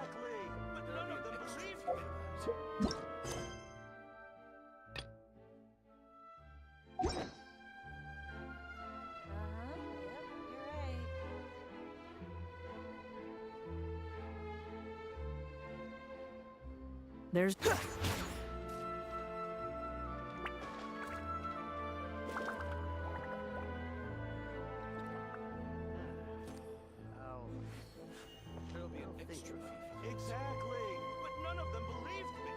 Exactly. But none of them believed me. There's... There'll be an extra fee. Exactly. But none of them believed me.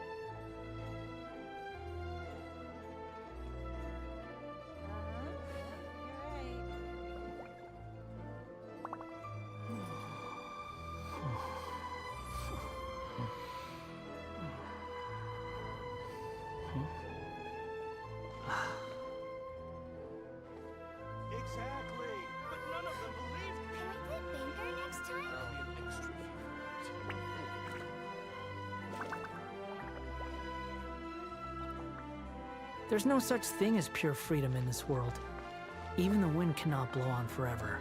Exactly. But none of them believed me. Can we play banker next time? There'll be an extra fee. There's no such thing as pure freedom in this world. Even the wind cannot blow on forever.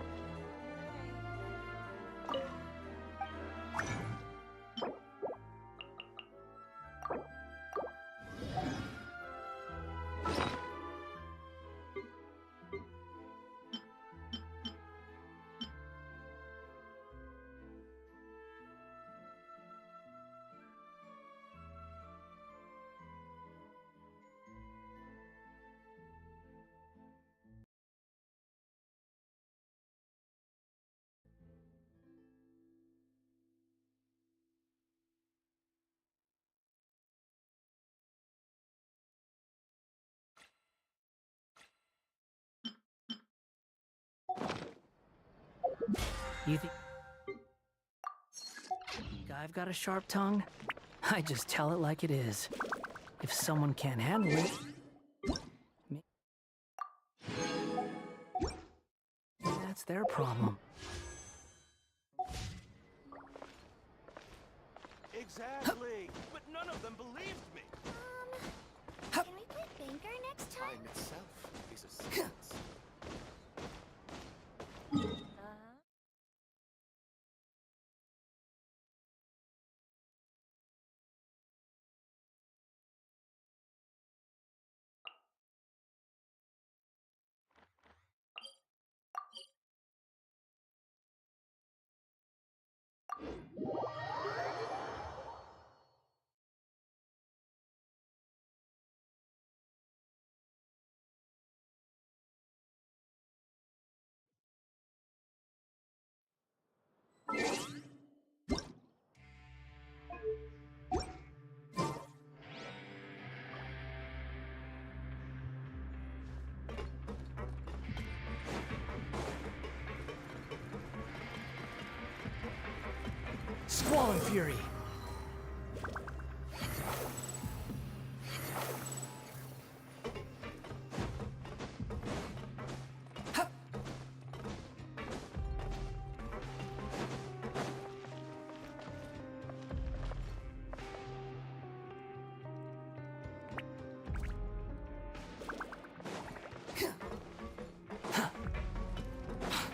You think I've got a sharp tongue? I just tell it like it is. If someone can't handle it, that's their problem. Exactly. But none of them believed me. Can we play banker next time? Time itself is a sentence. Squall and fury.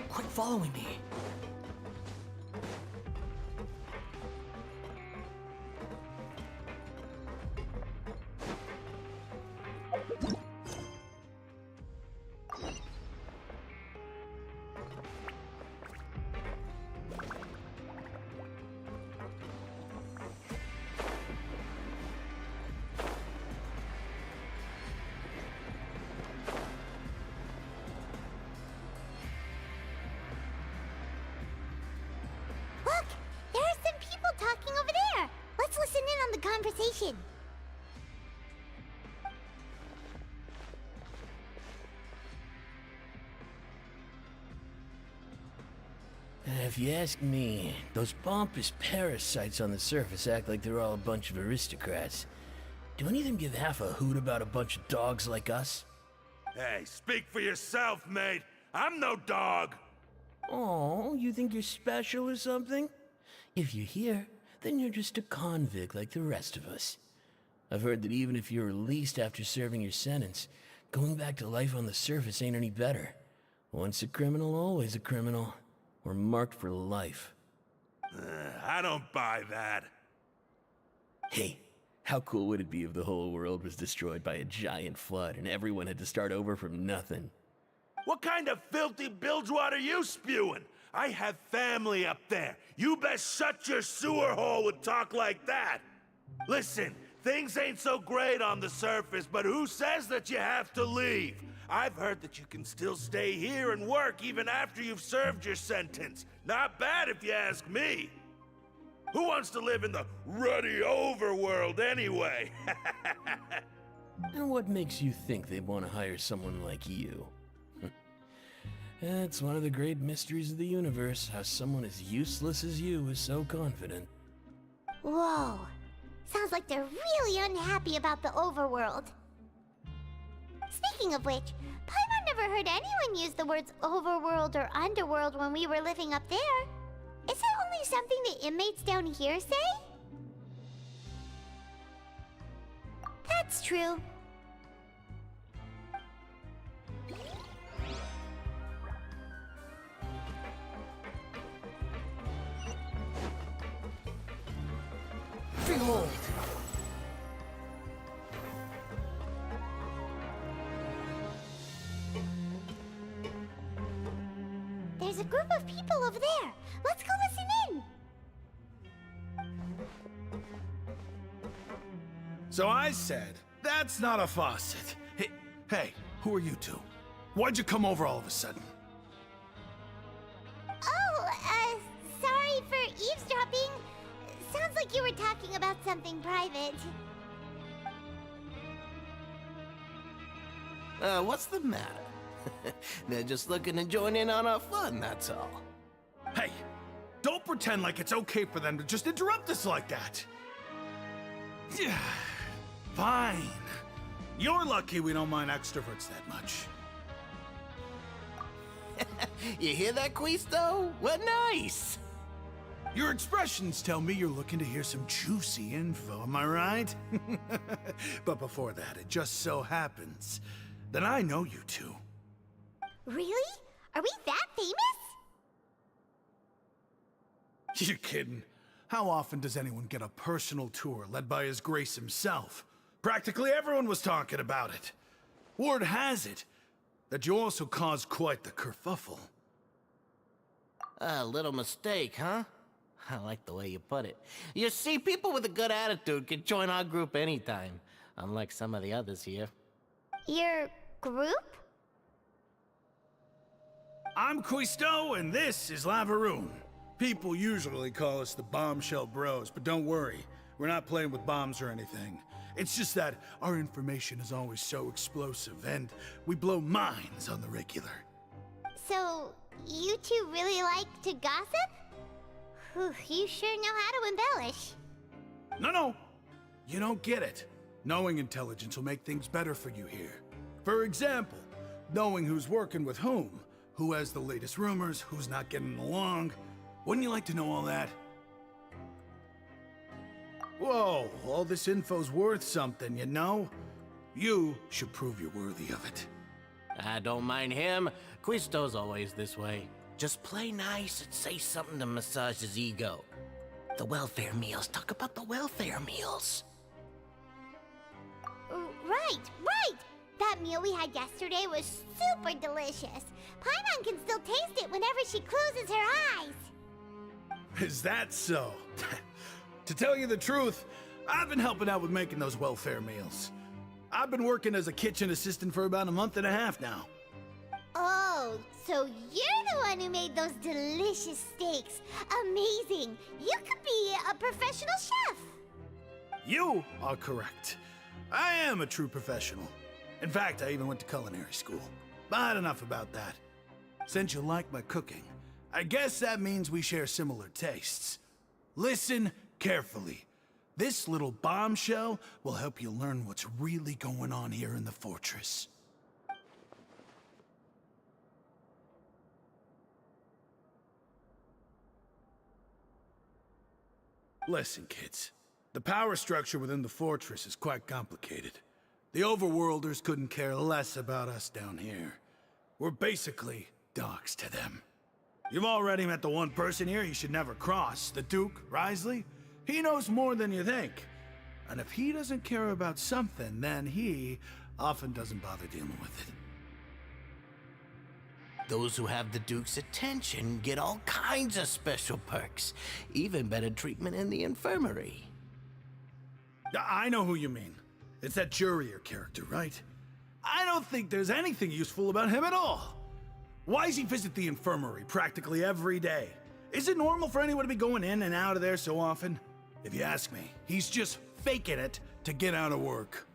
Quit following me. Look! There are some people talking over there! Let's listen in on the conversation. If you ask me, those pompous parasites on the surface act like they're all a bunch of aristocrats. Do any of them give half a hoot about a bunch of dogs like us? Hey, speak for yourself, mate. I'm no dog. Oh, you think you're special or something? If you're here, then you're just a convict like the rest of us. I've heard that even if you're released after serving your sentence, going back to life on the surface ain't any better. Once a criminal, always a criminal. We're marked for life. I don't buy that. Hey, how cool would it be if the whole world was destroyed by a giant flood and everyone had to start over from nothing? What kind of filthy bilgewater are you spewing? I have family up there. You best shut your sewer hole with talk like that. Listen, things ain't so great on the surface, but who says that you have to leave? I've heard that you can still stay here and work even after you've served your sentence. Not bad if you ask me. Who wants to live in the ruddy overworld anyway? And what makes you think they'd want to hire someone like you? That's one of the great mysteries of the universe, how someone as useless as you is so confident. Whoa. Sounds like they're really unhappy about the overworld. Speaking of which, Paimon never heard anyone use the words overworld or underworld when we were living up there. Is it only something the inmates down here say? That's true. Behold! There's a group of people over there. Let's go listen in. So I said, that's not a faucet. Hey, who are you two? Why'd you come over all of a sudden? Oh, sorry for eavesdropping. Sounds like you were talking about something private. What's the matter? They're just looking to join in on our fun, that's all. Hey, don't pretend like it's okay for them to just interrupt us like that. Fine. You're lucky we don't mind extroverts that much. You hear that, Quisto? What nice! Your expressions tell me you're looking to hear some juicy info, am I right? But before that, it just so happens that I know you two. Really? Are we that famous? You're kidding. How often does anyone get a personal tour led by His Grace himself? Practically everyone was talking about it. Word has it that you also caused quite the kerfuffle. A little mistake, huh? I like the way you put it. You see, people with a good attitude can join our group anytime, unlike some of the others here. Your group? I'm Quisto, and this is Lavaroon. People usually call us the Bombshell Bros, but don't worry, we're not playing with bombs or anything. It's just that our information is always so explosive, and we blow minds on the regular. So, you two really like to gossip? Whew, you sure know how to embellish. No, you don't get it. Knowing intelligence will make things better for you here. For example, knowing who's working with whom, who has the latest rumors, who's not getting along. Wouldn't you like to know all that? Whoa, all this info's worth something, you know? You should prove you're worthy of it. I don't mind him. Quisto's always this way. Just play nice and say something to massage his ego. The welfare meals. Talk about the welfare meals. Right. That meal we had yesterday was super delicious. Paimon can still taste it whenever she closes her eyes. Is that so? To tell you the truth, I've been helping out with making those welfare meals. I've been working as a kitchen assistant for about a month and a half now. Oh, so you're the one who made those delicious steaks. Amazing. You could be a professional chef. You are correct. I am a true professional. In fact, I even went to culinary school. But enough about that. Since you like my cooking, I guess that means we share similar tastes. Listen carefully. This little bombshell will help you learn what's really going on here in the fortress. Listen, kids. The power structure within the fortress is quite complicated. The overworlders couldn't care less about us down here. We're basically dogs to them. You've already met the one person here you should never cross, the Duke, RYZEN. He knows more than you think. And if he doesn't care about something, then he often doesn't bother dealing with it. Those who have the Duke's attention get all kinds of special perks, even better treatment in the infirmary. I know who you mean. It's that Jurier character, right? I don't think there's anything useful about him at all. Why does he visit the infirmary practically every day? Is it normal for anyone to be going in and out of there so often? If you ask me, he's just faking it to get out of work.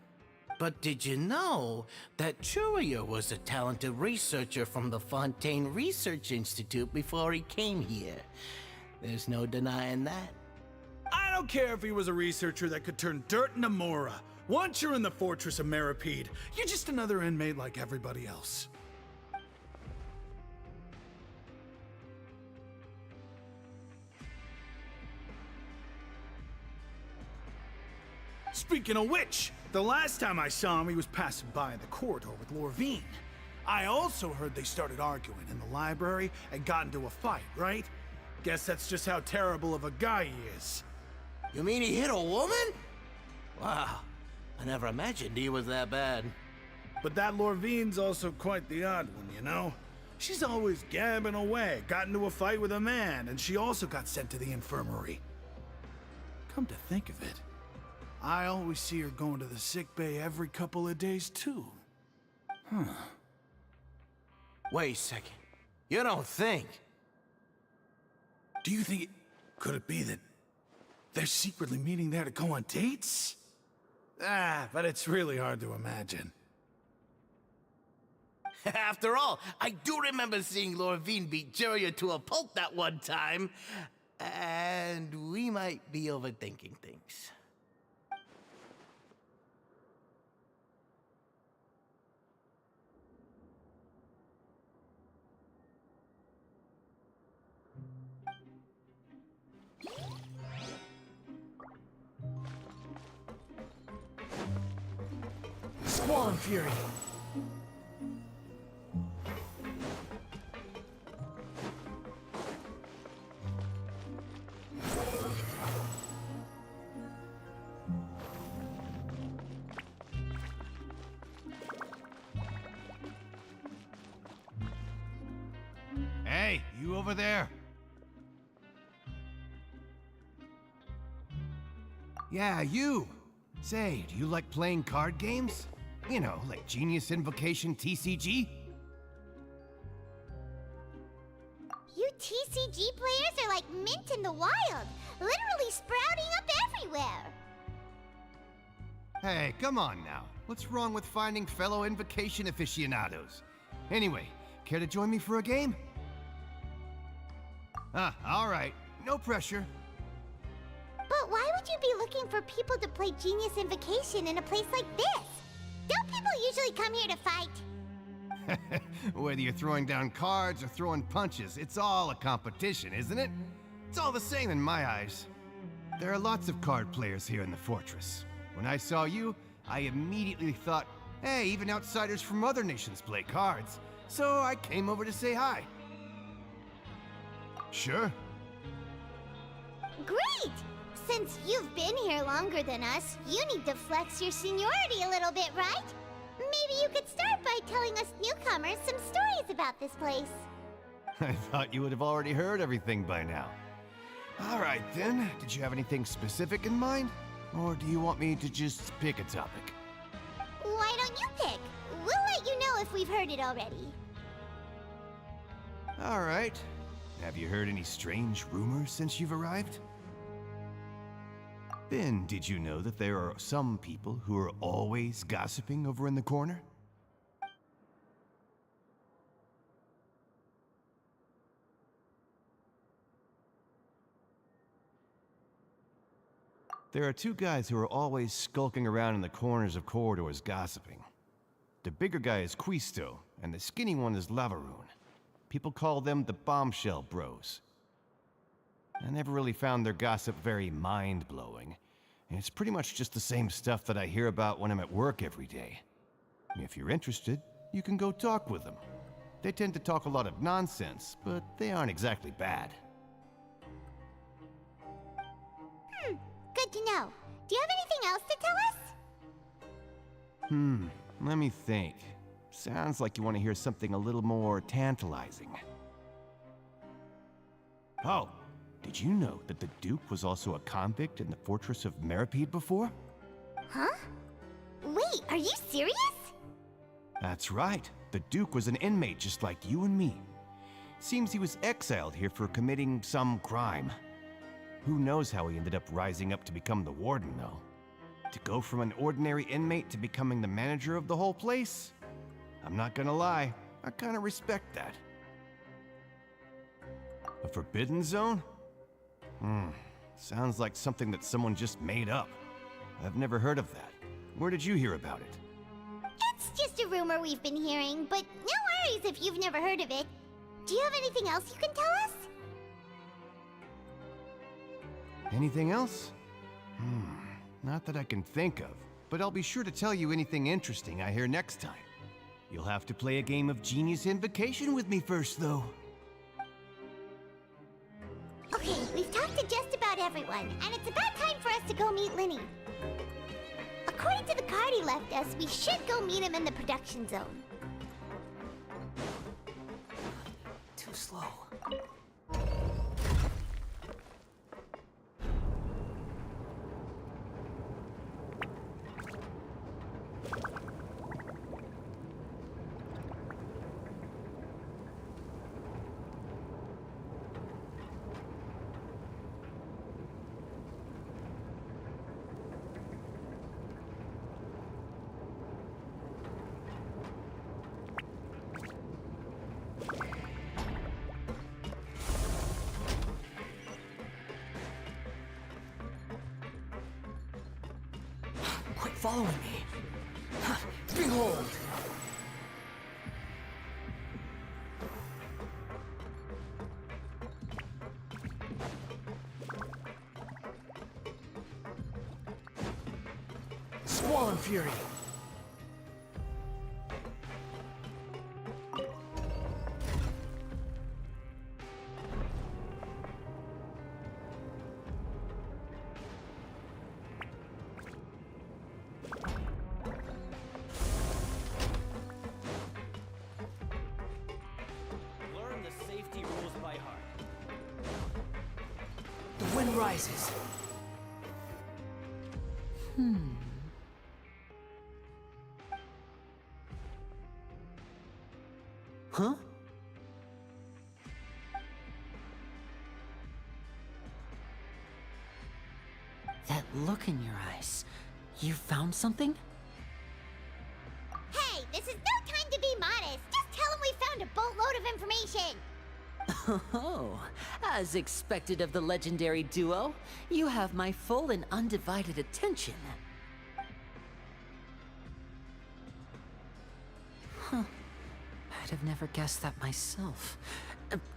But did you know that Jurier was a talented researcher from the Fontaine Research Institute before he came here? There's no denying that. I don't care if he was a researcher that could turn dirt into Mora. Once you're in the fortress of Meripede, you're just another inmate like everybody else. Speaking of which, the last time I saw him, he was passing by in the corridor with 𝓸𝑸𝑸𝑛. I also heard they started arguing in the library and got into a fight, right? Guess that's just how terrible of a guy he is. You mean he hit a woman? Wow, I never imagined he was that bad. But that 𝓸𝑸𝑸𝑛's also quite the odd one, you know? She's always gabbing away, got into a fight with a man, and she also got sent to the infirmary. Come to think of it, I always see her going to the sick bay every couple of days, too. Huh. Wait a second. You don't think? Do you think could it be that they're secretly meeting there to go on dates? But it's really hard to imagine. After all, I do remember seeing 𝓸𝑸𝑸𝑛 beat Jurier to a pulp that one time. And we might be overthinking things. Squall Fury. Hey, you over there? Yeah, you. Say, do you like playing card games? You know, like Genius Invocation TCG? You TCG players are like mint in the wild, literally sprouting up everywhere. Hey, come on now. What's wrong with finding fellow Invocation aficionados? Anyway, care to join me for a game? All right. No pressure. But why would you be looking for people to play Genius Invocation in a place like this? Don't people usually come here to fight? Whether you're throwing down cards or throwing punches, it's all a competition, isn't it? It's all the same in my eyes. There are lots of card players here in the fortress. When I saw you, I immediately thought, hey, even outsiders from other nations play cards. So I came over to say hi. Sure. Great! Since you've been here longer than us, you need to flex your seniority a little bit, right? Maybe you could start by telling us newcomers some stories about this place. I thought you would have already heard everything by now. All right, then. Did you have anything specific in mind? Or do you want me to just pick a topic? Why don't you pick? We'll let you know if we've heard it already. All right. Have you heard any strange rumors since you've arrived? Then, did you know that there are some people who are always gossiping over in the corner? There are two guys who are always skulking around in the corners of corridors gossiping. The bigger guy is 𝂸𝑸𝑸𝑑, and the skinny one is 𝓸𝑸𝑑𝑸𝑑𝑒. People call them the Bombshell Bros. I never really found their gossip very mind-blowing. And it's pretty much just the same stuff that I hear about when I'm at work every day. If you're interested, you can go talk with them. They tend to talk a lot of nonsense, but they aren't exactly bad. Good to know. Do you have anything else to tell us? Let me think. Sounds like you want to hear something a little more tantalizing. Oh, did you know that the Duke was also a convict in the fortress of Meripede before? Huh? Wait, are you serious? That's right. The Duke was an inmate just like you and me. Seems he was exiled here for committing some crime. Who knows how he ended up rising up to become the warden, though. To go from an ordinary inmate to becoming the manager of the whole place? I'm not gonna lie, I kinda respect that. A forbidden zone? Sounds like something that someone just made up. I've never heard of that. Where did you hear about it? It's just a rumor we've been hearing, but no worries if you've never heard of it. Do you have anything else you can tell us? Anything else? Not that I can think of, but I'll be sure to tell you anything interesting I hear next time. You'll have to play a game of Genius Invocation with me first, though. Okay, we've talked to just about everyone, and it's about time for us to go meet Linny. According to the card he left us, we should go meet him in the production zone. Too slow. Quit following me. Behold! Swollen Fury! Learn the safety rules by heart. The wind rises. Huh? That look in your eyes. You found something? Hey, this is no time to be modest. Just tell him we found a boatload of information. Oh, as expected of the legendary duo, you have my full and undivided attention. Huh. I'd have never guessed that myself.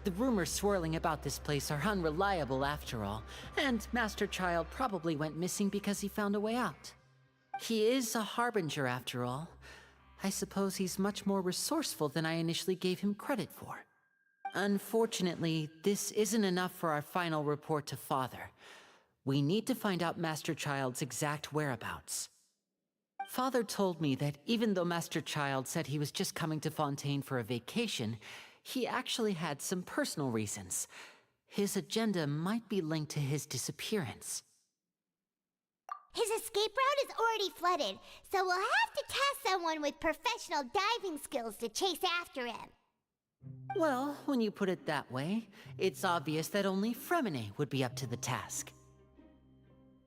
The rumors swirling about this place are unreliable after all, and Master Child probably went missing because he found a way out. He is a harbinger after all. I suppose he's much more resourceful than I initially gave him credit for. Unfortunately, this isn't enough for our final report to Father. We need to find out Master Child's exact whereabouts. Father told me that even though Master Child said he was just coming to Fontaine for a vacation, he actually had some personal reasons. His agenda might be linked to his disappearance. His escape route is already flooded, so we'll have to task someone with professional diving skills to chase after him. Well, when you put it that way, it's obvious that only Fremine would be up to the task.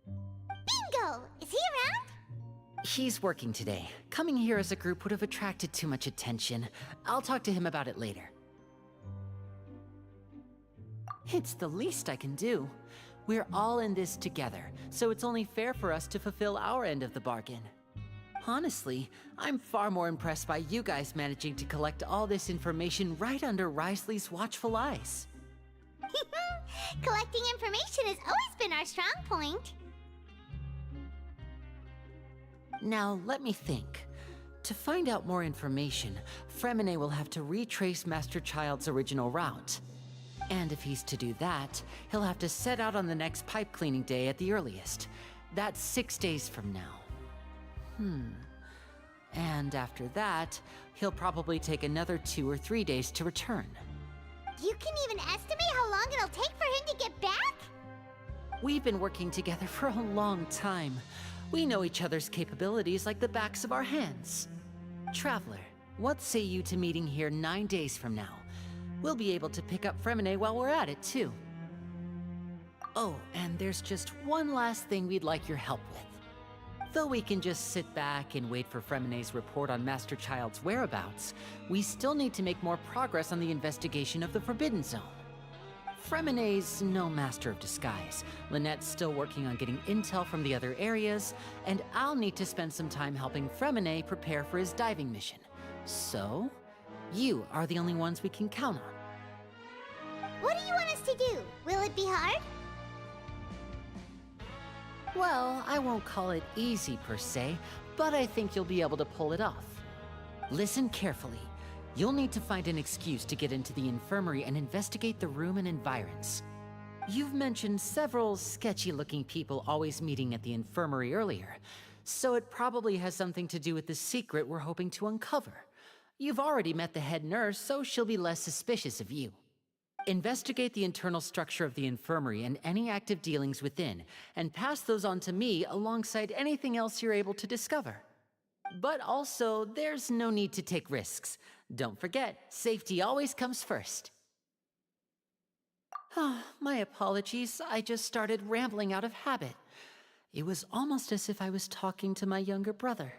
Bingo! Is he around? He's working today. Coming here as a group would have attracted too much attention. I'll talk to him about it later. It's the least I can do. We're all in this together, so it's only fair for us to fulfill our end of the bargain. Honestly, I'm far more impressed by you guys managing to collect all this information right under Wriothesley's watchful eyes. Collecting information has always been our strong point. Now, let me think. To find out more information, Fremine will have to retrace Master Child's original route. And if he's to do that, he'll have to set out on the next pipe cleaning day at the earliest. That's 6 days from now. And after that, he'll probably take another 2 or 3 days to return. You can even estimate how long it'll take for him to get back? We've been working together for a long time. We know each other's capabilities like the backs of our hands. Traveler, what say you to meeting here 9 days from now? We'll be able to pick up Fremine while we're at it, too. Oh, and there's just one last thing we'd like your help with. Though we can just sit back and wait for Fremine's report on Master Child's whereabouts, we still need to make more progress on the investigation of the Forbidden Zone. Fremine's no master of disguise, Lynette's still working on getting intel from the other areas, and I'll need to spend some time helping Fremine prepare for his diving mission. So, you are the only ones we can count on. What do you want us to do? Will it be hard? Well, I won't call it easy per se, but I think you'll be able to pull it off. Listen carefully. You'll need to find an excuse to get into the infirmary and investigate the room and environs. You've mentioned several sketchy-looking people always meeting at the infirmary earlier, so it probably has something to do with the secret we're hoping to uncover. You've already met the head nurse, so she'll be less suspicious of you. Investigate the internal structure of the infirmary and any active dealings within, and pass those on to me alongside anything else you're able to discover. But also, there's no need to take risks. Don't forget, safety always comes first. My apologies, I just started rambling out of habit. It was almost as if I was talking to my younger brother.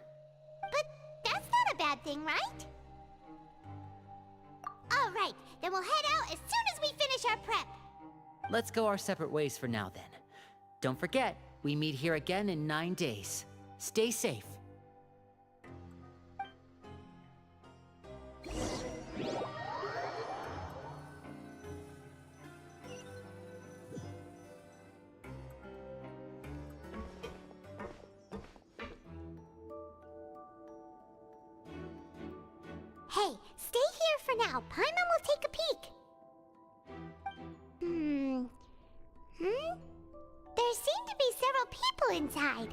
But that's not a bad thing, right? All right, then we'll head out as soon as we finish our prep. Let's go our separate ways for now, then. Don't forget, we meet here again in 9 days. Stay safe. Hey, stay here for now. Paimon will take a peek. There seem to be several people inside.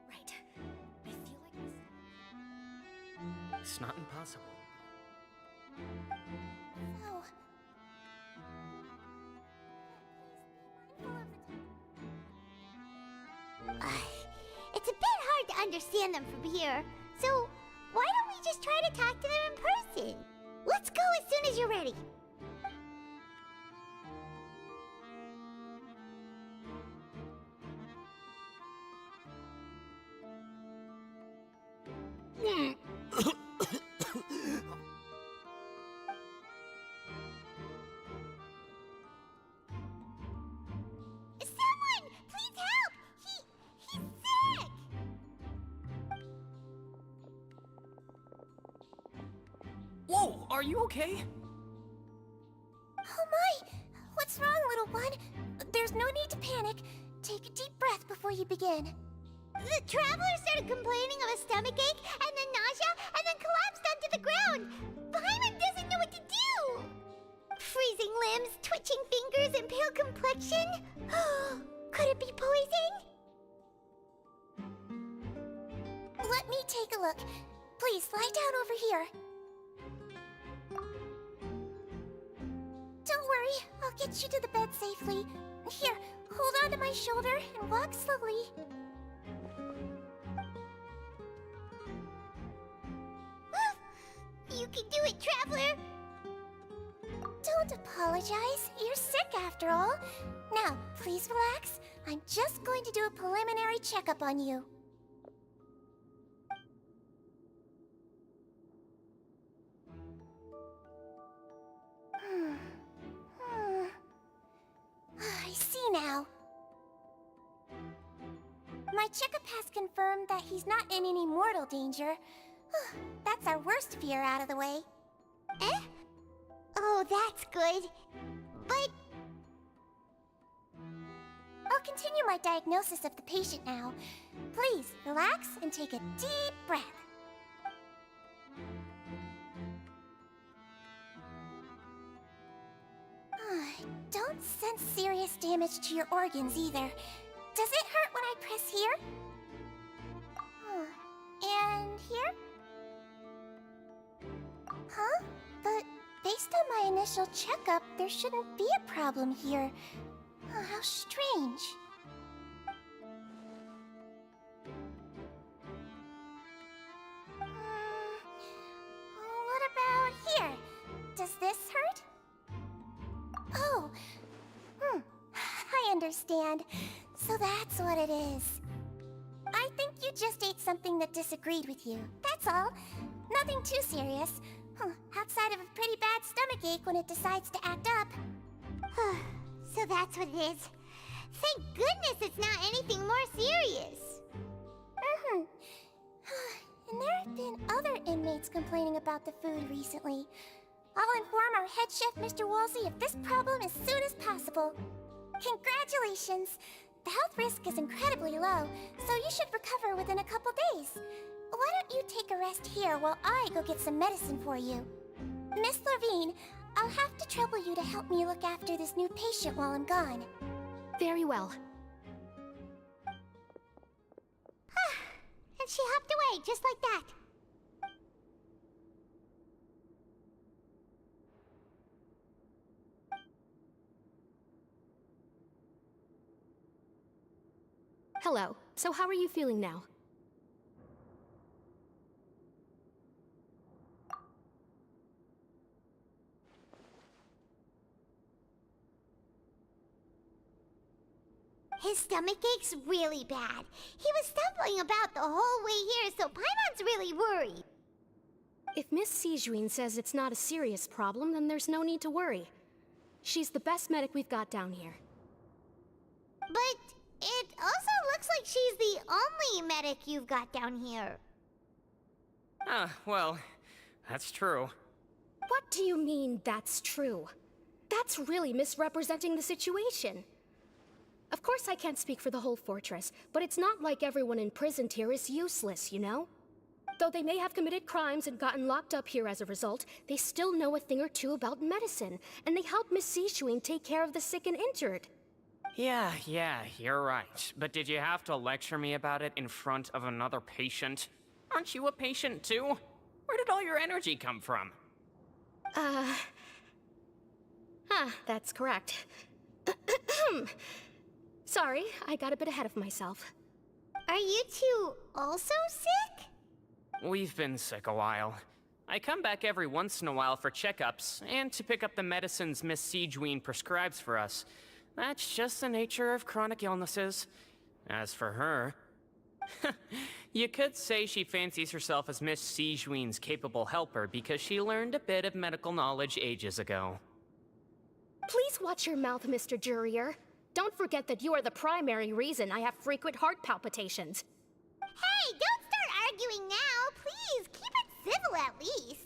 Right. I feel like it's not impossible. Oh. It's a bit hard to understand them from here, so why don't we just try to talk to them in person? Let's go as soon as you're ready. Someone, please help! He's sick! Whoa, are you okay? Oh my! What's wrong, little one? There's no need to panic. Take a deep breath before you begin. The traveler started complaining of a stomachache, and then nausea, and then collapsed onto the ground. Paimon doesn't know what to do! Freezing limbs, twitching fingers, and pale complexion? Could it be poison? Let me take a look. Please, lie down over here. Don't worry, I'll get you to the bed safely. Here, hold on to my shoulder and walk slowly. You can do it, Traveler! Don't apologize. You're sick after all. Now, please relax. I'm just going to do a preliminary checkup on you. I see now. My checkup has confirmed that he's not in any mortal danger. That's our worst fear out of the way. Eh? Oh, that's good. But I'll continue my diagnosis of the patient now. Please, relax and take a deep breath. Don't sense serious damage to your organs either. Does it hurt when I press here? And here? Huh? But based on my initial checkup, there shouldn't be a problem here. How strange. What about here? Does this hurt? Oh, I understand. So that's what it is. I think you just ate something that disagreed with you. That's all. Nothing too serious. Outside of a pretty bad stomachache when it decides to act up. So that's what it is. Thank goodness it's not anything more serious. And there have been other inmates complaining about the food recently. I'll inform our head chef, Mr. Woolsey, of this problem as soon as possible. Congratulations! The health risk is incredibly low, so you should recover within a couple days. Why don't you take a rest here while I go get some medicine for you? Miss Levine, I'll have to trouble you to help me look after this new patient while I'm gone. Very well. And she hopped away just like that. Hello. So how are you feeling now? His stomach ache's really bad. He was stumbling about the whole way here, so Paimon's really worried. If Miss Sejuin says it's not a serious problem, then there's no need to worry. She's the best medic we've got down here. But it also looks like she's the only medic you've got down here. Well, that's true. What do you mean, that's true? That's really misrepresenting the situation. Of course I can't speak for the whole fortress, but it's not like everyone imprisoned here is useless, you know? Though they may have committed crimes and gotten locked up here as a result, they still know a thing or two about medicine, and they help Miss Sejuin take care of the sick and injured. Yeah, you're right. But did you have to lecture me about it in front of another patient? Aren't you a patient too? Where did all your energy come from? That's correct. Sorry, I got a bit ahead of myself. Are you two also sick? We've been sick a while. I come back every once in a while for checkups, and to pick up the medicines Miss Sejuin prescribes for us. That's just the nature of chronic illnesses. As for her... you could say she fancies herself as Miss Sejuin's capable helper because she learned a bit of medical knowledge ages ago. Please watch your mouth, Mr. Jurier. Don't forget that you are the primary reason I have frequent heart palpitations. Hey, don't start arguing now! Please, keep it civil at least!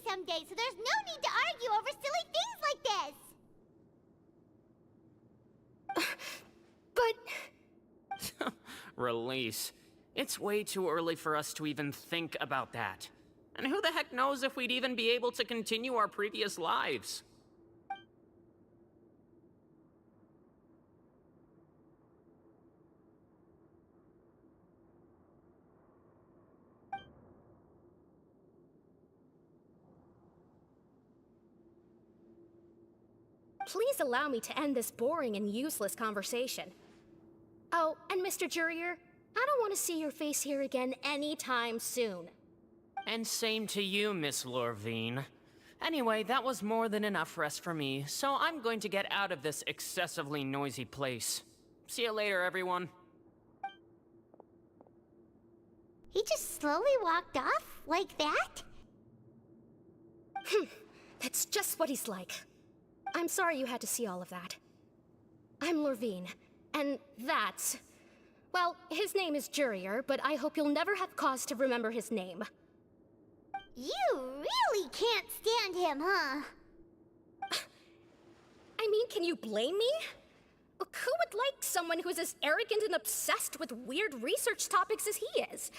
Someday, so there's no need to argue over silly things like this! But... Release. It's way too early for us to even think about that. And who the heck knows if we'd even be able to continue our previous lives? Please allow me to end this boring and useless conversation. Oh, and Mr. Jurier, I don't want to see your face here again anytime soon. And same to you, Miss Lorvine. Anyway, that was more than enough rest for me, so I'm going to get out of this excessively noisy place. See you later, everyone. He just slowly walked off like that? That's just what he's like. I'm sorry you had to see all of that. I'm 𝂸🂸🂸, and that's... Well, his name is Jurier, but I hope you'll never have cause to remember his name. You really can't stand him, huh? I mean, can you blame me? Who would like someone who's as arrogant and obsessed with weird research topics as he is?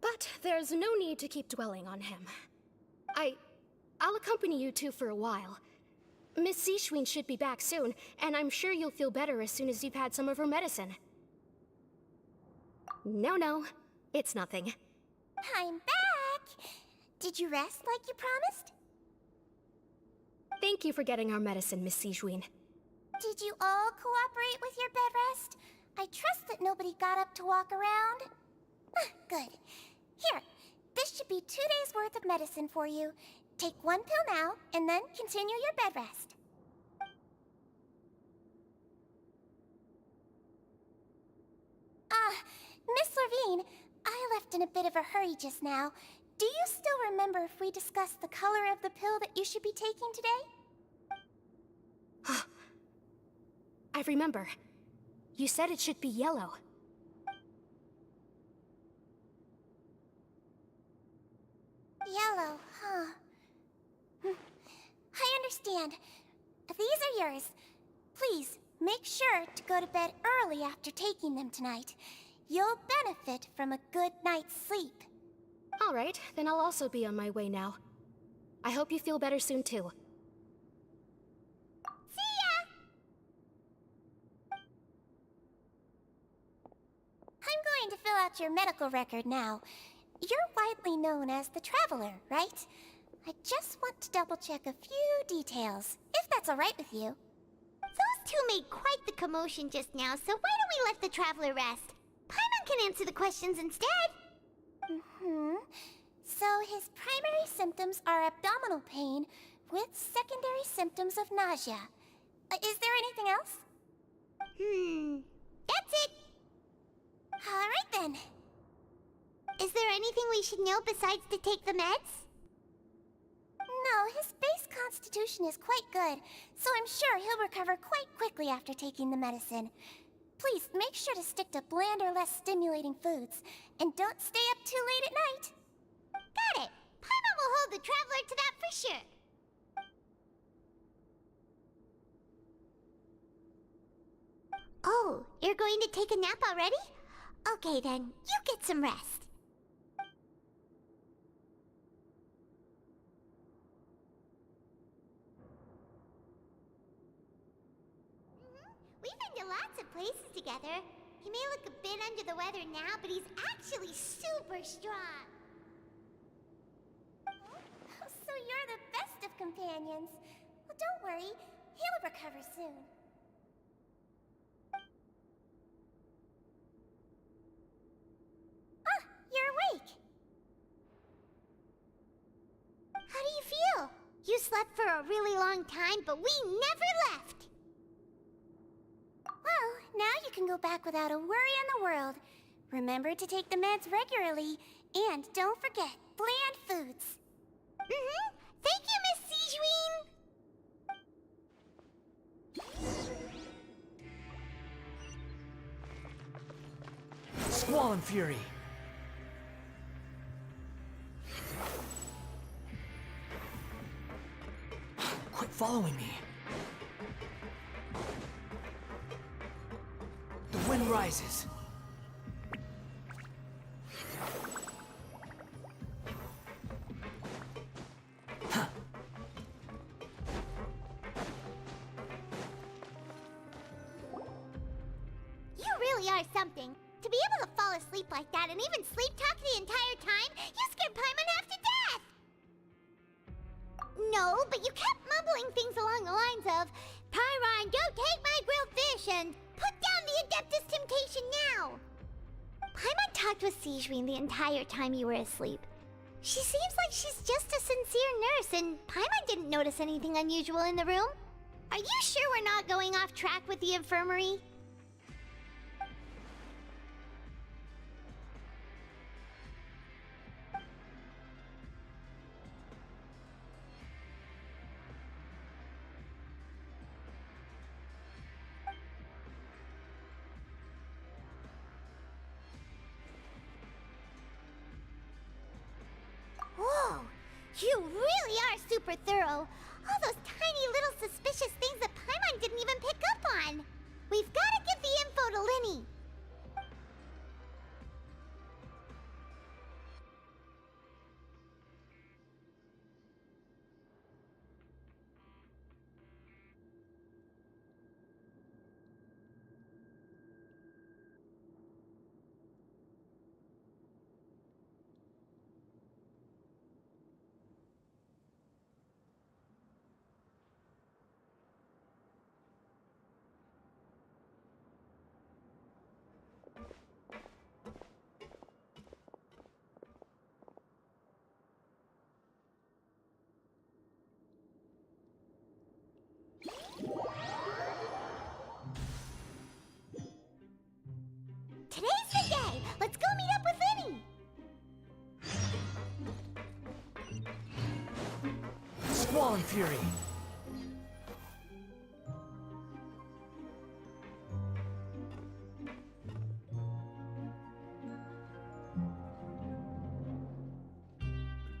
But there's no need to keep dwelling on him. I'll accompany you two for a while. Miss Zishwin should be back soon, and I'm sure you'll feel better as soon as you've had some of her medicine. No, it's nothing. I'm back! Did you rest like you promised? Thank you for getting our medicine, Miss Zishwin. Did you all cooperate with your bed rest? I trust that nobody got up to walk around. Good. Here, this should be 2 days' worth of medicine for you. Take 1 pill now, and then continue your bed rest. Miss 𝂸🂸🂸🂸, I left in a bit of a hurry just now. Do you still remember if we discussed the color of the pill that you should be taking today? I remember. You said it should be yellow. Yellow, huh? I understand. These are yours. Please, make sure to go to bed early after taking them tonight. You'll benefit from a good night's sleep. All right, then I'll also be on my way now. I hope you feel better soon, too. See ya! I'm going to fill out your medical record now. You're widely known as the Traveler, right? I just want to double-check a few details, if that's all right with you. Those two made quite the commotion just now, so why don't we let the Traveler rest? Paimon can answer the questions instead. So his primary symptoms are abdominal pain with secondary symptoms of nausea. Is there anything else? That's it. All right then. Is there anything we should know besides to take the meds? No, his base constitution is quite good, so I'm sure he'll recover quite quickly after taking the medicine. Please, make sure to stick to bland or less stimulating foods, and don't stay up too late at night. Got it. Paimon will hold the Traveler to that for sure. Oh, you're going to take a nap already? Okay then, you get some rest. We've been to lots of places together. He may look a bit under the weather now, but he's actually super strong. So you're the best of companions. Well, don't worry, he'll recover soon. You're awake. How do you feel? You slept for a really long time, but we never left. Well, now you can go back without a worry in the world. Remember to take the meds regularly, and don't forget, bland foods. Thank you, Miss Zishwin. Squall and Fury. Quit following me. The wind rises. You really are something. To be able to fall asleep like that and even sleep talk the entire time, you scared Paimon half to death! No, but you kept mumbling things along the lines of, Pyron, don't take my grilled fish, and put down the Adeptus Temptation now! Paimon talked with Zishwin the entire time you were asleep. She seems like she's just a sincere nurse, and Paimon didn't notice anything unusual in the room. Are you sure we're not going off track with the infirmary? Whoa! You really are super thorough. All those tiny little suspicious things that Paimon didn't even pick up on. We've got to give the info to Linny. Today's the day! Let's go meet up with Linny! Squall and Fury!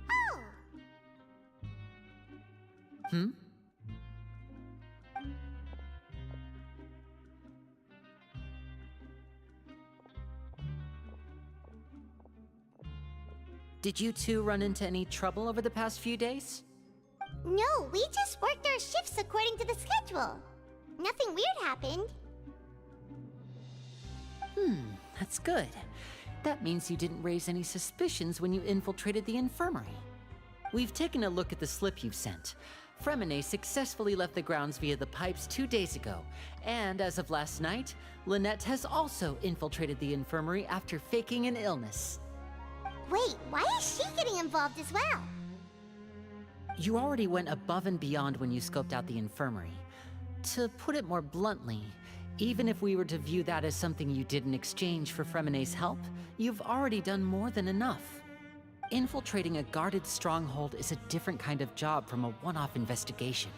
Oh! Hmm? Did you two run into any trouble over the past few days? No, we just worked our shifts according to the schedule. Nothing weird happened. That's good. That means you didn't raise any suspicions when you infiltrated the infirmary. We've taken a look at the slip you've sent. Fremine successfully left the grounds via the pipes 2 days ago, and as of last night, Lynette has also infiltrated the infirmary after faking an illness. Wait, why is she getting involved as well? You already went above and beyond when you scoped out the infirmary. To put it more bluntly, even if we were to view that as something you did in exchange for Fremine's help, you've already done more than enough. Infiltrating a guarded stronghold is a different kind of job from a one-off investigation.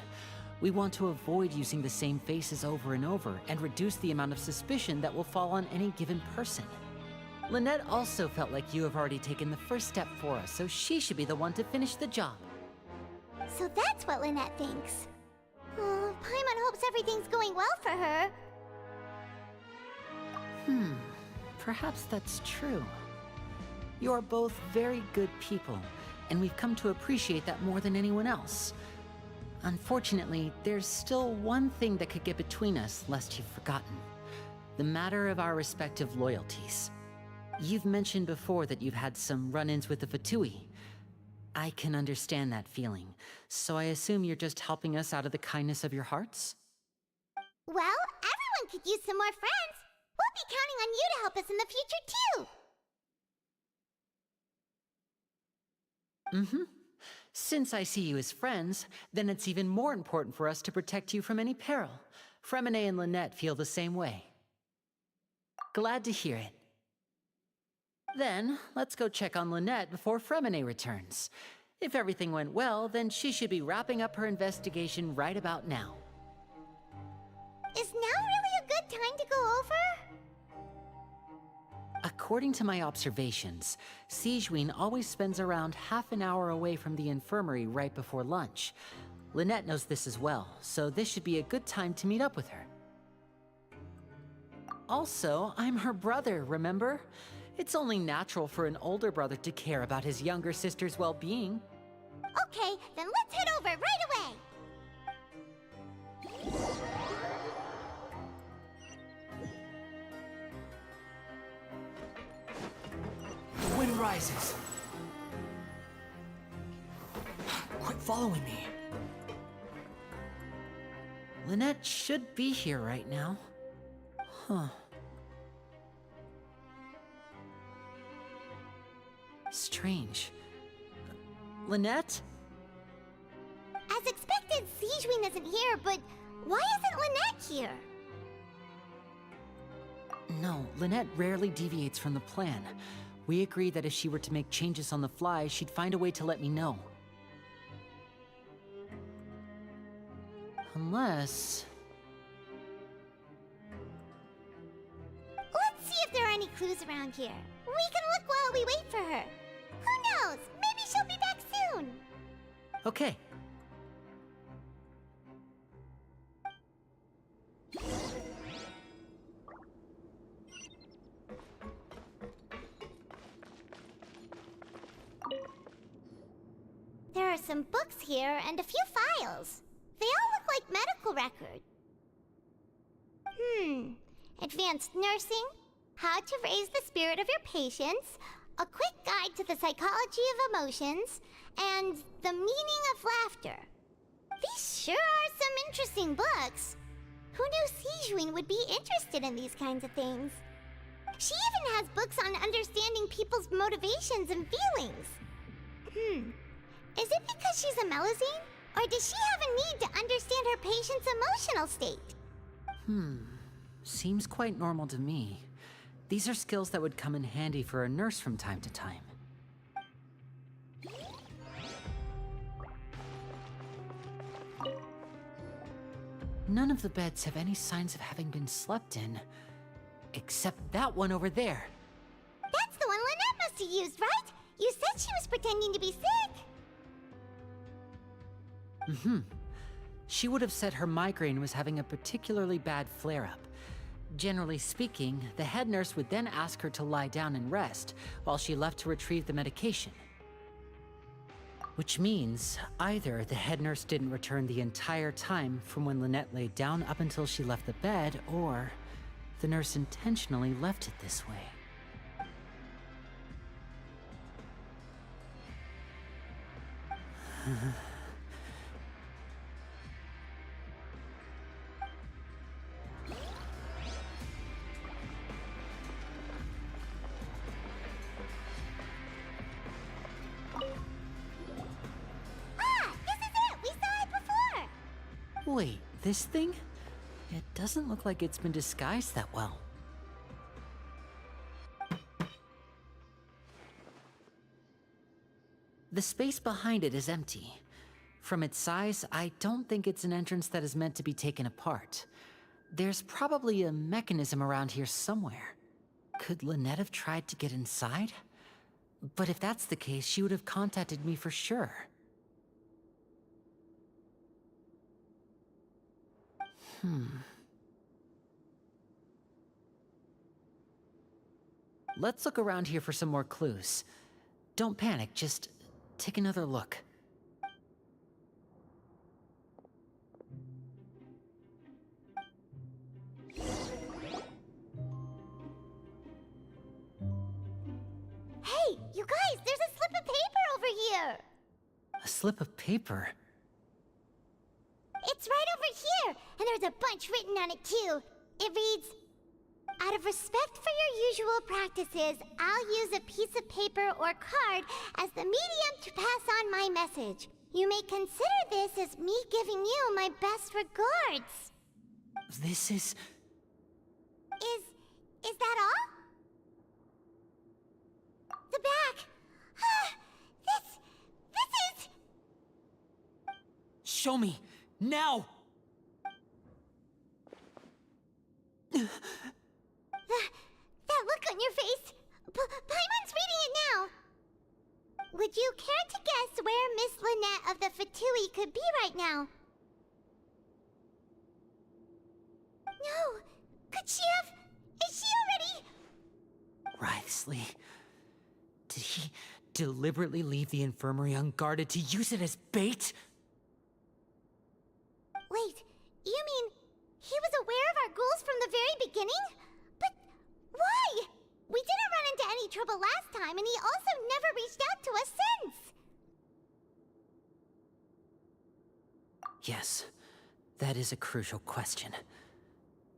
We want to avoid using the same faces over and over and reduce the amount of suspicion that will fall on any given person. Lynette also felt like you have already taken the first step for us, so she should be the one to finish the job. So that's what Lynette thinks. Oh, Paimon hopes everything's going well for her. Perhaps that's true. You're both very good people, and we've come to appreciate that more than anyone else. Unfortunately, there's still one thing that could get between us, lest you've forgotten. The matter of our respective loyalties. You've mentioned before that you've had some run-ins with the Fatui. I can understand that feeling, so I assume you're just helping us out of the kindness of your hearts? Well, everyone could use some more friends. We'll be counting on you to help us in the future, too. Since I see you as friends, then it's even more important for us to protect you from any peril. Fremine and Lynette feel the same way. Glad to hear it. Then, let's go check on Lynette before Fremine returns. If everything went well, then she should be wrapping up her investigation right about now. Is now really a good time to go over? According to my observations, Sigewinne always spends around half an hour away from the infirmary right before lunch. Lynette knows this as well, so this should be a good time to meet up with her. Also, I'm her brother, remember? It's only natural for an older brother to care about his younger sister's well-being. Okay, then let's head over right away! The wind rises. Quit following me. Lynette should be here right now. Huh. Strange. Lynette? As expected, Sigewin isn't here, but why isn't Lynette here? No, Lynette rarely deviates from the plan. We agreed that if she were to make changes on the fly, she'd find a way to let me know. Unless... Let's see if there are any clues around here. We can look while we wait for her. Who knows? Maybe she'll be back soon. Okay. There are some books here and a few files. They all look like medical records. Advanced nursing, how to raise the spirit of your patients, a quick guide to the psychology of emotions, and the meaning of laughter. These sure are some interesting books. Who knew Sigewin would be interested in these kinds of things? She even has books on understanding people's motivations and feelings. Is it because she's a Melazine? Or does she have a need to understand her patient's emotional state? Seems quite normal to me. These are skills that would come in handy for a nurse from time to time. None of the beds have any signs of having been slept in. Except that one over there. That's the one Lynette must have used, right? You said she was pretending to be sick. She would have said her migraine was having a particularly bad flare-up. Generally speaking, the head nurse would then ask her to lie down and rest, while she left to retrieve the medication. Which means, either the head nurse didn't return the entire time from when Lynette laid down up until she left the bed, or the nurse intentionally left it this way. Wait, this thing? It doesn't look like it's been disguised that well. The space behind it is empty. From its size, I don't think it's an entrance that is meant to be taken apart. There's probably a mechanism around here somewhere. Could Lynette have tried to get inside? But if that's the case, she would have contacted me for sure. Let's look around here for some more clues. Don't panic, just take another look. Hey, you guys, there's a slip of paper over here! A slip of paper? It's right over here, and there's a bunch written on it too. It reads, "Out of respect for your usual practices, I'll use a piece of paper or card as the medium to pass on my message. You may consider this as me giving you my best regards." This is... Is that all? The back. This is... Show me! Now! That look on your face. Paimon's reading it now. Would you care to guess where Miss Lynette of the Fatui could be right now? No. Could she have... Is she already... Wrysley. Did he deliberately leave the infirmary unguarded to use it as bait? Wait, you mean he was aware of our goals from the very beginning? But why? We didn't run into any trouble last time, and he also never reached out to us since. Yes, that is a crucial question.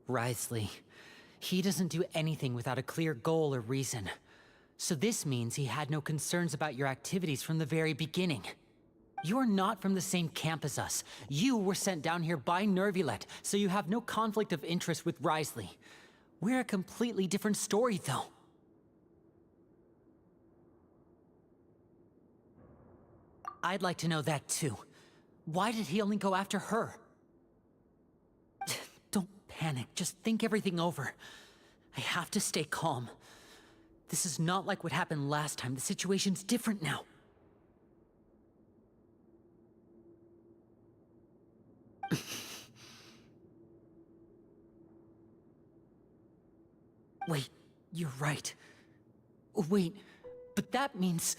Wrysley, he doesn't do anything without a clear goal or reason. So this means he had no concerns about your activities from the very beginning. You're not from the same camp as us. You were sent down here by Nervulet, so you have no conflict of interest with RYZEN. We're a completely different story, though. I'd like to know that, too. Why did he only go after her? Don't panic, just think everything over. I have to stay calm. This is not like what happened last time. The situation's different now. Wait, you're right. Wait, but that means...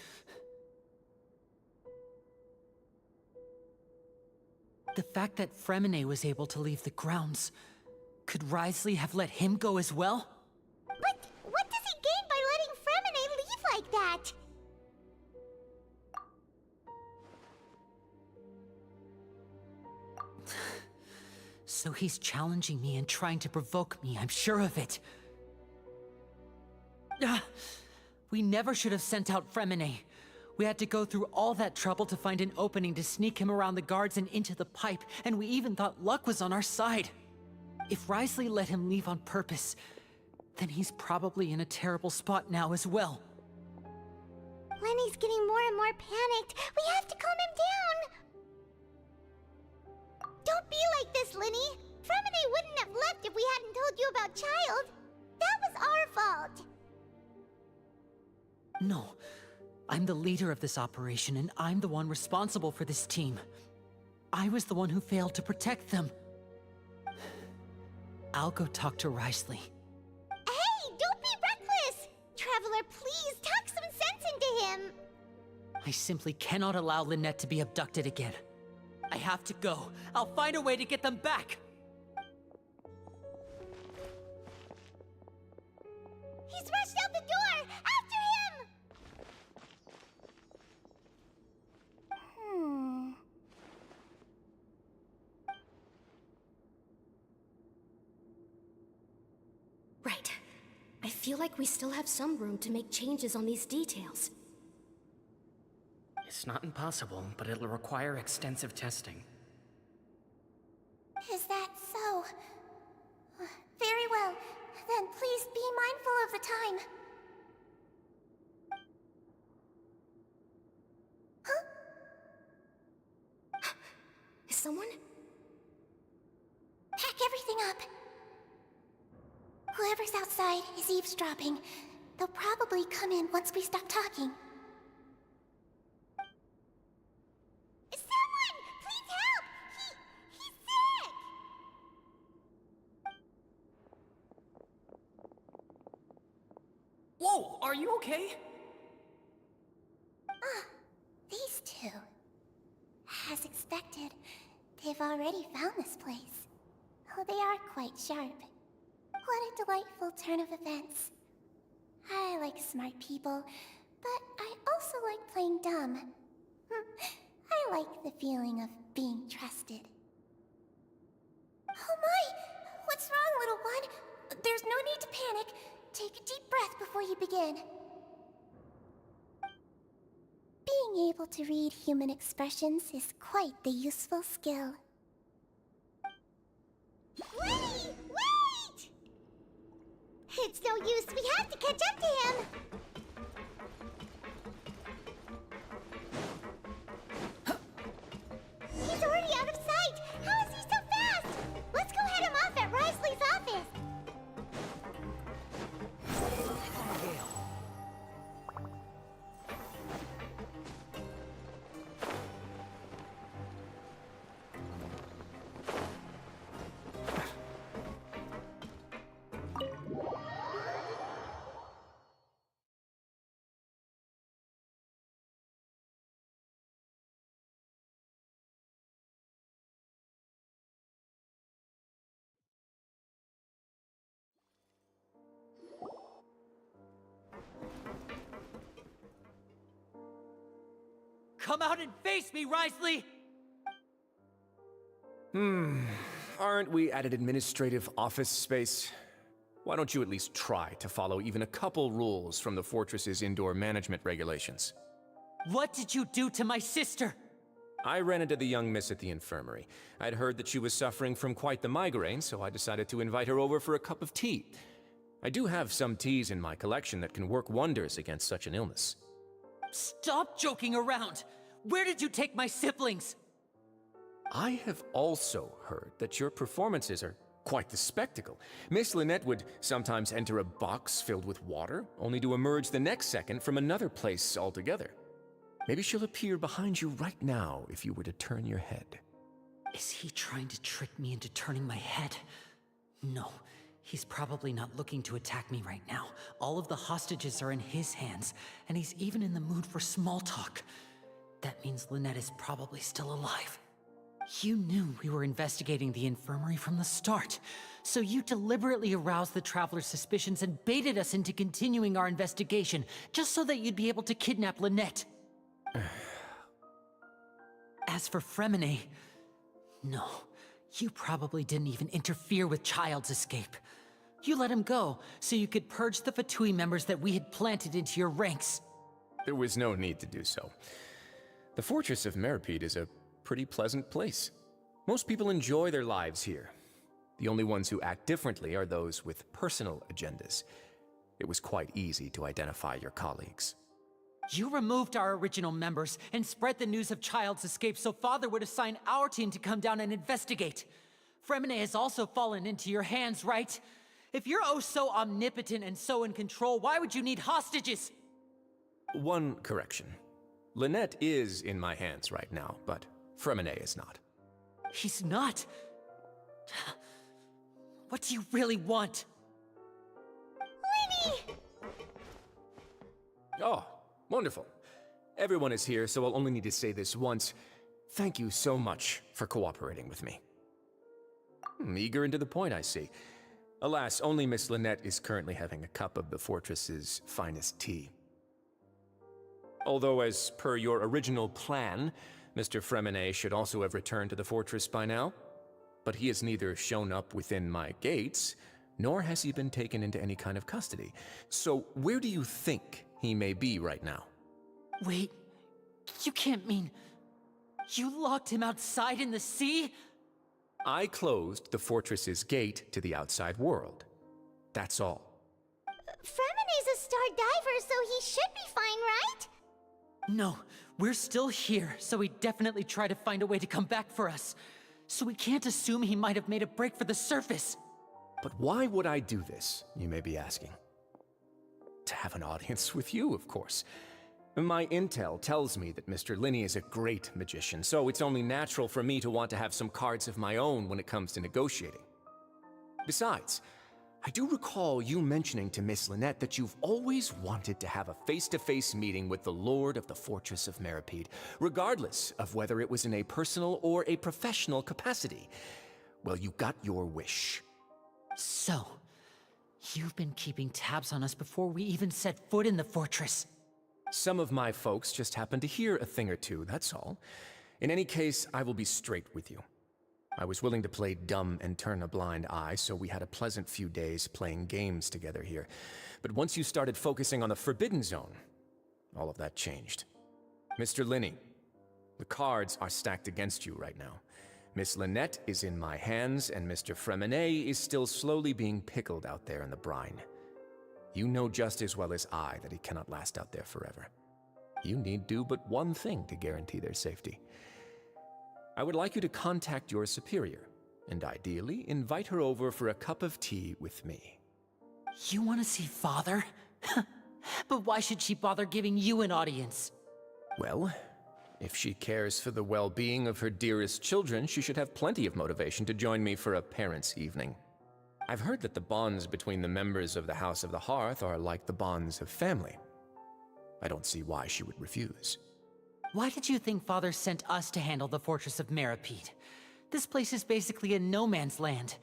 the fact that Fremine was able to leave the grounds... could RYZEN have let him go as well? But what does he gain by letting Fremine leave like that? So he's challenging me and trying to provoke me, I'm sure of it. We never should have sent out Fremine. We had to go through all that trouble to find an opening to sneak him around the guards and into the pipe, and we even thought luck was on our side. If RYZEN let him leave on purpose, then he's probably in a terrible spot now as well. Lenny's getting more and more panicked. We have to calm him down. Don't be like this, Lenny. Fremine wouldn't have left if we hadn't told you about Child. That was our fault. No. I'm the leader of this operation, and I'm the one responsible for this team. I was the one who failed to protect them. I'll go talk to RYZEN. Hey, don't be reckless! Traveler, please, talk some sense into him! I simply cannot allow Lynette to be abducted again. I have to go. I'll find a way to get them back! He's rushed out the door! After him! Right. I feel like we still have some room to make changes on these details. It's not impossible, but it'll require extensive testing. Is that so? Very well. Then please be mindful of the time. Huh? Is someone? Pack everything up. Whoever's outside is eavesdropping. They'll probably come in once we stop talking. Someone! Please help! He's sick! Whoa, are you okay? These two. As expected, they've already found this place. Oh, they are quite sharp. What a delightful turn of events. I like smart people, but I also like playing dumb. I like the feeling of being trusted. Oh my! What's wrong, little one? There's no need to panic. Take a deep breath before you begin. Being able to read human expressions is quite the useful skill. Lenny! Wait! It's no use. We have to catch up to him. He's already out of sight. How is he so fast? Let's go head him off at RYZEN's office. Come out and face me, RYZEN! Aren't we at an administrative office space? Why don't you at least try to follow even a couple rules from the fortress's indoor management regulations? What did you do to my sister? I ran into the young miss at the infirmary. I'd heard that she was suffering from quite the migraine, so I decided to invite her over for a cup of tea. I do have some teas in my collection that can work wonders against such an illness. Stop joking around! Where did you take my siblings? I have also heard that your performances are quite the spectacle. Miss Lynette would sometimes enter a box filled with water, only to emerge the next second from another place altogether. Maybe she'll appear behind you right now if you were to turn your head. Is he trying to trick me into turning my head? No, he's probably not looking to attack me right now. All of the hostages are in his hands, and he's even in the mood for small talk. That means Lynette is probably still alive. You knew we were investigating the infirmary from the start, so you deliberately aroused the Traveler's suspicions and baited us into continuing our investigation, just so that you'd be able to kidnap Lynette. As for Fremine, no, you probably didn't even interfere with Child's escape. You let him go, so you could purge the Fatui members that we had planted into your ranks. There was no need to do so. The Fortress of Meripede is a pretty pleasant place. Most people enjoy their lives here. The only ones who act differently are those with personal agendas. It was quite easy to identify your colleagues. You removed our original members and spread the news of Child's escape so Father would assign our team to come down and investigate. Fremine has also fallen into your hands, right? If you're oh so omnipotent and so in control, why would you need hostages? One correction. Lynette is in my hands right now, but Fremine is not. He's not? What do you really want? Lenny! Oh, wonderful. Everyone is here, so I'll only need to say this once. Thank you so much for cooperating with me. Eager and to the point, I see. Alas, only Miss Lynette is currently having a cup of the fortress's finest tea. Although, as per your original plan, Mr. Fremine should also have returned to the fortress by now. But he has neither shown up within my gates, nor has he been taken into any kind of custody. So where do you think he may be right now? Wait, you can't mean... You locked him outside in the sea? I closed the fortress's gate to the outside world. That's all. Fremine's a star diver, so he should be fine, right? No, we're still here, so he definitely tried to find a way to come back for us. So we can't assume he might have made a break for the surface. But why would I do this, you may be asking? To have an audience with you, of course. My intel tells me that Mr. Linney is a great magician, so it's only natural for me to want to have some cards of my own when it comes to negotiating. Besides, I do recall you mentioning to Miss Lynette that you've always wanted to have a face-to-face meeting with the Lord of the Fortress of Meripede, regardless of whether it was in a personal or a professional capacity. Well, you got your wish. So, you've been keeping tabs on us before we even set foot in the fortress. Some of my folks just happened to hear a thing or two, that's all. In any case, I will be straight with you. I was willing to play dumb and turn a blind eye, so we had a pleasant few days playing games together here. But once you started focusing on the Forbidden Zone, all of that changed. Mr. Linney, the cards are stacked against you right now. Miss Lynette is in my hands, and Mr. Fremine is still slowly being pickled out there in the brine. You know just as well as I that he cannot last out there forever. You need do but one thing to guarantee their safety. I would like you to contact your superior, and ideally invite her over for a cup of tea with me. You want to see Father? But why should she bother giving you an audience? Well, if she cares for the well-being of her dearest children, she should have plenty of motivation to join me for a parents' evening. I've heard that the bonds between the members of the House of the Hearth are like the bonds of family. I don't see why she would refuse. Why did you think Father sent us to handle the Fortress of Meripede? This place is basically a no-man's land.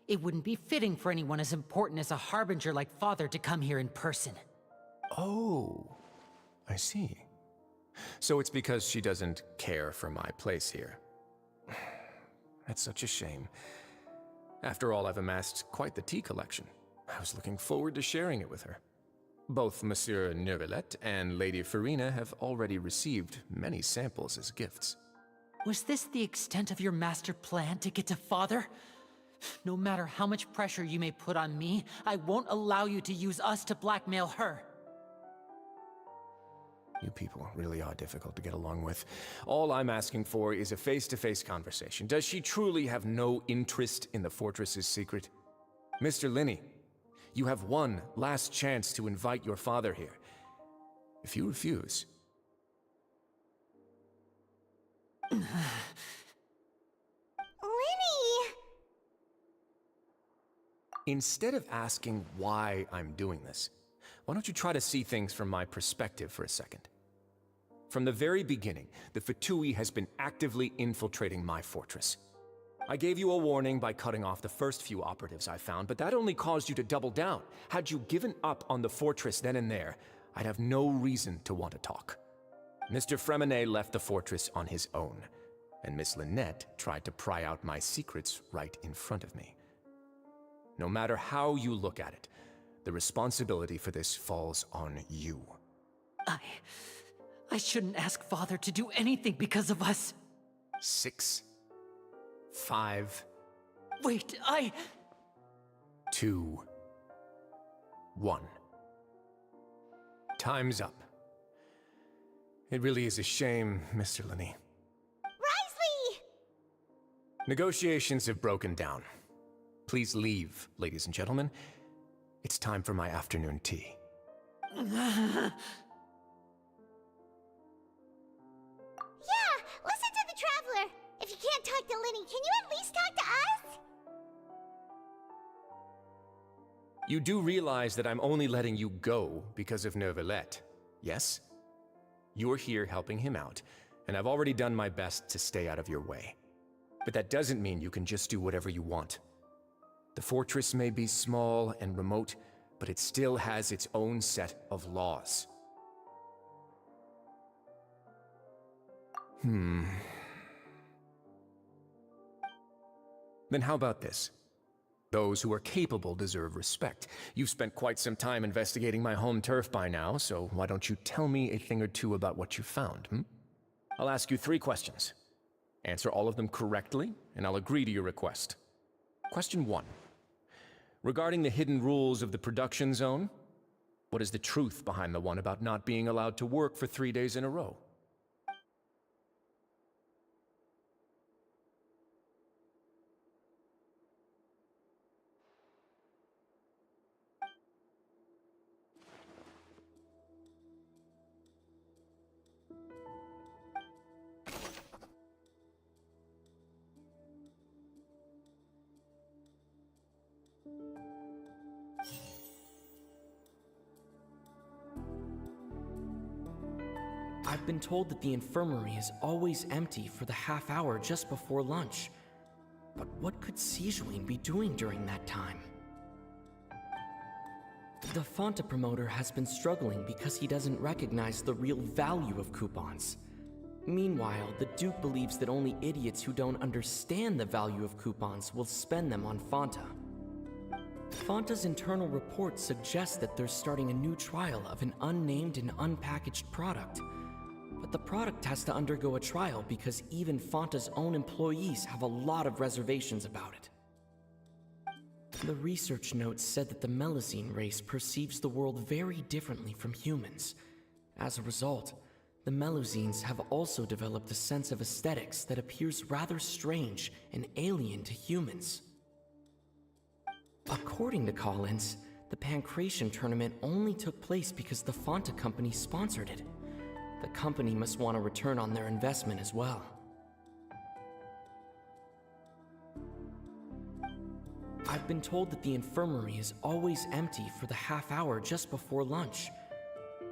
It wouldn't be fitting for anyone as important as a harbinger like Father to come here in person. Oh, I see. So it's because she doesn't care for my place here. That's such a shame. After all, I've amassed quite the tea collection. I was looking forward to sharing it with her. Both Monsieur Neuvillette and Lady Farina have already received many samples as gifts. Was this the extent of your master plan to get to Father? No matter how much pressure you may put on me, I won't allow you to use us to blackmail her. You people really are difficult to get along with. All I'm asking for is a face-to-face conversation. Does she truly have no interest in the fortress's secret? Mr. Linney, you have one last chance to invite your father here. If you refuse... Linny! Instead of asking why I'm doing this, why don't you try to see things from my perspective for a second? From the very beginning, the Fatui has been actively infiltrating my fortress. I gave you a warning by cutting off the first few operatives I found, but that only caused you to double down. Had you given up on the fortress then and there, I'd have no reason to want to talk. Mr. Fremenet left the fortress on his own, and Miss Lynette tried to pry out my secrets right in front of me. No matter how you look at it, the responsibility for this falls on you. I shouldn't ask Father to do anything because of us. 6, 5... Wait, 2, 1. Time's up. It really is a shame, Mr. Linney. Wriothesley! Negotiations have broken down. Please leave, ladies and gentlemen. It's time for my afternoon tea. Yeah, listen to the Traveler! If you can't talk to Linny, can you at least talk to us? You do realize that I'm only letting you go because of Neuvillette, yes? You're here helping him out, and I've already done my best to stay out of your way. But that doesn't mean you can just do whatever you want. The fortress may be small and remote, but it still has its own set of laws. Then how about this? Those who are capable deserve respect. You've spent quite some time investigating my home turf by now, so why don't you tell me a thing or two about what you found, I'll ask you 3 questions. Answer all of them correctly, and I'll agree to your request. Question 1. Regarding the hidden rules of the production zone, what is the truth behind the one about not being allowed to work for 3 days in a row? I've been told that the infirmary is always empty for the half hour just before lunch. But what could Sigewinne be doing during that time? The Fonta promoter has been struggling because he doesn't recognize the real value of coupons. Meanwhile, the Duke believes that only idiots who don't understand the value of coupons will spend them on Fonta. Fonta's internal report suggests that they're starting a new trial of an unnamed and unpackaged product. But the product has to undergo a trial because even Fonta's own employees have a lot of reservations about it. The research notes said that the Melusine race perceives the world very differently from humans. As a result, the Melusines have also developed a sense of aesthetics that appears rather strange and alien to humans. According to Collins, the Pancration tournament only took place because the Fonta company sponsored it. The company must want a return on their investment as well. I've been told that the infirmary is always empty for the half hour just before lunch.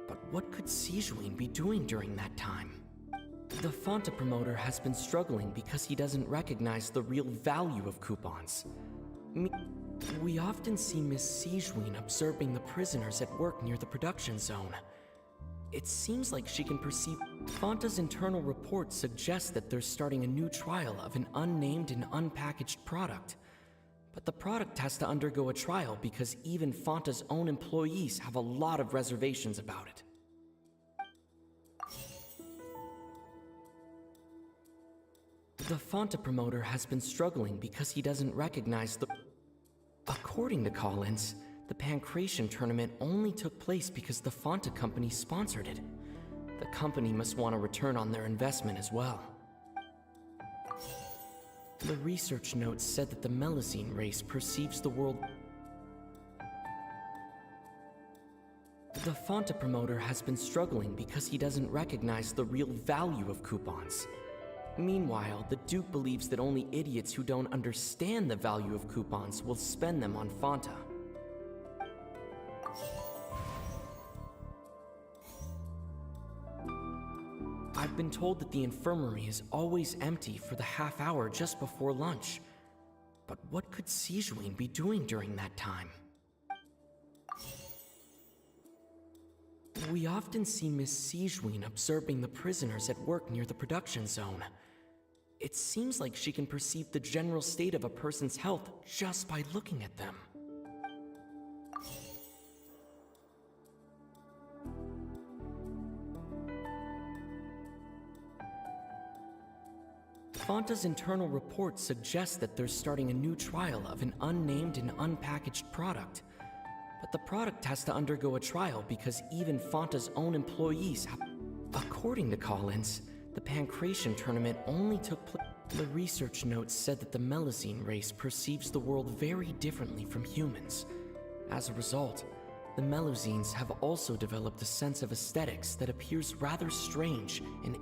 But what could Sigewinne be doing during that time? The Fonta promoter has been struggling because he doesn't recognize the real value of coupons. We often see Miss Sigewinne observing the prisoners at work near the production zone. It seems like she can perceive... Fonta's internal report suggests that they're starting a new trial of an unnamed and unpackaged product. But the product has to undergo a trial because even Fonta's own employees have a lot of reservations about it. The Fanta promoter has been struggling because he doesn't recognize the... According to Collins, the Pancration tournament only took place because the Fanta company sponsored it. The company must want a return on their investment as well. The research notes said that the Melazine race perceives the world... The Fanta promoter has been struggling because he doesn't recognize the real value of coupons. Meanwhile, the Duke believes that only idiots who don't understand the value of coupons will spend them on Fanta. I've been told that the infirmary is always empty for the half hour just before lunch. But what could Sigewinne be doing during that time? We often see Miss Sigewinne observing the prisoners at work near the production zone. It seems like she can perceive the general state of a person's health just by looking at them. Fanta's internal report suggests that they're starting a new trial of an unnamed and unpackaged product. But the product has to undergo a trial because even Fanta's own employees have... According to Collins, the Pancration tournament only took place... The research notes said that the Melazine race perceives the world very differently from humans. As a result, the Melazines have also developed a sense of aesthetics that appears rather strange and...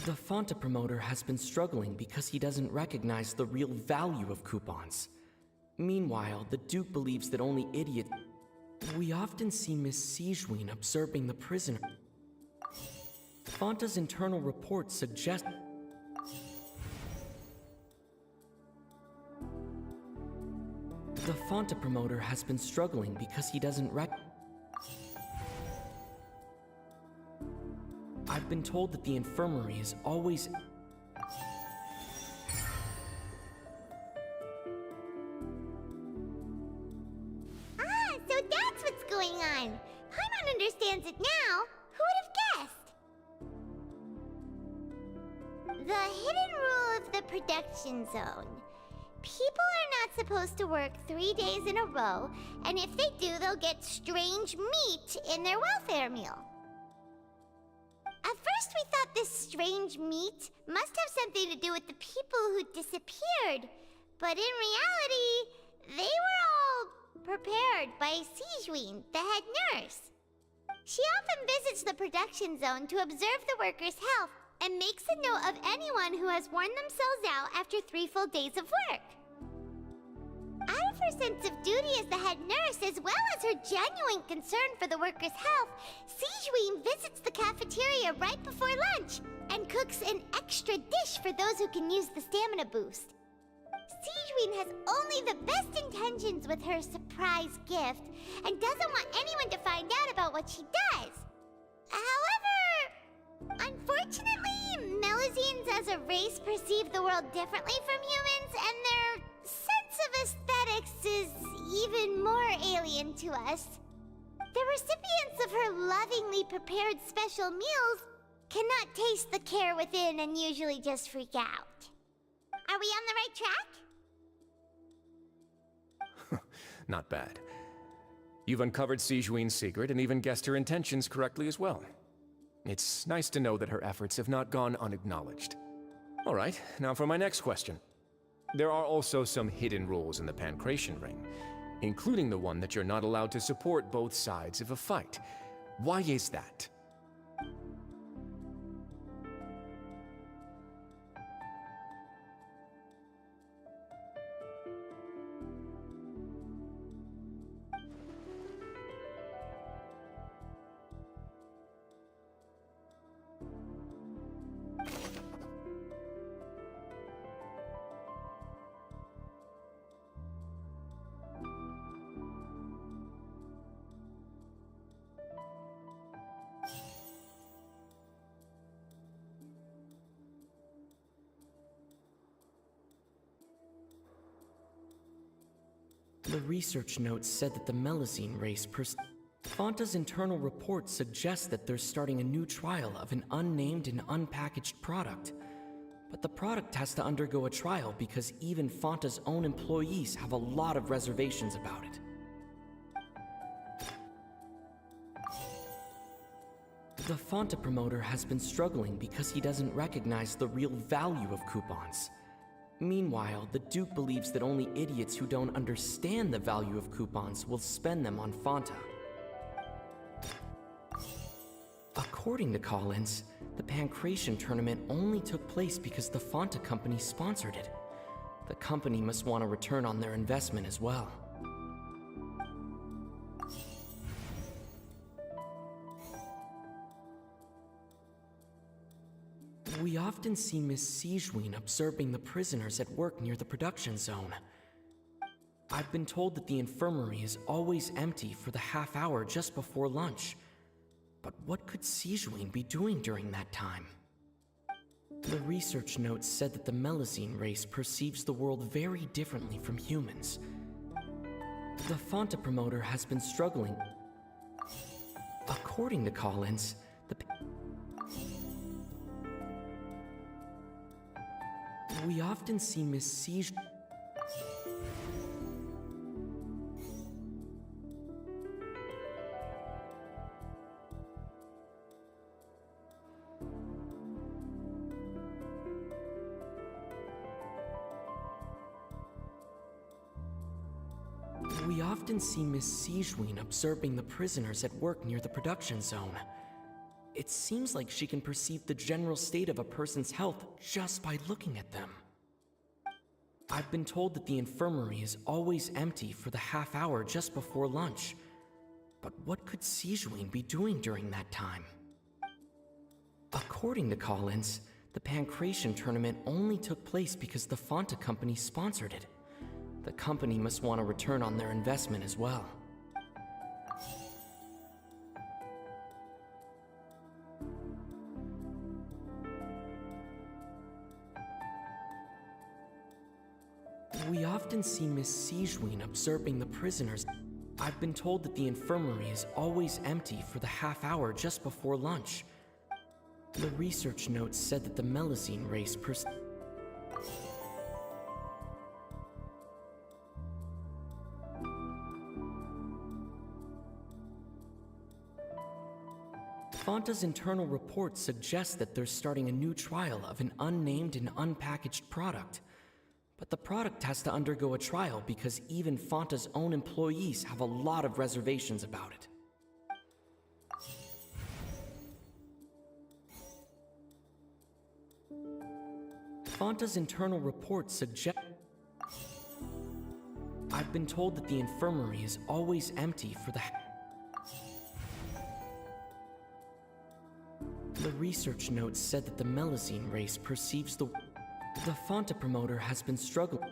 The Fanta promoter has been struggling because he doesn't recognize the real value of coupons. Meanwhile, the Duke believes that only idiots... We often see Miss Sigewinne observing the prisoner. Fanta's internal report suggests... The Fanta promoter has been struggling because he doesn't I've been told that the infirmary is always... So that's what's going on. Paimon understands it now. Who would have guessed? The hidden rule of the production zone. People are not supposed to work 3 days in a row, and if they do, they'll get strange meat in their welfare meal. At first we thought this strange meat must have something to do with the people who disappeared, but in reality, they were all prepared by Sigewinne, the head nurse. She often visits the production zone to observe the workers' health and makes a note of anyone who has worn themselves out after 3 full days of work. Out of her sense of duty as the head nurse, as well as her genuine concern for the workers' health, Sigewinne visits the cafeteria right before lunch and cooks an extra dish for those who can use the stamina boost. Sigewinne has only the best intentions with her surprise gift and doesn't want anyone to find out about what she does. However, unfortunately, Melazines as a race perceive the world differently from humans, and their sense of aesthetics is even more alien to us. The recipients of her lovingly prepared special meals cannot taste the care within and usually just freak out. Are we on the right track? Not bad. You've uncovered Sigewinne's secret and even guessed her intentions correctly as well. It's nice to know that her efforts have not gone unacknowledged. All right, now for my next question. There are also some hidden rules in the Pancration ring, including the one that you're not allowed to support both sides of a fight. Why is that? The research notes said that the Melazine race Fanta's internal report suggests that they're starting a new trial of an unnamed and unpackaged product. But the product has to undergo a trial because even Fanta's own employees have a lot of reservations about it. The Fanta promoter has been struggling because he doesn't recognize the real value of coupons. Meanwhile, the Duke believes that only idiots who don't understand the value of coupons will spend them on Fanta. According to Collins, the Pancration tournament only took place because the Fanta company sponsored it. The company must want a return on their investment as well. We often see Miss Siegewien observing the prisoners at work near the production zone. I've been told that the infirmary is always empty for the half hour just before lunch. But what could Siegewien be doing during that time? The research notes said that the Melazine race perceives the world very differently from humans. The Fanta promoter has been struggling. According to Collins, we often see Miss Siege. We often see Miss Siegewien observing the prisoners at work near the production zone. It seems like she can perceive the general state of a person's health just by looking at them. I've been told that the infirmary is always empty for the half hour just before lunch. But what could Siegewien be doing during that time? According to Collins, the Pancration tournament only took place because the Fanta company sponsored it. The company must want a return on their investment as well. We often see Miss Siegewien observing the prisoners. I've been told that the infirmary is always empty for the half hour just before lunch. The research notes said that the Melazine race Fanta's internal report suggests that they're starting a new trial of an unnamed and unpackaged product. But the product has to undergo a trial because even Fanta's own employees have a lot of reservations about it. Fanta's internal report suggests... I've been told that the infirmary is always empty for the... The research notes said that the Melazine race perceives the Fanta promoter has been struggling.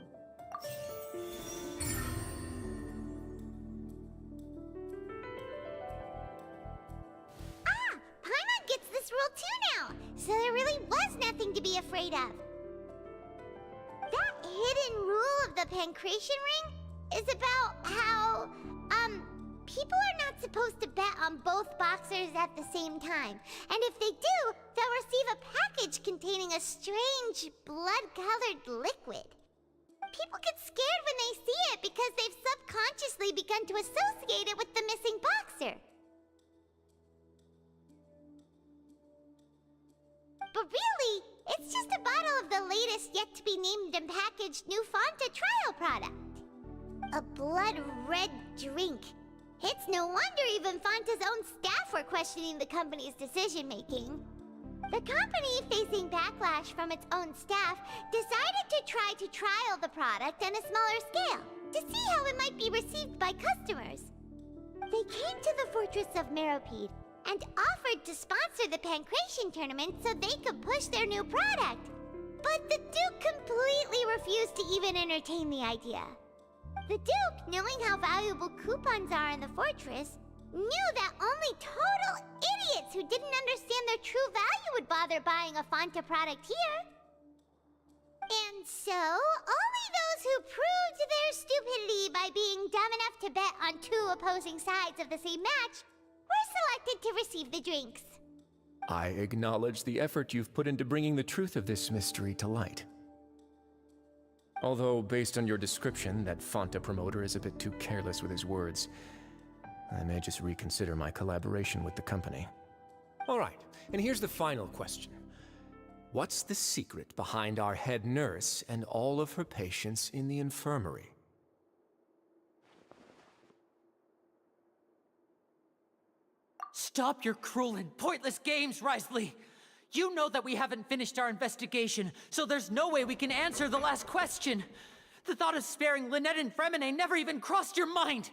Paimon gets this rule too now, so there really was nothing to be afraid of. That hidden rule of the Pancration ring is about how, people are not supposed to bet on both boxers at the same time. And if they do, they'll receive a package containing a strange, blood-colored liquid. People get scared when they see it because they've subconsciously begun to associate it with the missing boxer. But really, it's just a bottle of the latest yet-to-be-named and packaged new Fanta trial product. A blood-red drink. It's no wonder even Fanta's own staff were questioning the company's decision-making. The company, facing backlash from its own staff, decided to try to trial the product on a smaller scale, to see how it might be received by customers. They came to the fortress of Meropide and offered to sponsor the Pancration tournament so they could push their new product. But the Duke completely refused to even entertain the idea. The Duke, knowing how valuable coupons are in the fortress, knew that only total idiots who didn't understand their true value would bother buying a Fanta product here. And so, only those who proved their stupidity by being dumb enough to to bet on two opposing sides of the same match, we're selected to receive the drinks. I acknowledge the effort you've put into bringing the truth of this mystery to light. Although, based on your description, that Fonta promoter is a bit too careless with his words, I may just reconsider my collaboration with the company. All right, and here's the final question. What's the secret behind our head nurse and all of her patients in the infirmary? Stop your cruel and pointless games, RYZEN! You know that we haven't finished our investigation, so there's no way we can answer the last question. The thought of sparing Lynette and Fremine never even crossed your mind.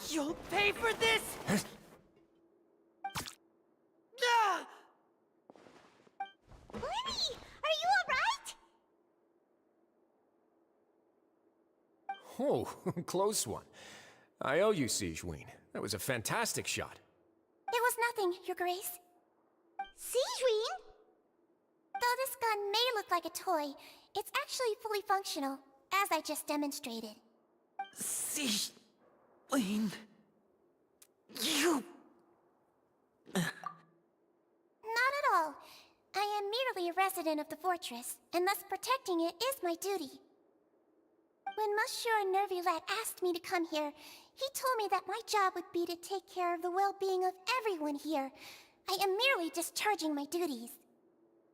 You'll pay for this! Ah! Lenny, are you alright? Oh, close one. I owe you, Sigeween. That was a fantastic shot. It was nothing, Your Grace. Sigeween? Though this gun may look like a toy, it's actually fully functional, as I just demonstrated. Sigeween... You... Not at all. I am merely a resident of the fortress, and thus protecting it is my duty. When Monsieur 𝂸🂸🂸 asked me to come here, he told me that my job would be to take care of the well-being of everyone here. I am merely discharging my duties.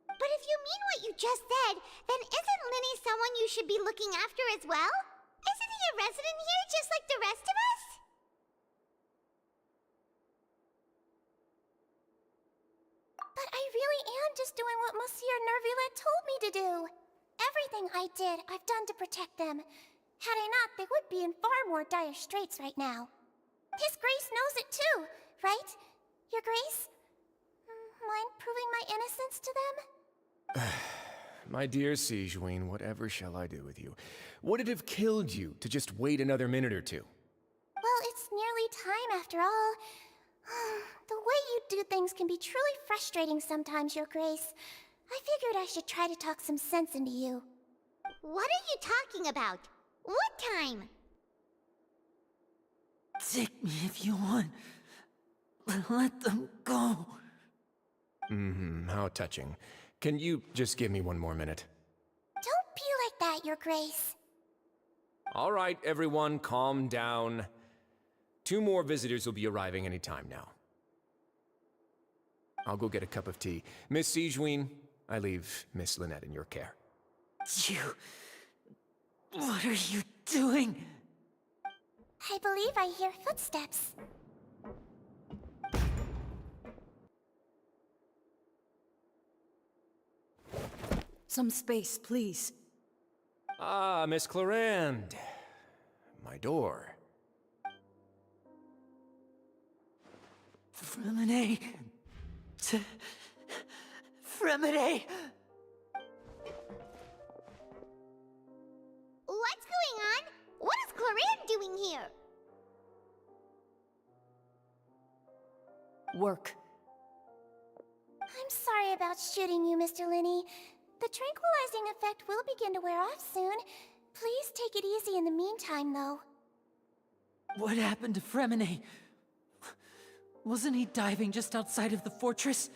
But if you mean what you just said, then isn't Lenny someone you should be looking after as well? Isn't he a resident here just like the rest of us? But I really am just doing what Monsieur 𝂸🂸🂸 told me to do. Everything I did, I've done to protect them. Had I not, they would be in far more dire straits right now. His Grace knows it too, right? Your Grace? Mind proving my innocence to them? My dear Sigeween, whatever shall I do with you? Would it have killed you to just wait another minute or two? Well, it's nearly time after all. The way you do things can be truly frustrating sometimes, Your Grace. I figured I should try to talk some sense into you. What are you talking about? What time? Take me if you want. But let them go. How touching. Can you just give me one more minute? Don't be like that, Your Grace. All right, everyone, calm down. 2 more visitors will be arriving any time now. I'll go get a cup of tea. Miss Sigeween, I leave Miss Lynette in your care. You... What are you doing? I believe I hear footsteps. Some space, please. Ah, Miss Clarande. My door. Fremine... Fremine... What's going on? What is Clarande doing here? Work. I'm sorry about shooting you, Mr. Linney. The tranquilizing effect will begin to wear off soon. Please take it easy in the meantime, though. What happened to Fremine? Wasn't he diving just outside of the fortress?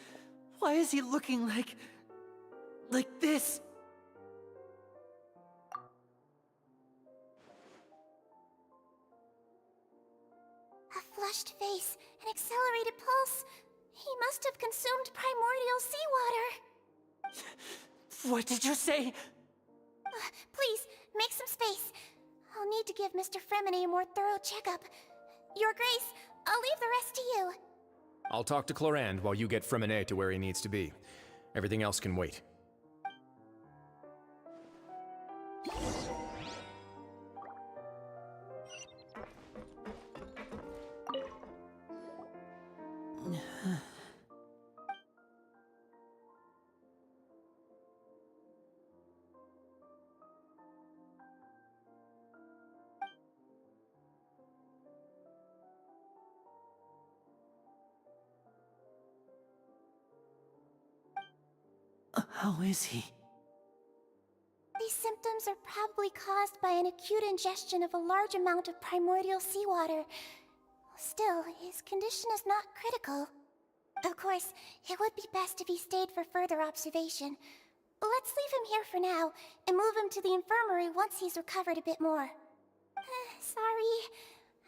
Why is he looking like this? A flushed face, an accelerated pulse. He must have consumed primordial seawater. What did you say? Please, make some space. I'll need to give Mr. Fremine a more thorough checkup. Your Grace, I'll leave the rest to you. I'll talk to Clarande while you get Fremine to where he needs to be. Everything else can wait. These symptoms symptoms are probably caused by an acute ingestion of a large amount of primordial seawater. Still, his condition is not critical. Of course, it would be best if he stayed for further observation. Let's leave him here for now, and move him to the infirmary once he's recovered a bit more. Sorry.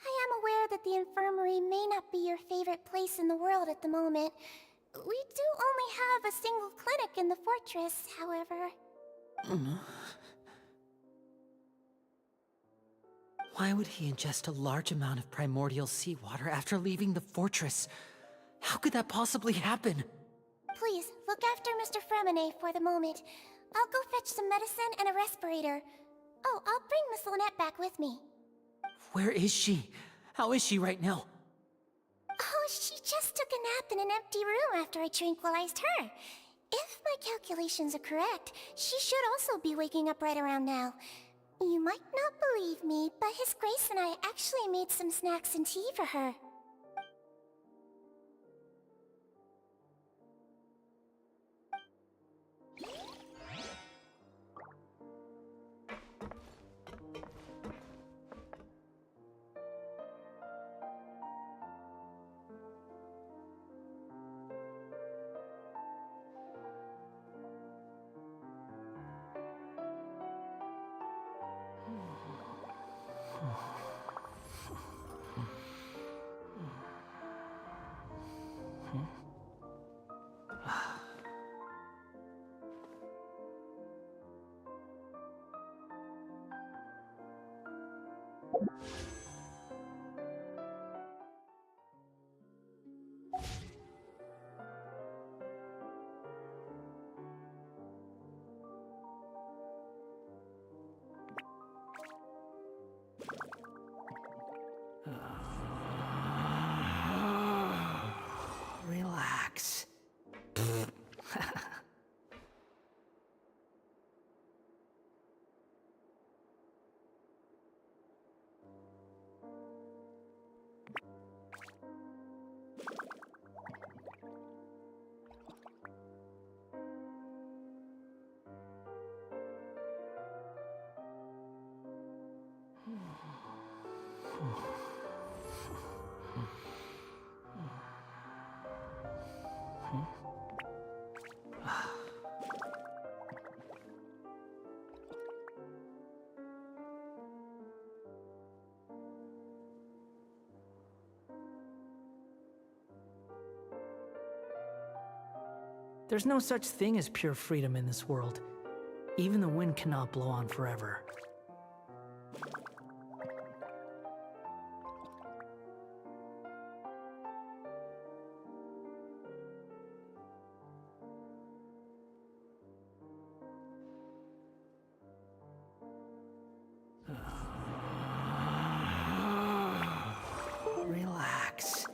I am aware that the infirmary may not be your favorite place in the world at the moment. We do only have a single clinic in the fortress, however. Why would he ingest a large amount of primordial seawater after leaving the fortress? How could that possibly happen? Please, look after Mr. Fremine for the moment. I'll go fetch some medicine and a respirator. Oh, I'll bring Miss Lynette back with me. Where is she? How is she right now? Oh, she just took a nap in an empty room after I tranquilized her. If my calculations are correct, she should also be waking up right around now. You might not believe me, but His Grace and I actually made some snacks and tea for her. Relax. There's no such thing as pure freedom in this world. Even the wind cannot blow on forever. Relax.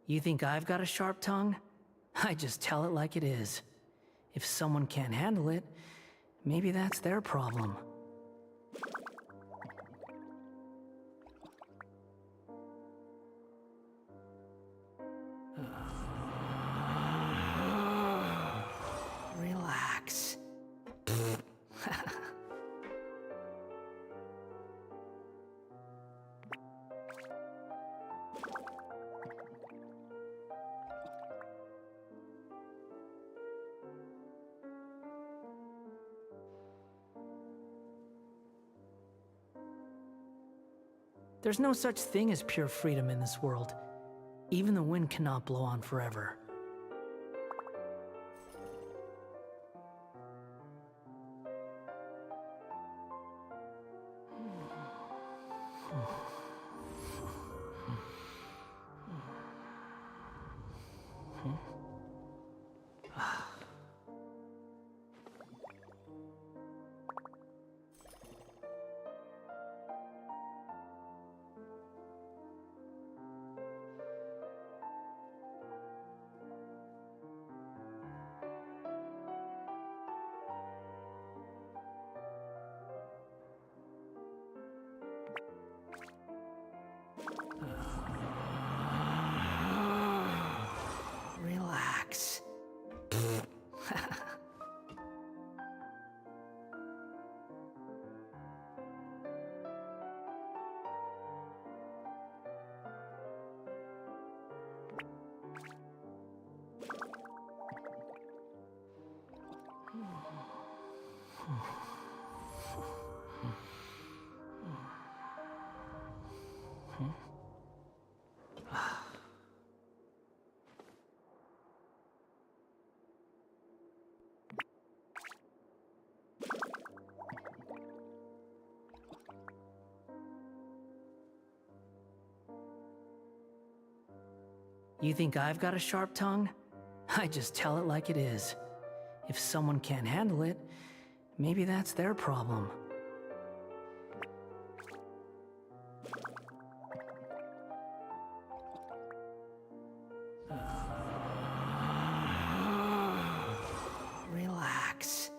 You think I've got a sharp tongue? I just tell it like it is. If someone can't handle it, maybe that's their problem. Relax. There's no such thing as pure freedom in this world. Even the wind cannot blow on forever. You think I've got a sharp tongue? I just tell it like it is. If someone can't handle it, maybe that's their problem. Relax.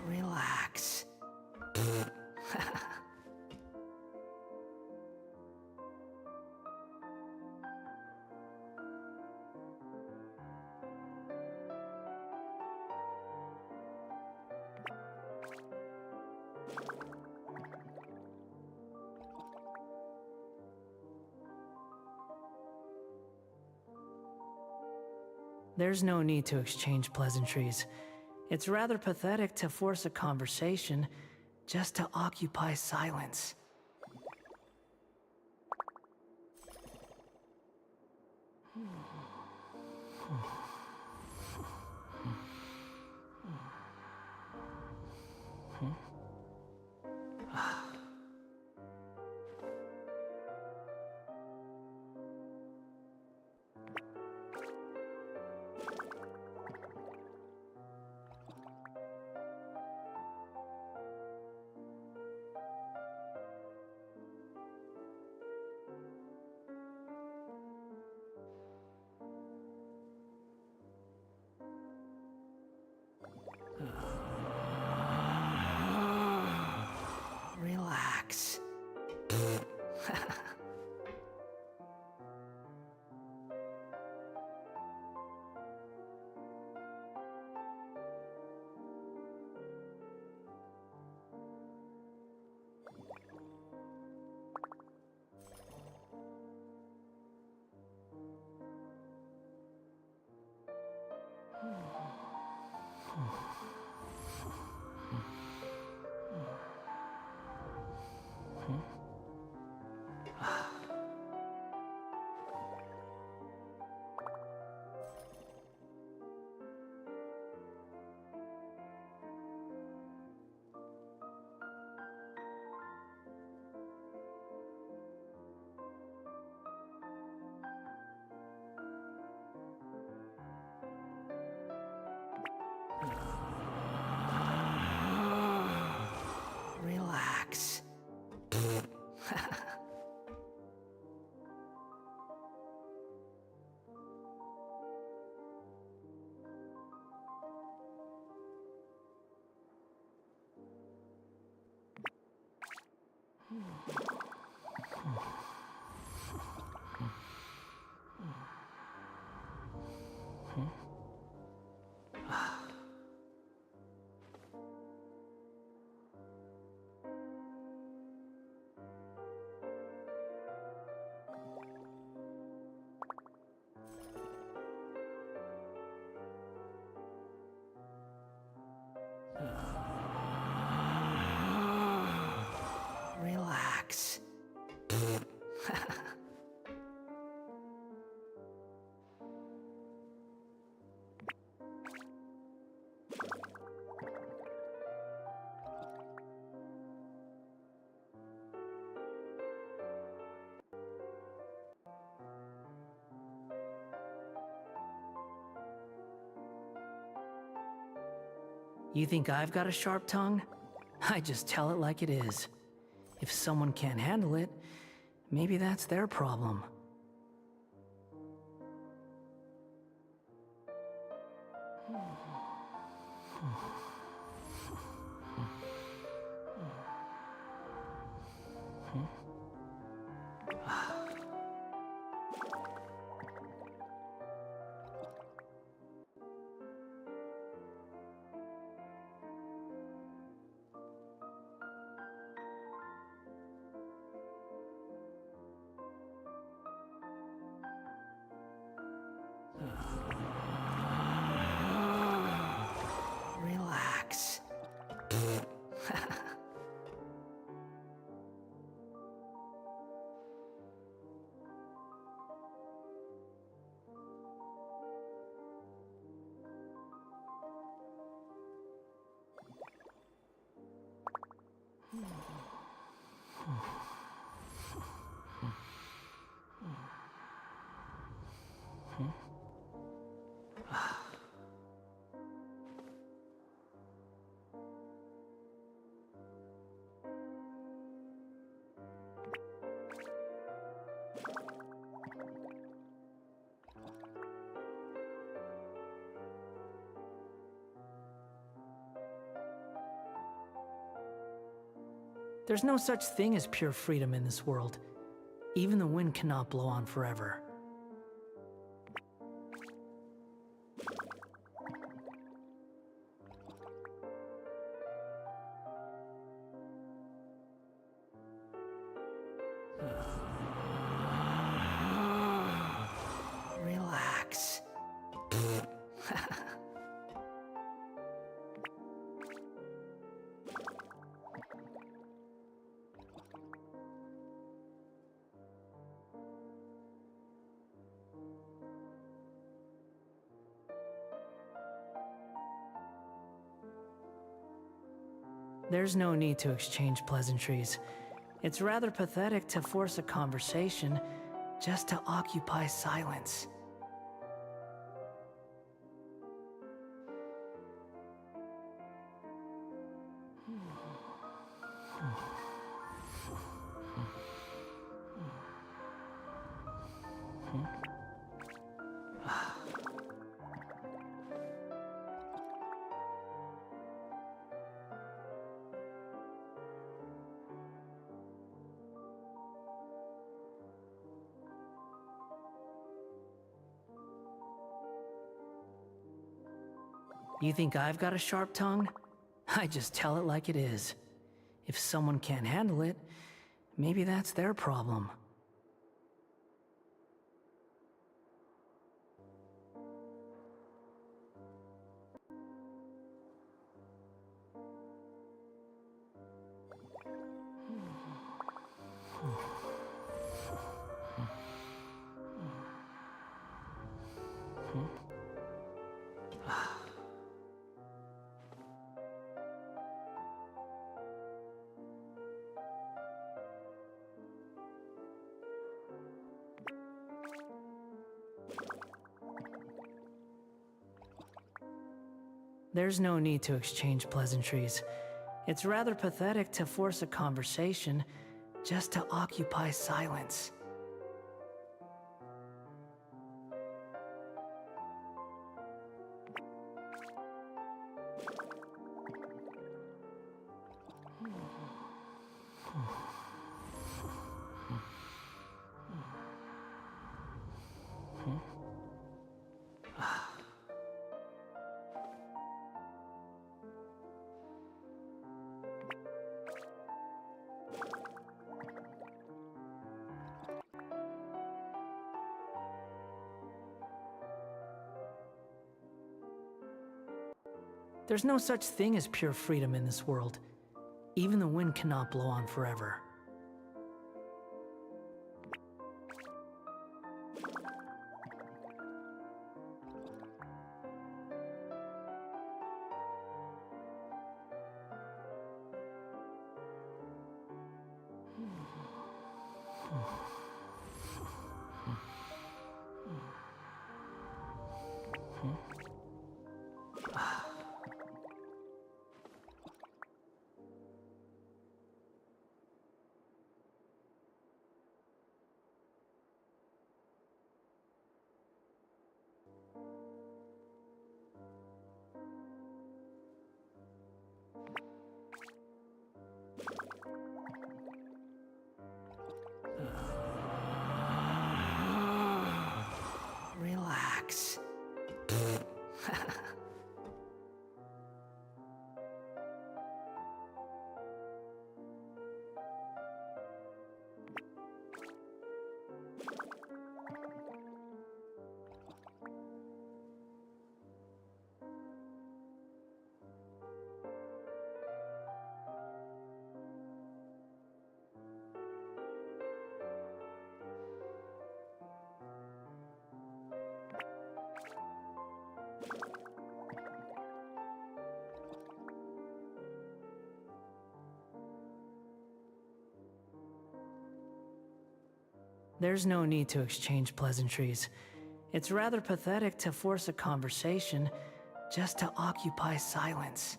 Relax. There's no need to exchange pleasantries. It's rather pathetic to force a conversation just to occupy silence. Relax. You think I've got a sharp tongue? I just tell it like it is. If someone can't handle it, maybe that's their problem. Relax. There's no such thing as pure freedom in this world. Even the wind cannot blow on forever. Relax. There's no need to exchange pleasantries. It's rather pathetic to force a conversation just to occupy silence. You think I've got a sharp tongue? I just tell it like it is. If someone can't handle it, maybe that's their problem. There's no need to exchange pleasantries. It's rather pathetic to force a conversation just to occupy silence. There's no such thing as pure freedom in this world. Even the wind cannot blow on forever. Relax. There's no need to exchange pleasantries. It's rather pathetic to force a conversation just to occupy silence.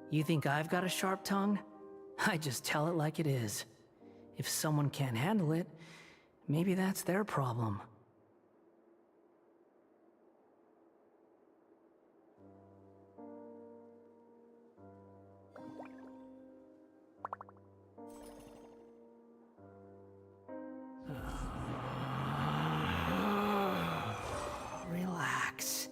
You think I've got a sharp tongue? I just tell it like it is. If someone can't handle it, maybe that's their problem. Relax.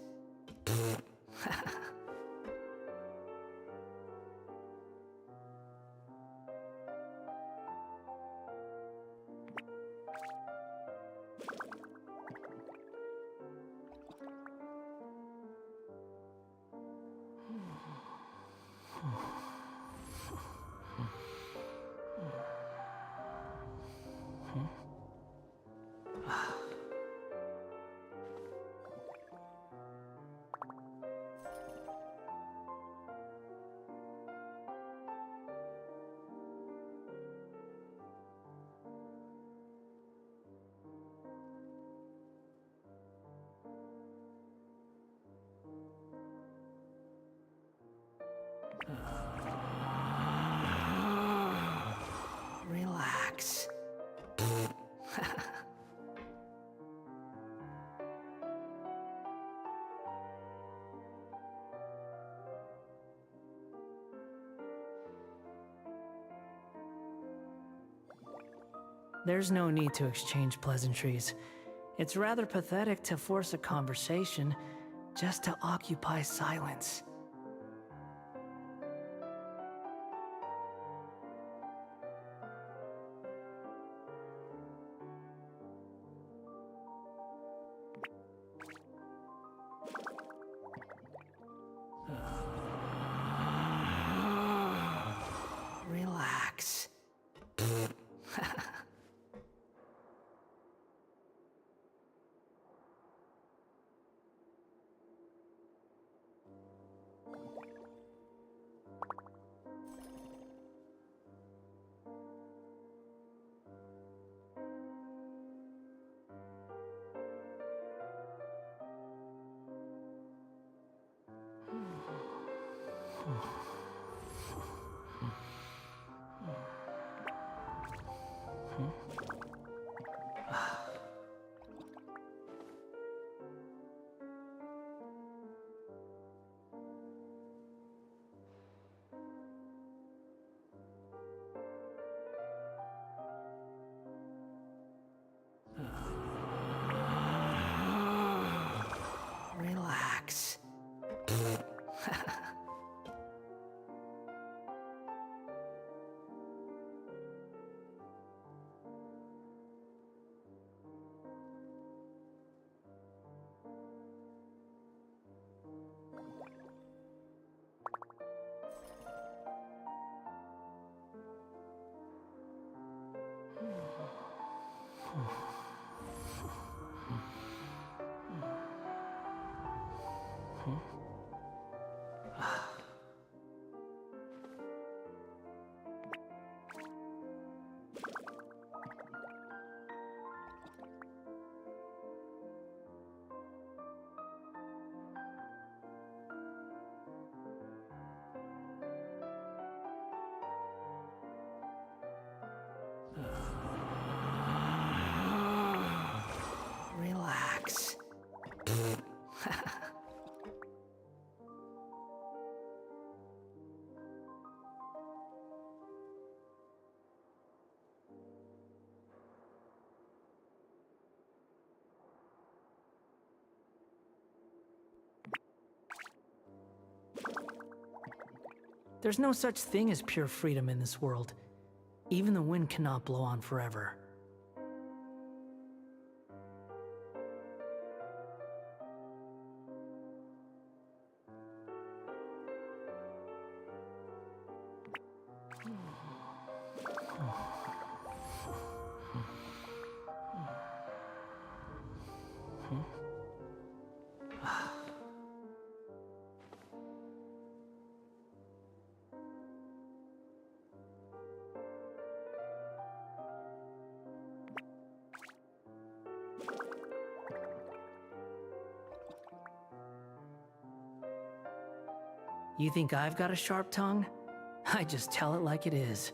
Relax. There's no need to exchange pleasantries. It's rather pathetic to force a conversation just to occupy silence. Relax. Relax. There's no such thing as pure freedom in this world. Even the wind cannot blow on forever. You think I've got a sharp tongue? I just tell it like it is.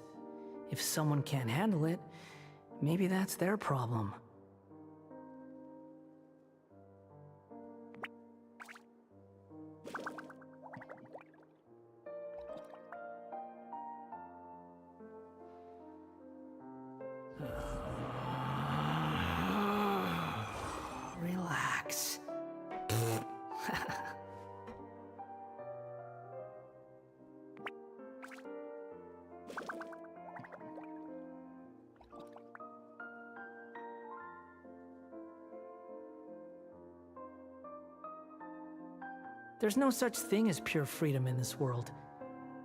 If someone can't handle it, maybe that's their problem. Relax. There's no such thing as pure freedom in this world.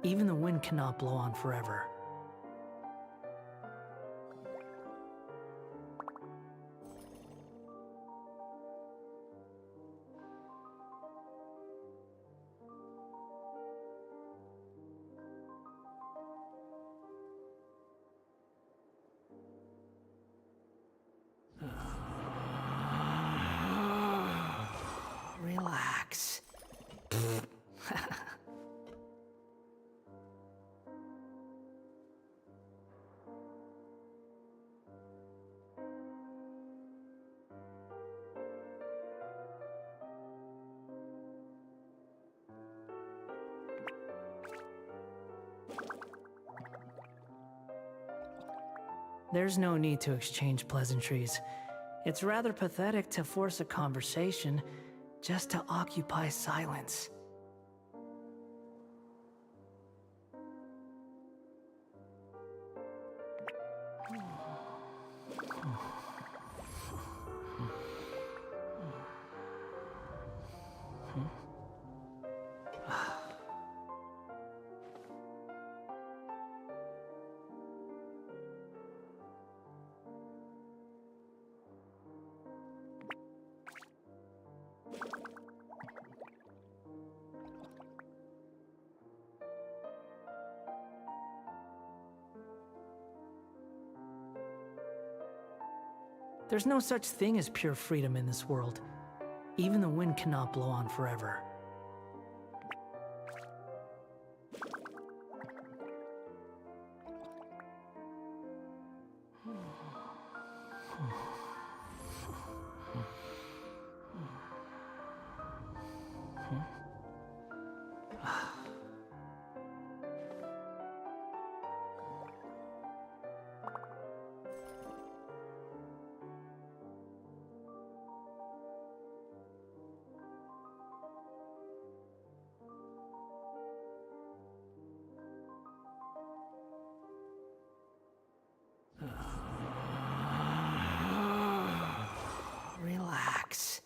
Even the wind cannot blow on forever. Relax. There's no need to exchange pleasantries. It's rather pathetic to force a conversation just to occupy silence. There's no such thing as pure freedom in this world. Even the wind cannot blow on forever. Relax.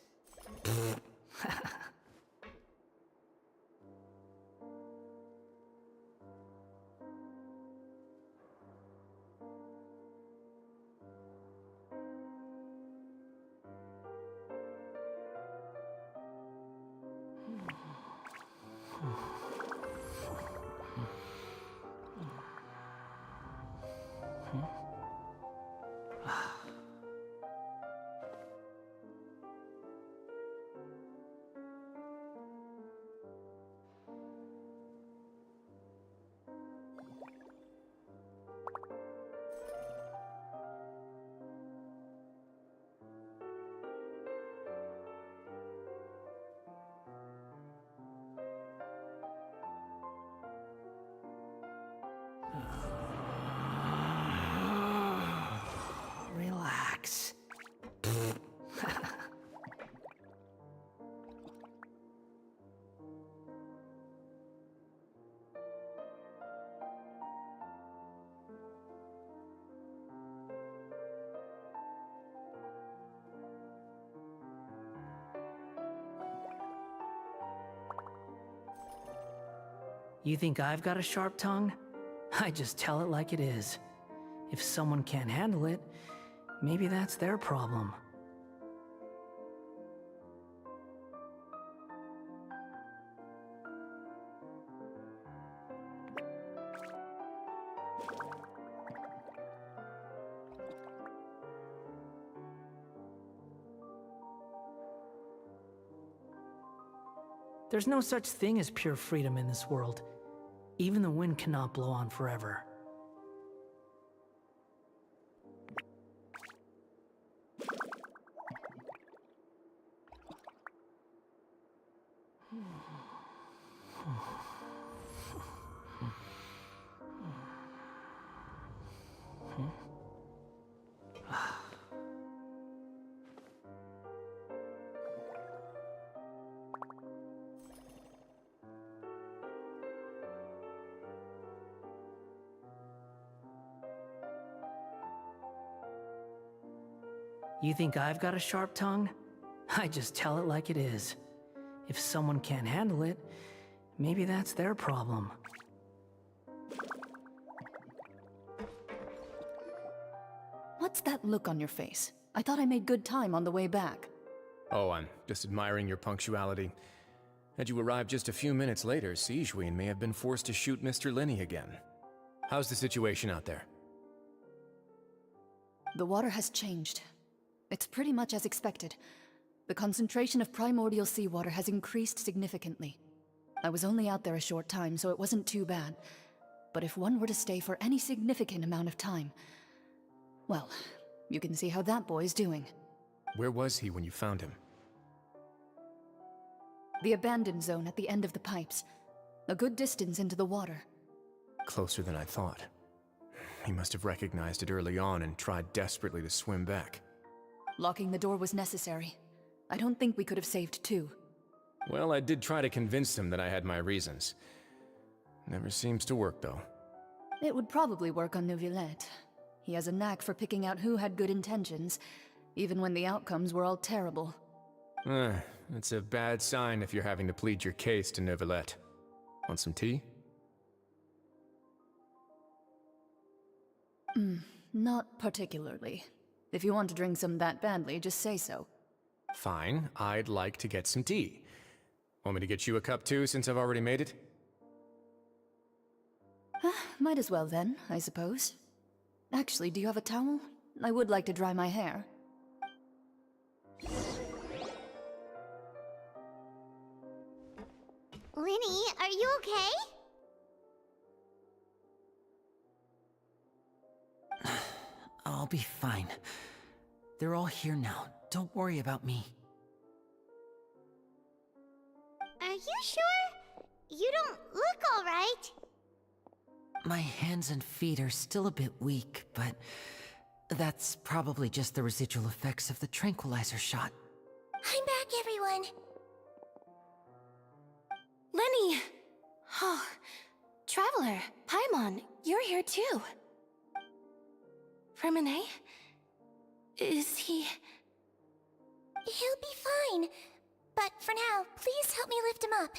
Relax. You think I've got a sharp tongue? I just tell it like it is. If someone can't handle it, maybe that's their problem. There's no such thing as pure freedom in this world. Even the wind cannot blow on forever. You think I've got a sharp tongue? I just tell it like it is. If someone can't handle it, maybe that's their problem. What's that look on your face? I thought I made good time on the way back. Oh, I'm just admiring your punctuality. Had you arrived just a few minutes later, Siegeween may have been forced to shoot Mr. Linney again. How's the situation out there? The water has changed. It's pretty much as expected. The concentration of primordial seawater has increased significantly. I was only out there a short time, so it wasn't too bad. But if one were to stay for any significant amount of time, well, you can see how that boy's doing. Where was he when you found him? The abandoned zone at the end of the pipes. A good distance into the water. Closer than I thought. He must have recognized it early on and tried desperately to swim back. Locking the door was necessary. I don't think we could have saved two. Well, I did try to convince him that I had my reasons. Never seems to work, though. It would probably work on 𝂸🂸🂸. He has a knack for picking out who had good intentions, even when the outcomes were all terrible. It's a bad sign if you're having to plead your case to 𝂸🂸🂸. Want some tea? Not particularly. If you want to drink some that badly, just say so. Fine, I'd like to get some tea. Want me to get you a cup too, since I've already made it? Might as well then, I suppose. Actually, do you have a towel? I would like to dry my hair. Linny, are you okay? I'll be fine. They're all here now. Don't worry about me. Are you sure? You don't look all right. My hands and feet are still a bit weak, but that's probably just the residual effects of the tranquilizer shot. I'm back, everyone. Lenny! Oh, Traveler, Paimon, you're here too. Remine? Is he... He'll be fine. But for now, please help me lift him up.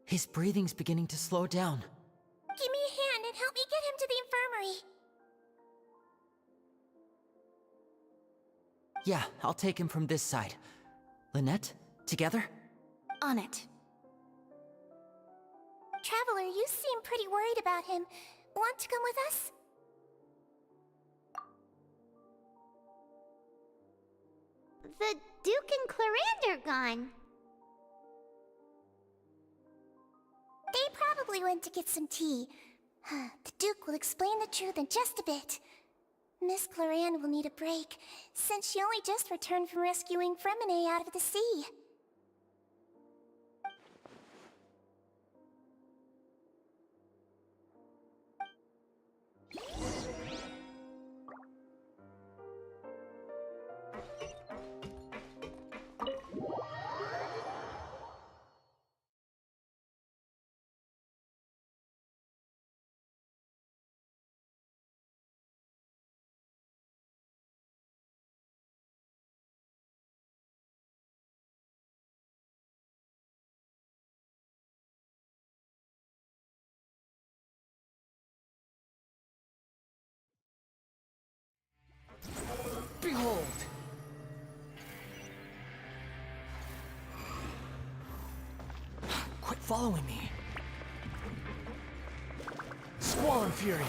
His breathing's beginning to slow down. Give me a hand and help me get him to the infirmary. Yeah, I'll take him from this side. Lynette, together? On it. Traveler, you seem pretty worried about him. Want to come with us? The Duke and Clarande are gone. They probably went to get some tea. The Duke will explain the truth in just a bit. Miss Clarande will need a break, since she only just returned from rescuing Fremine out of the sea. Behold! Quit following me. Squall and Fury!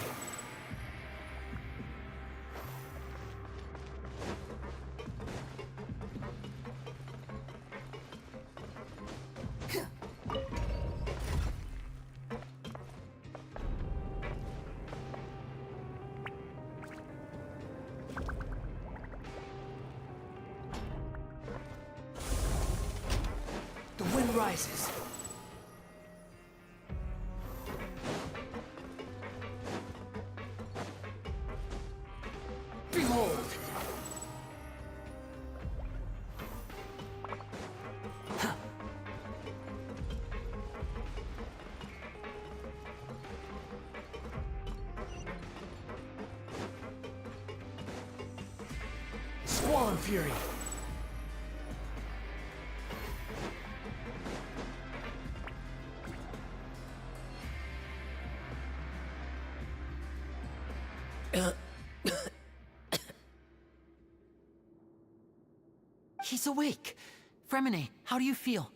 The wind rises. Behold! Squall and Fury! He's awake. Fremine, how do you feel?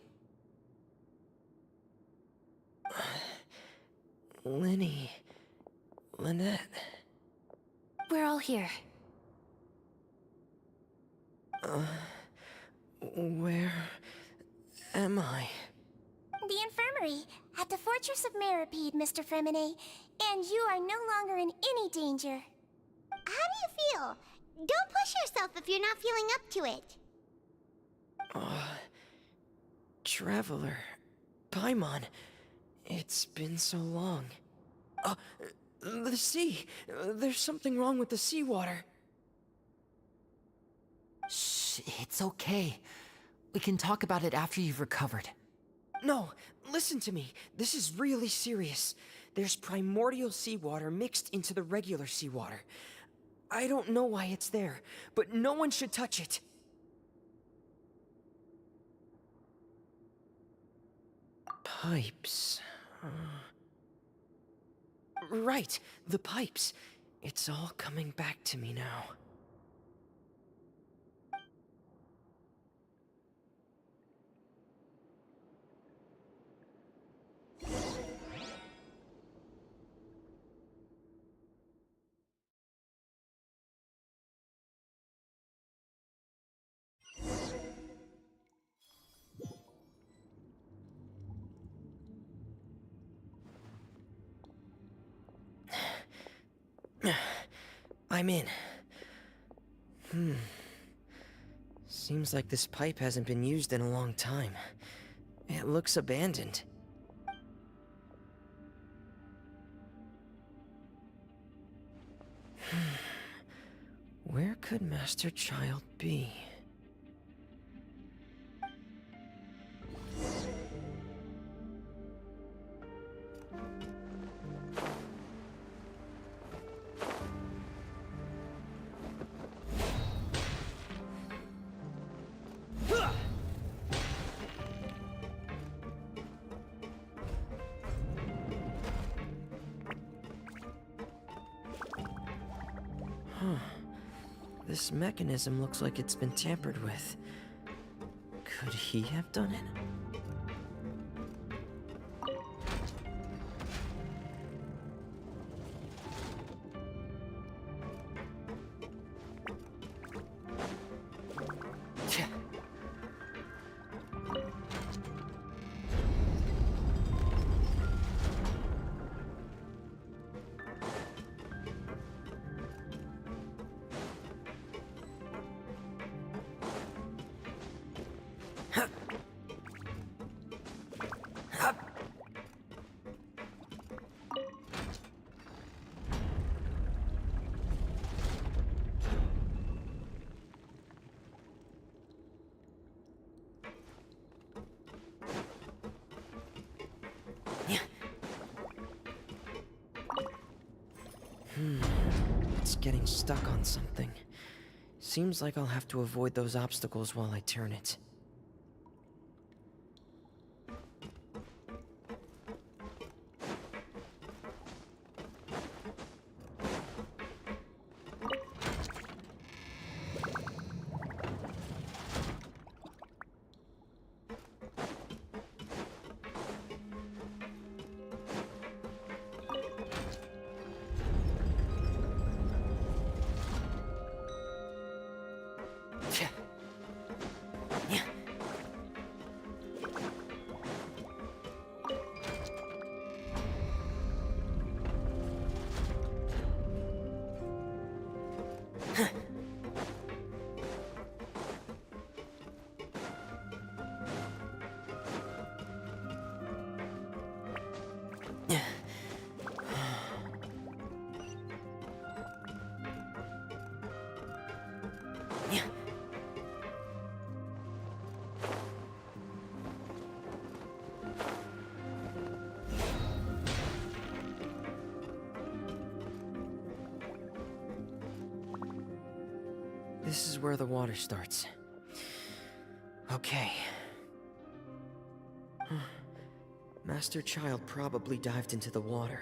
Lynette. We're all here. Where am I? The infirmary, at the Fortress of Meripede, Mr. Fremine. And you are no longer in any danger. How do you feel? Don't push yourself if you're not feeling up to it. Traveler. Paimon. It's been so long. The sea. There's something wrong with the seawater. Shh, it's okay. We can talk about it after you've recovered. No, listen to me. This is really serious. There's primordial seawater mixed into the regular seawater. I don't know why it's there, but no one should touch it. Pipes. Right, the pipes. It's all coming back to me now. I'm in. Seems like this pipe hasn't been used in a long time. It looks abandoned. Where could Master Child be? This mechanism looks like it's been tampered with. Could he have done it? It's getting stuck on something. Seems like I'll have to avoid those obstacles while I turn it. This is where the water starts. Okay. Master Child probably dived into the water.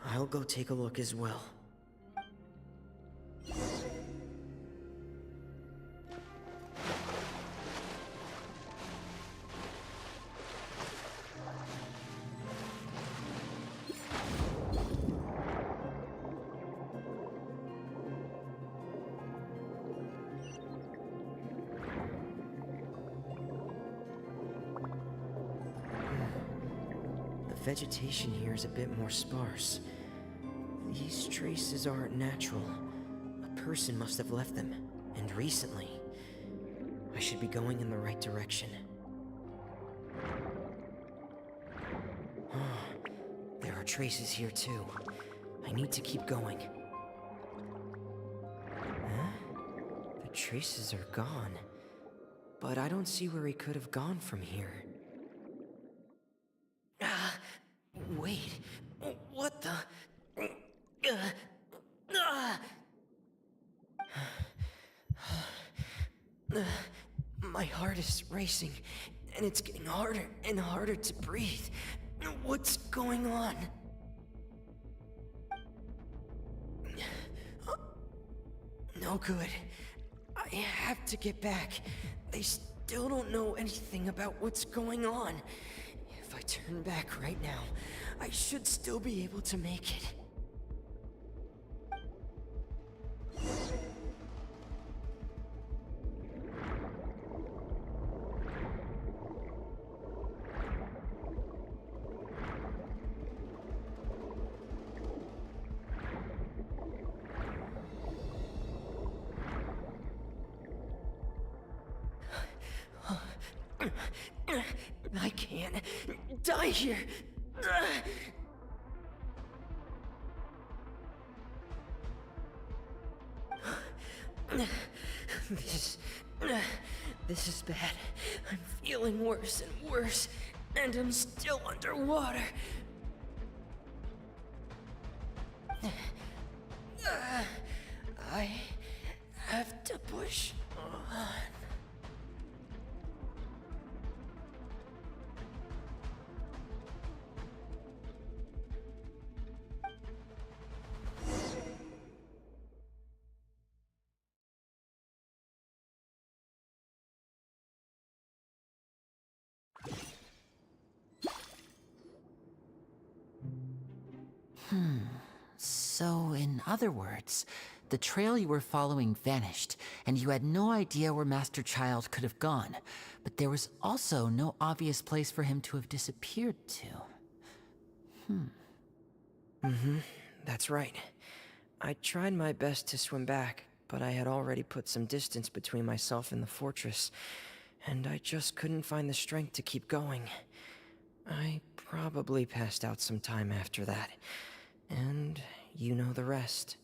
I'll go take a look as well. Vegetation here is a bit more sparse. These traces aren't natural. A person must have left them, and recently. I should be going in the right direction. There are traces here too. I need to keep going. Huh? The traces are gone. But I don't see where he could have gone from here. Wait, what the? My heart is racing, and it's getting harder and harder to breathe. What's going on? No good. I have to get back. They still don't know anything about what's going on. If I turn back right now, I should still be able to make it. I can't die here. This is bad. I'm feeling worse and worse, and I'm still underwater. I have to push on. So, in other words, the trail you were following vanished, and you had no idea where Master Child could have gone. But there was also no obvious place for him to have disappeared to. That's right. I tried my best to swim back, but I had already put some distance between myself and the fortress, and I just couldn't find the strength to keep going. I probably passed out some time after that, and you know the rest.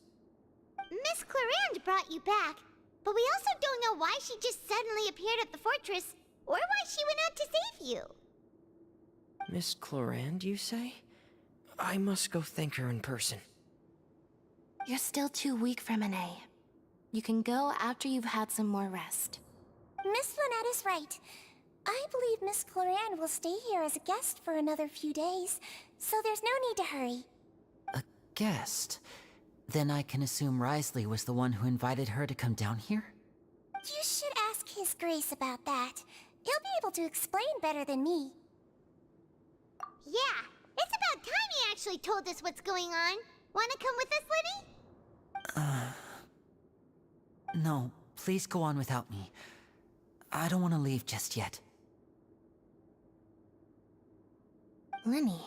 Miss Clarand brought you back, but we also don't know why she just suddenly appeared at the fortress, or why she went out to save you. Miss Clorand, you say? I must go thank her in person. You're still too weak, Fremine. You can go after you've had some more rest. Miss Lynette is right. I believe Miss Clorand will stay here as a guest for another few days, so there's no need to hurry. A guest? Then I can assume Wriothesley was the one who invited her to come down here? You should ask His Grace about that. He'll be able to explain better than me. Yeah, it's about time he actually told us what's going on. Wanna come with us, Liddy? No, please go on without me. I don't want to leave just yet. Lenny.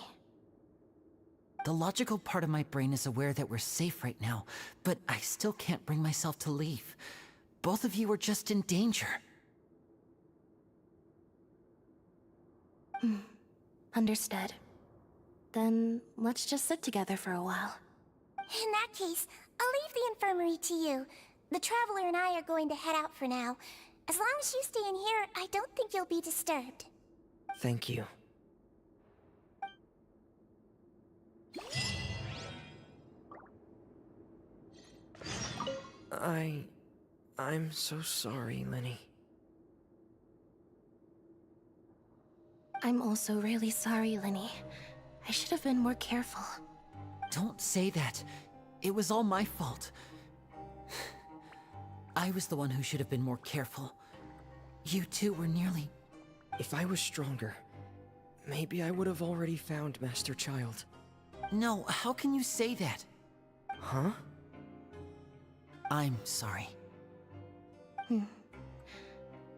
The logical part of my brain is aware that we're safe right now, but I still can't bring myself to leave. Both of you are just in danger. Understood. Then let's just sit together for a while. In that case, I'll leave the infirmary to you. The Traveler and I are going to head out for now. As long as you stay in here, I don't think you'll be disturbed. Thank you. I'm so sorry, Lenny. I'm also really sorry, Lenny. I should have been more careful. Don't say that. It was all my fault. I was the one who should have been more careful. You two were nearly... If I was stronger, maybe I would have already found Master Child. No, how can you say that? Huh? I'm sorry.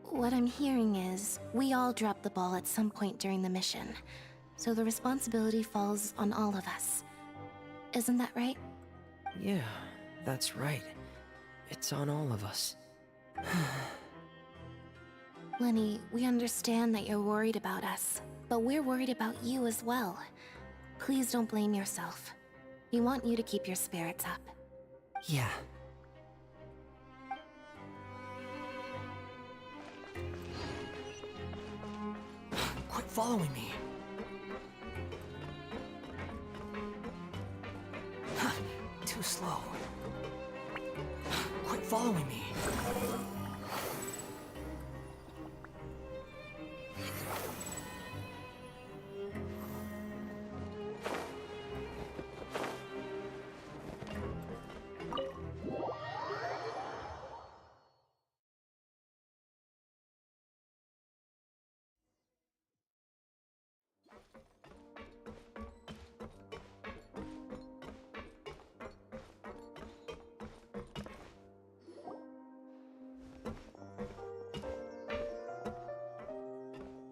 What I'm hearing is, we all dropped the ball at some point during the mission, so the responsibility falls on all of us. Isn't that right? Yeah, that's right. It's on all of us. Lenny, we understand that you're worried about us, but we're worried about you as well. Please don't blame yourself. We want you to keep your spirits up. Yeah. Quit following me. Too slow. Quit following me.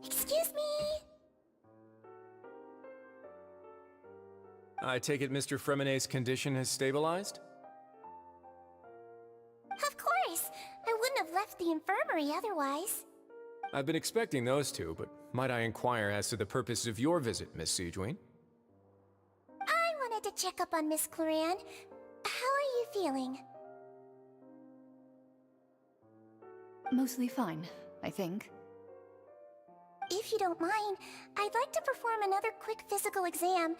Excuse me! I take it Mr. Fremine's condition has stabilized? Of course! I wouldn't have left the infirmary otherwise. I've been expecting those two, but might I inquire as to the purpose of your visit, Miss Siegewien? I wanted to check up on Miss Clorand. How are you feeling? Mostly fine, I think. If you don't mind, I'd like to perform another quick physical exam.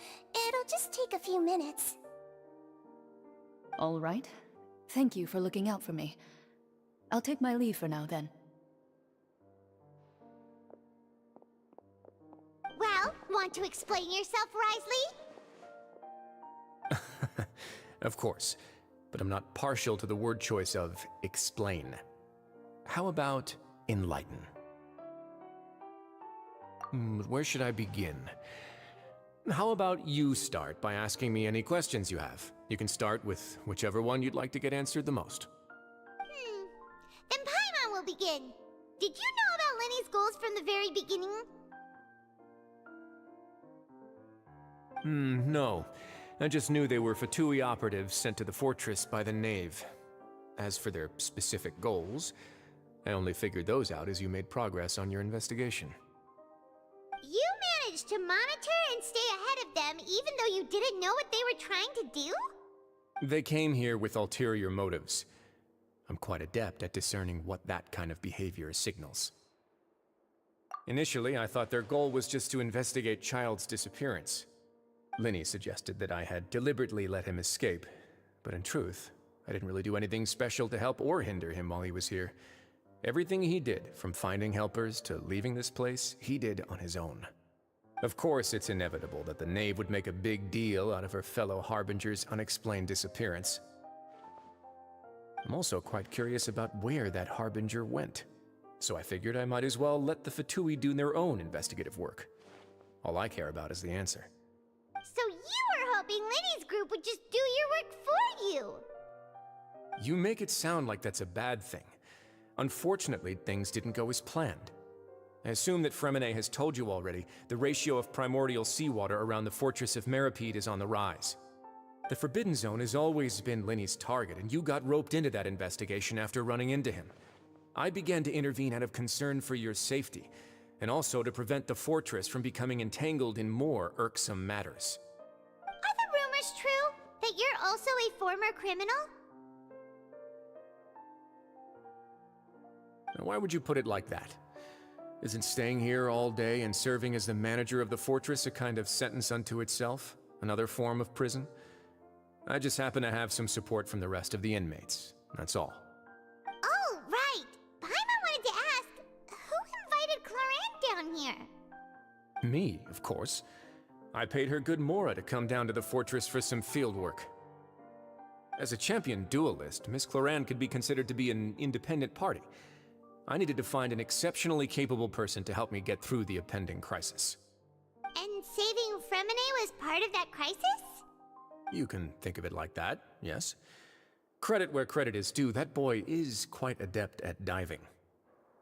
It'll just take a few minutes. All right. Thank you for looking out for me. I'll take my leave for now, then. Well, want to explain yourself, Wriothesley? Of course, but I'm not partial to the word choice of explain. How about enlighten? Where should I begin? How about you start by asking me any questions you have? You can start with whichever one you'd like to get answered the most. Then Paimon will begin. Did you know about Lenny's goals from the very beginning? No. I just knew they were Fatui operatives sent to the fortress by the Knave. As for their specific goals, I only figured those out as you made progress on your investigation. You managed to monitor and stay ahead of them even though you didn't know what they were trying to do? They came here with ulterior motives. I'm quite adept at discerning what that kind of behavior signals. Initially, I thought their goal was just to investigate Child's disappearance. Lenny suggested that I had deliberately let him escape, but in truth, I didn't really do anything special to help or hinder him while he was here. Everything he did, from finding helpers to leaving this place, he did on his own. Of course, it's inevitable that the Knave would make a big deal out of her fellow Harbinger's unexplained disappearance. I'm also quite curious about where that Harbinger went, so I figured I might as well let the Fatui do their own investigative work. All I care about is the answer. So you were hoping Lenny's group would just do your work for you! You make it sound like that's a bad thing. Unfortunately, things didn't go as planned. I assume that Fremine has told you already, the ratio of primordial seawater around the fortress of Meripede is on the rise. The Forbidden Zone has always been Lenny's target, and you got roped into that investigation after running into him. I began to intervene out of concern for your safety, and also to prevent the fortress from becoming entangled in more irksome matters. Are the rumors true? That you're also a former criminal? Now, why would you put it like that? Isn't staying here all day and serving as the manager of the fortress a kind of sentence unto itself? Another form of prison? I just happen to have some support from the rest of the inmates. That's all. Oh, right! Paimon wanted to ask, who invited Cloran down here? Me, of course. I paid her good Mora to come down to the fortress for some field work. As a champion duelist, Miss Cloran could be considered to be an independent party. I needed to find an exceptionally capable person to help me get through the impending crisis. And saving Fremine was part of that crisis? You can think of it like that, yes. Credit where credit is due, that boy is quite adept at diving.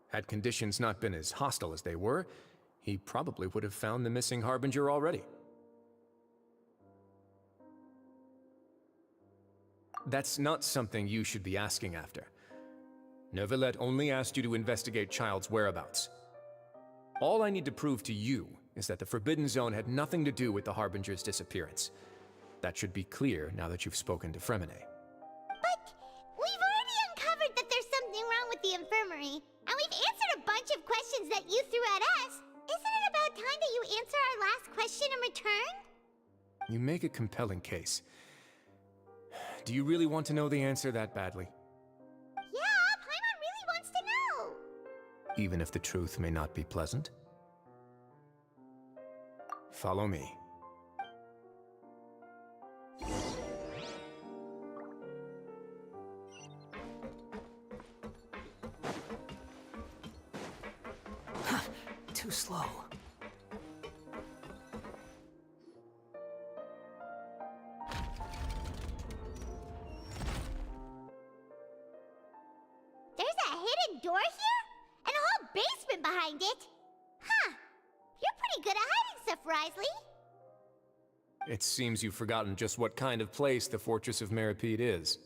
Had conditions not been as hostile as they were, he probably would have found the missing Harbinger already. That's not something you should be asking after. Neuvillette only asked you to investigate Child's whereabouts. All I need to prove to you is that the Forbidden Zone had nothing to do with the Harbinger's disappearance. That should be clear now that you've spoken to Fremine. But we've already uncovered that there's something wrong with the infirmary, and we've answered a bunch of questions that you threw at us. Isn't it about time that you answer our last question in return? You make a compelling case. Do you really want to know the answer that badly? Yeah, Paimon really wants to know. Even if the truth may not be pleasant? Follow me. Too slow. There's a hidden door here? And a whole basement behind it? Huh. You're pretty good at hiding stuff, Wrysly. It seems you've forgotten just what kind of place the Fortress of Meripede is.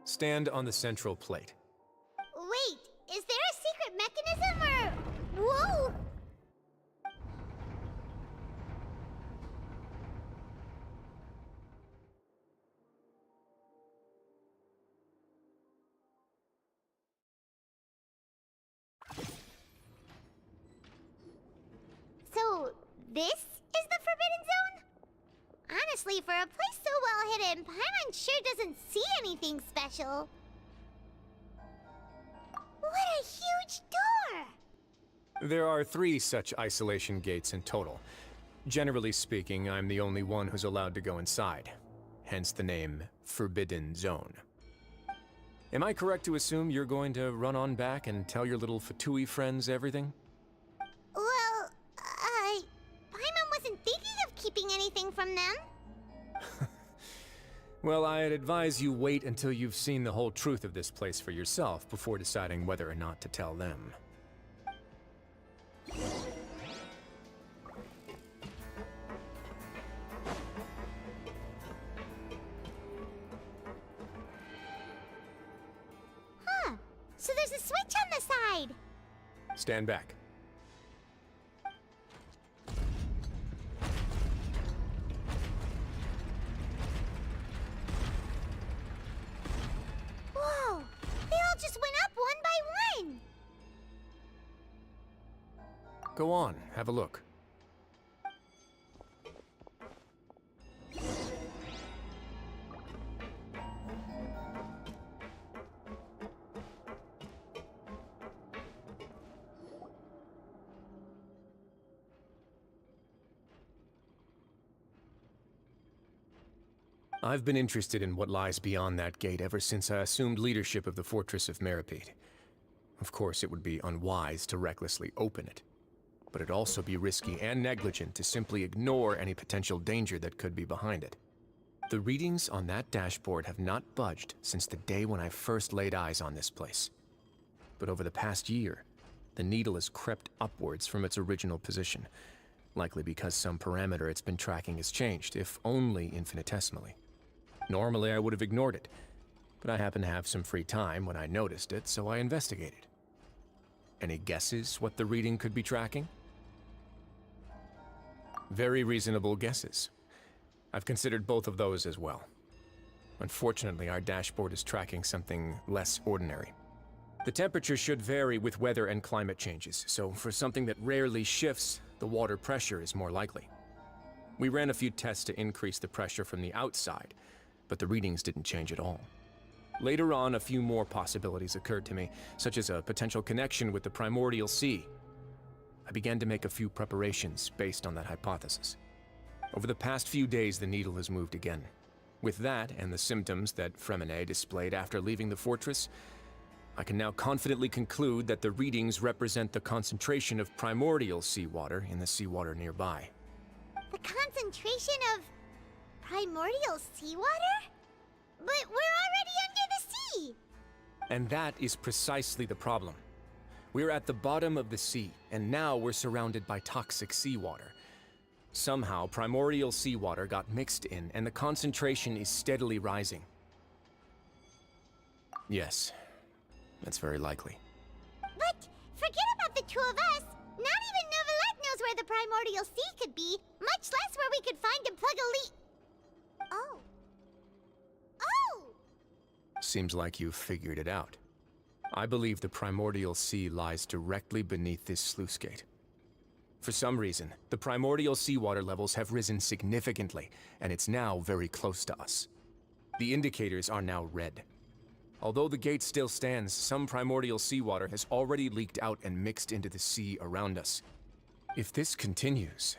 Stand on the central plate. Wait, is there a secret mechanism or... Whoa! So, this is the Forbidden Zone? Honestly, for a place so well hidden, Paimon sure doesn't see anything special. What a huge door! There are 3 such isolation gates in total. Generally speaking, I'm the only one who's allowed to go inside. hence the name Forbidden Zone. Am I correct to assume you're going to run on back and tell your little Fatui friends everything? Well, Paimon wasn't thinking of keeping anything from them. Well, I'd advise you wait until you've seen the whole truth of this place for yourself before deciding whether or not to tell them. Huh. So there's a switch on the side. Stand back. Whoa! They all just went up one by one! Go on, have a look. I've been interested in what lies beyond that gate ever since I assumed leadership of the Fortress of Meripede. Of course, it would be unwise to recklessly open it, but it'd also be risky and negligent to simply ignore any potential danger that could be behind it. The readings on that dashboard have not budged since the day when I first laid eyes on this place. But over the past year, the needle has crept upwards from its original position, likely because some parameter it's been tracking has changed, if only infinitesimally. Normally, I would have ignored it, but I happened to have some free time when I noticed it, so I investigated. Any guesses what the reading could be tracking? Very reasonable guesses. I've considered both of those as well. Unfortunately, our dashboard is tracking something less ordinary. The temperature should vary with weather and climate changes, so for something that rarely shifts, the water pressure is more likely. We ran a few tests to increase the pressure from the outside, but the readings didn't change at all. Later on, a few more possibilities occurred to me, such as a potential connection with the primordial sea. I began to make a few preparations based on that hypothesis. Over the past few days, the needle has moved again. With that, and the symptoms that Fremine displayed after leaving the fortress, I can now confidently conclude that the readings represent the concentration of primordial seawater in the seawater nearby. The concentration of primordial seawater? But we're already under the sea! And that is precisely the problem. We're at the bottom of the sea, and now we're surrounded by toxic seawater. Somehow, primordial seawater got mixed in, and the concentration is steadily rising. Yes, that's very likely. But forget about the two of us! Not even Novelette knows where the primordial sea could be, much less where we could find and plug a leak. Oh. Oh! Seems like you've figured it out. I believe the primordial sea lies directly beneath this sluice gate. For some reason, the primordial seawater levels have risen significantly, and it's now very close to us. The indicators are now red. Although the gate still stands, some primordial seawater has already leaked out and mixed into the sea around us. If this continues,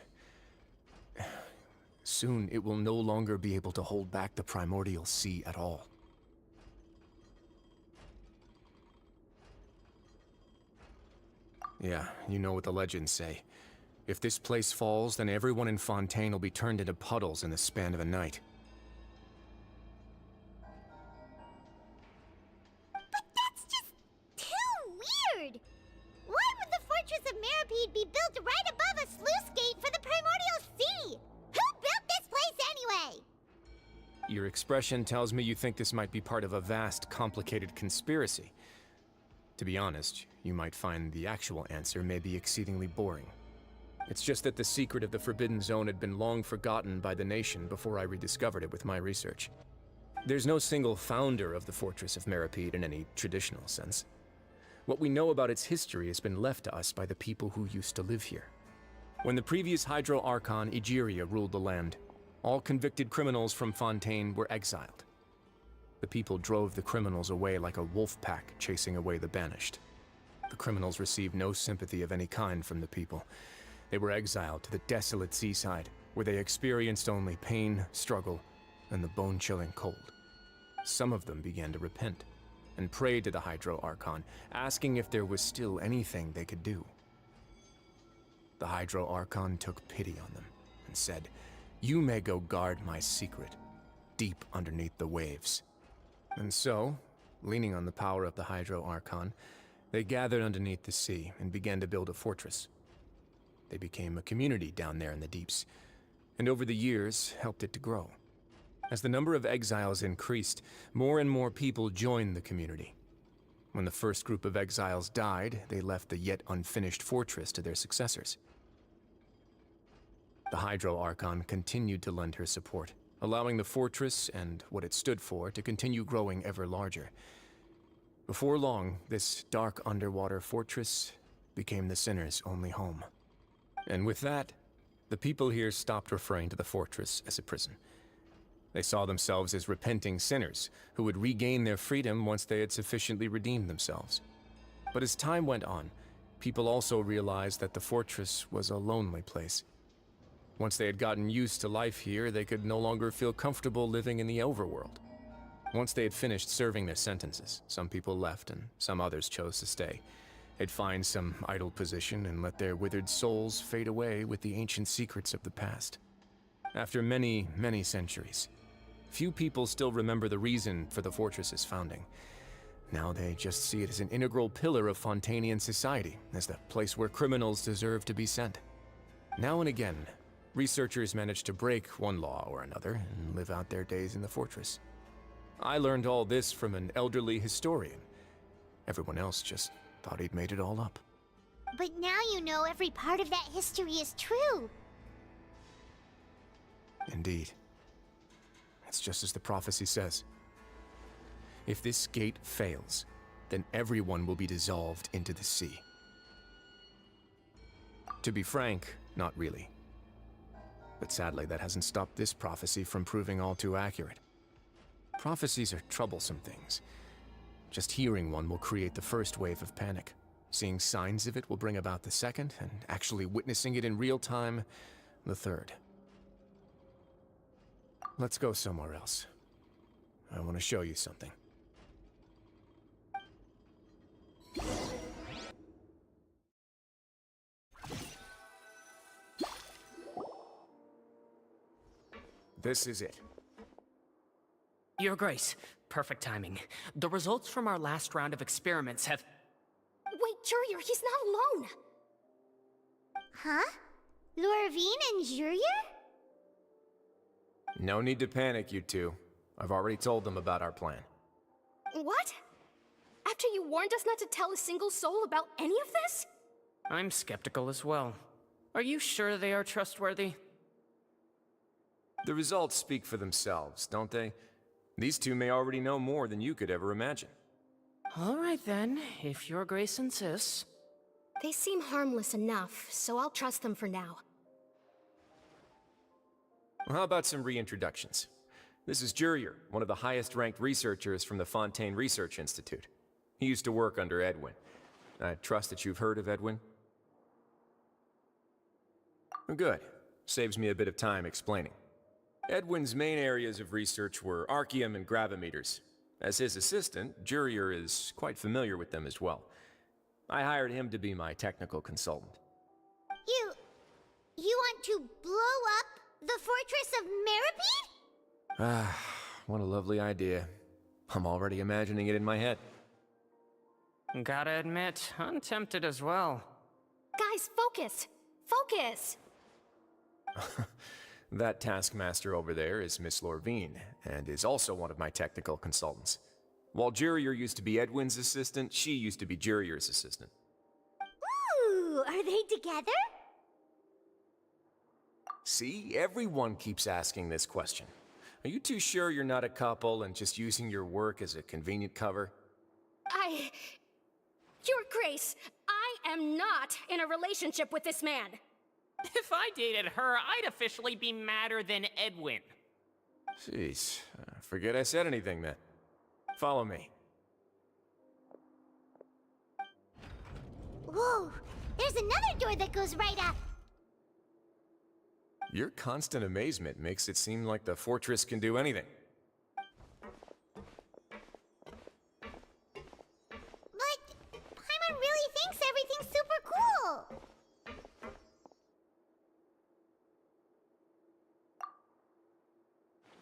soon it will no longer be able to hold back the primordial sea at all. Yeah, you know what the legends say. If this place falls, then everyone in Fontaine will be turned into puddles in the span of a night. But that's just too weird! Why would the Fortress of Meripede be built right above a sluice gate for the primordial sea? Who built this place anyway? Your expression tells me you think this might be part of a vast, complicated conspiracy. To be honest, you might find the actual answer may be exceedingly boring. It's just that the secret of the Forbidden Zone had been long forgotten by the nation before I rediscovered it with my research. There's no single founder of the Fortress of Meripede in any traditional sense. What we know about its history has been left to us by the people who used to live here. When the previous Hydro Archon Egeria ruled the land, all convicted criminals from Fontaine were exiled. The people drove the criminals away like a wolf pack chasing away the banished. The criminals received no sympathy of any kind from the people. They were exiled to the desolate seaside, where they experienced only pain, struggle, and the bone-chilling cold. Some of them began to repent and prayed to the Hydro Archon, asking if there was still anything they could do. The Hydro Archon took pity on them and said, "You may go guard my secret, deep underneath the waves." And so, leaning on the power of the Hydro Archon, they gathered underneath the sea and began to build a fortress. They became a community down there in the deeps, and over the years helped it to grow. As the number of exiles increased, more and more people joined the community. When the first group of exiles died, they left the yet unfinished fortress to their successors. The Hydro Archon continued to lend her support, allowing the fortress and what it stood for to continue growing ever larger. Before long, this dark underwater fortress became the Sinner's only home. And with that, the people here stopped referring to the fortress as a prison. They saw themselves as repenting sinners who would regain their freedom once they had sufficiently redeemed themselves. But as time went on, people also realized that the fortress was a lonely place. Once they had gotten used to life here, they could no longer feel comfortable living in the overworld. Once they had finished serving their sentences, some people left and some others chose to stay. They'd find some idle position and let their withered souls fade away with the ancient secrets of the past. After many, many centuries, few people still remember the reason for the fortress's founding. Now they just see it as an integral pillar of Fontainian society, as the place where criminals deserve to be sent. Now and again, researchers manage to break one law or another and live out their days in the fortress. I learned all this from an elderly historian. Everyone else just thought he'd made it all up. But now you know every part of that history is true. Indeed. It's just as the prophecy says. If this gate fails, then everyone will be dissolved into the sea. To be frank, not really. But sadly, that hasn't stopped this prophecy from proving all too accurate. Prophecies are troublesome things. Just hearing one will create the first wave of panic. Seeing signs of it will bring about the second, and actually witnessing it in real time, the third. Let's go somewhere else. I want to show you something. This is it. Your Grace, perfect timing. The results from our last round of experiments have... Wait, Jurier, he's not alone! Huh? Lorvine and Jurier? No need to panic, you two. I've already told them about our plan. What? After you warned us not to tell a single soul about any of this? I'm skeptical as well. Are you sure they are trustworthy? The results speak for themselves, don't they? These two may already know more than you could ever imagine. All right then, if Your Grace insists. They seem harmless enough, so I'll trust them for now. Well, how about some reintroductions? This is Jurier, one of the highest-ranked researchers from the Fontaine Research Institute. He used to work under Edwin. I trust that you've heard of Edwin? Good. Saves me a bit of time explaining. Edwin's main areas of research were archaeum and gravimeters. As his assistant, Jurier is quite familiar with them as well. I hired him to be my technical consultant. You want to blow up the Fortress of Meripede? Ah, what a lovely idea. I'm already imagining it in my head. Gotta admit, I'm tempted as well. Guys, focus! Focus! That taskmaster over there is Miss Lorvine, and is also one of my technical consultants. While Jurier used to be Edwin's assistant, she used to be Jurier's assistant. Ooh, are they together? See, everyone keeps asking this question. Are you too sure you're not a couple and just using your work as a convenient cover? Your Grace, I am not in a relationship with this man. If I dated her, I'd officially be madder than Edwin. Jeez, forget I said anything then. Follow me. Whoa, there's another door that goes right up. Your constant amazement makes it seem like the fortress can do anything. But Paimon really thinks everything's super cool.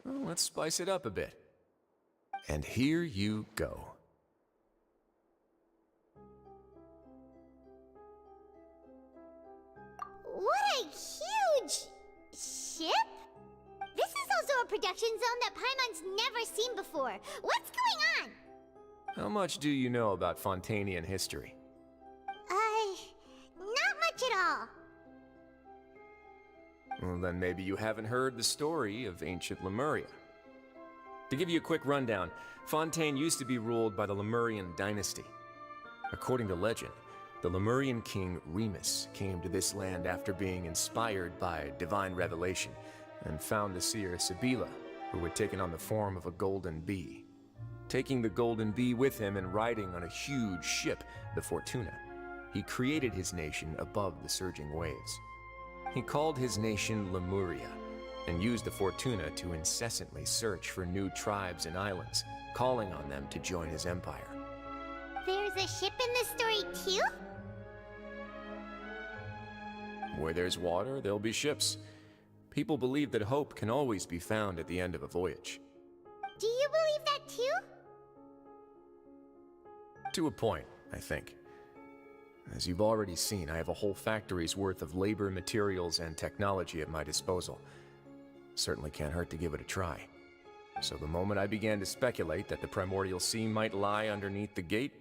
Well, let's spice it up a bit. And here you go. What a huge ship! This is also a production zone that Paimon's never seen before. What's going on? How much do you know about Fontanian history? Not much at all. Well, then maybe you haven't heard the story of ancient Lemuria. To give you a quick rundown, Fontaine used to be ruled by the Lemurian dynasty. According to legend, the Lemurian king Remus came to this land after being inspired by divine revelation and found the seer Sibila, who had taken on the form of a golden bee. Taking the golden bee with him and riding on a huge ship, the Fortuna, he created his nation above the surging waves. He called his nation Lemuria and used the Fortuna to incessantly search for new tribes and islands, calling on them to join his empire. There's a ship in this story too? Where there's water, there'll be ships. People believe that hope can always be found at the end of a voyage. Do you believe that too? To a point, I think. As you've already seen, I have a whole factory's worth of labor, materials, and technology at my disposal. Certainly can't hurt to give it a try. So the moment I began to speculate that the Primordial Sea might lie underneath the gate,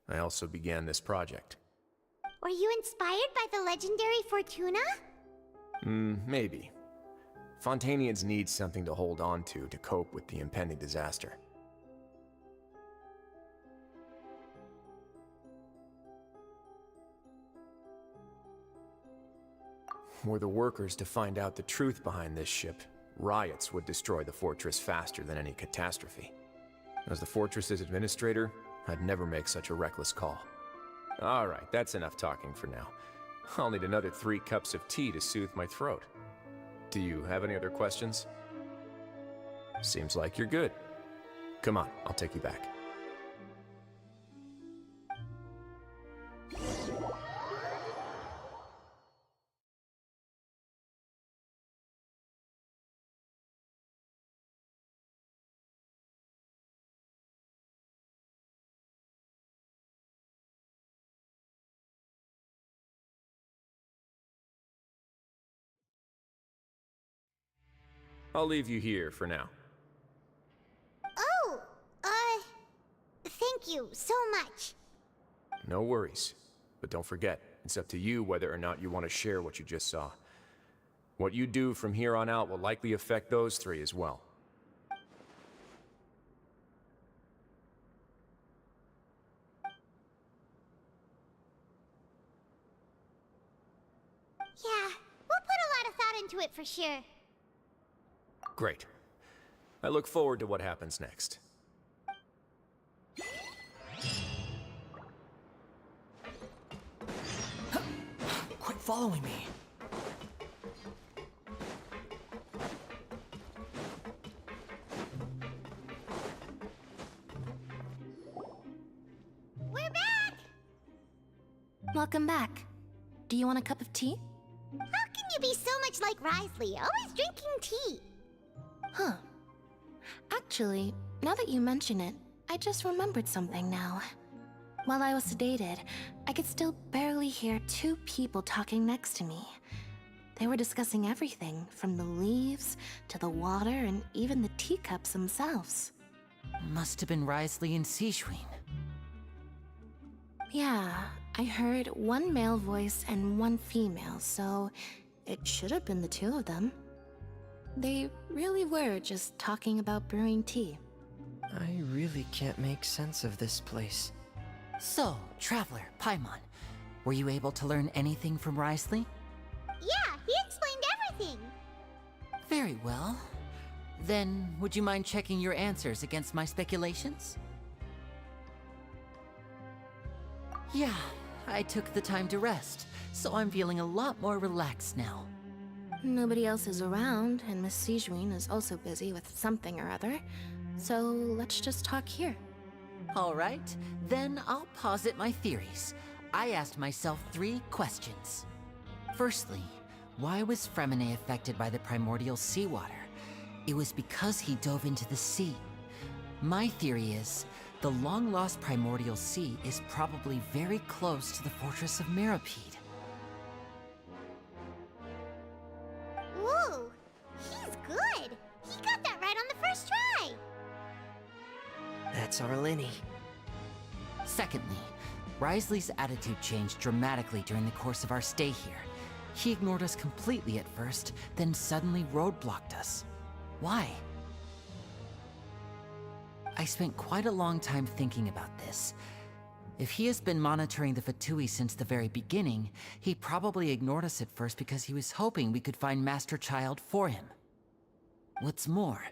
I also began this project. Were you inspired by the legendary Fortuna? Maybe. Fontanians need something to hold on to cope with the impending disaster. Were the workers to find out the truth behind this ship, riots would destroy the fortress faster than any catastrophe. As the fortress's administrator, I'd never make such a reckless call. Alright, that's enough talking for now. I'll need another 3 cups of tea to soothe my throat. Do you have any other questions? Seems like you're good. Come on, I'll take you back. I'll leave you here for now. Oh, thank you so much. No worries. But don't forget, it's up to you whether or not you want to share what you just saw. What you do from here on out will likely affect those 3 as well. Yeah, we'll put a lot of thought into it for sure. Great. I look forward to what happens next. Quit following me. We're back! Welcome back. Do you want a cup of tea? How can you be so much like Wriothesley, always drinking tea? Huh. Actually, now that you mention it, I just remembered something now. While I was sedated, I could still barely hear 2 people talking next to me. They were discussing everything, from the leaves, to the water, and even the teacups themselves. Must have been Wriothesley and Sigewinne. Yeah, I heard 1 male voice and 1 female, so it should have been the 2 of them. They really were just talking about brewing tea. I really can't make sense of this place. So, Traveler, Paimon, were you able to learn anything from Wriothesley? Yeah, he explained everything. Very well. Then, would you mind checking your answers against my speculations? Yeah, I took the time to rest, so I'm feeling a lot more relaxed now. Nobody else is around, and Miss Sigewin is also busy with something or other. So let's just talk here. All right, then I'll posit my theories. I asked myself 3 questions. Firstly, why was Fremine affected by the primordial seawater? It was because he dove into the sea. My theory is, the long-lost primordial sea is probably very close to the fortress of Meropide. Ooh, he's good. He got that right on the first try. That's our Linny. Secondly, Wriothesley's attitude changed dramatically during the course of our stay here. He ignored us completely at first, then suddenly roadblocked us. Why? I spent quite a long time thinking about this. If he has been monitoring the Fatui since the very beginning, he probably ignored us at first because he was hoping we could find Master Child for him. What's more,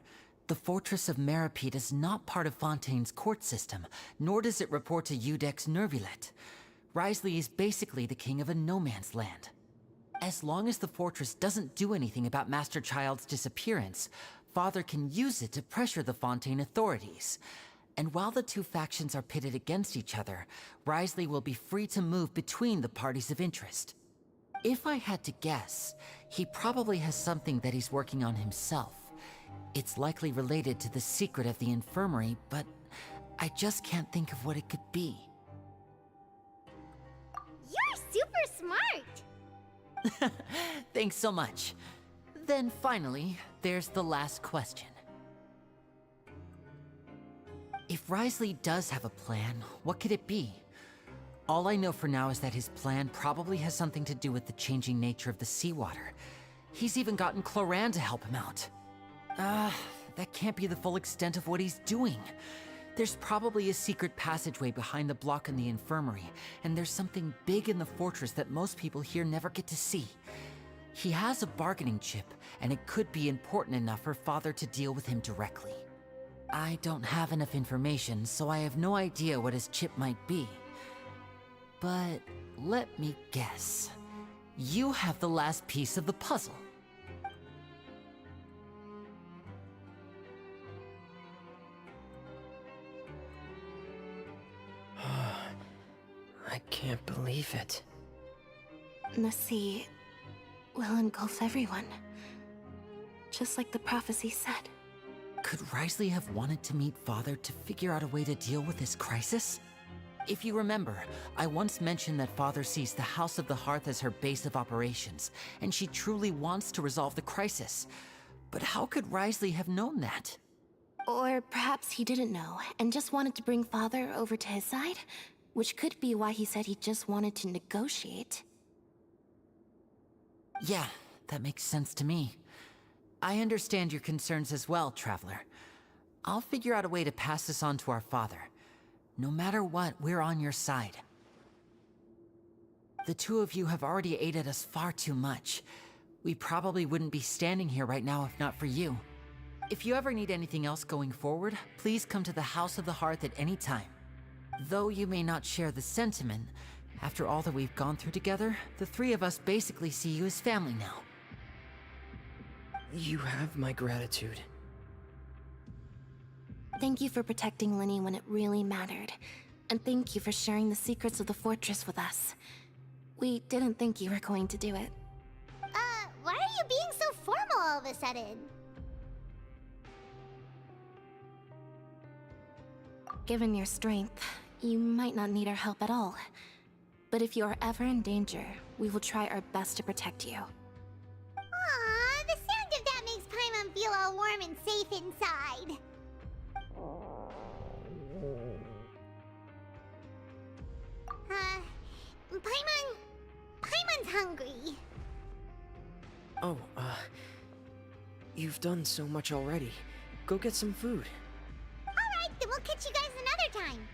the Fortress of Meropide is not part of Fontaine's court system, nor does it report to Iudex Nervulet. Wriothesley is basically the king of a no-man's land. As long as the fortress doesn't do anything about Master Child's disappearance, Father can use it to pressure the Fontaine authorities. And while the 2 factions are pitted against each other, Wriothesley will be free to move between the parties of interest. If I had to guess, he probably has something that he's working on himself. It's likely related to the secret of the infirmary, but I just can't think of what it could be. You're super smart. Thanks so much. Then finally, there's the last question. If Wriothesley does have a plan, what could it be? All I know for now is that his plan probably has something to do with the changing nature of the seawater. He's even gotten Cloran to help him out. That can't be the full extent of what he's doing. There's probably a secret passageway behind the block in the infirmary, and there's something big in the fortress that most people here never get to see. He has a bargaining chip, and it could be important enough for Father to deal with him directly. I don't have enough information, so I have no idea what his chip might be. But let me guess. You have the last piece of the puzzle. I can't believe it. The sea will engulf everyone. Just like the prophecy said. Could Wriothesley have wanted to meet Father to figure out a way to deal with this crisis? If you remember, I once mentioned that Father sees the House of the Hearth as her base of operations, and she truly wants to resolve the crisis. But how could Wriothesley have known that? Or perhaps he didn't know, and just wanted to bring Father over to his side? Which could be why he said he just wanted to negotiate. Yeah, that makes sense to me. I understand your concerns as well, Traveler. I'll figure out a way to pass this on to our father. No matter what, we're on your side. The 2 of you have already aided us far too much. We probably wouldn't be standing here right now if not for you. If you ever need anything else going forward, please come to the House of the Hearth at any time. Though you may not share the sentiment, after all that we've gone through together, the 3 of us basically see you as family now. You have my gratitude. Thank you for protecting Linny when it really mattered. And thank you for sharing the secrets of the fortress with us. We didn't think you were going to do it. Why are you being so formal all of a sudden? Given your strength, you might not need our help at all. But if you are ever in danger, we will try our best to protect you. Aww, the sound of that makes Paimon feel all warm and safe inside. Paimon's hungry. Oh, you've done so much already. Go get some food. Alright, then we'll catch you guys another time.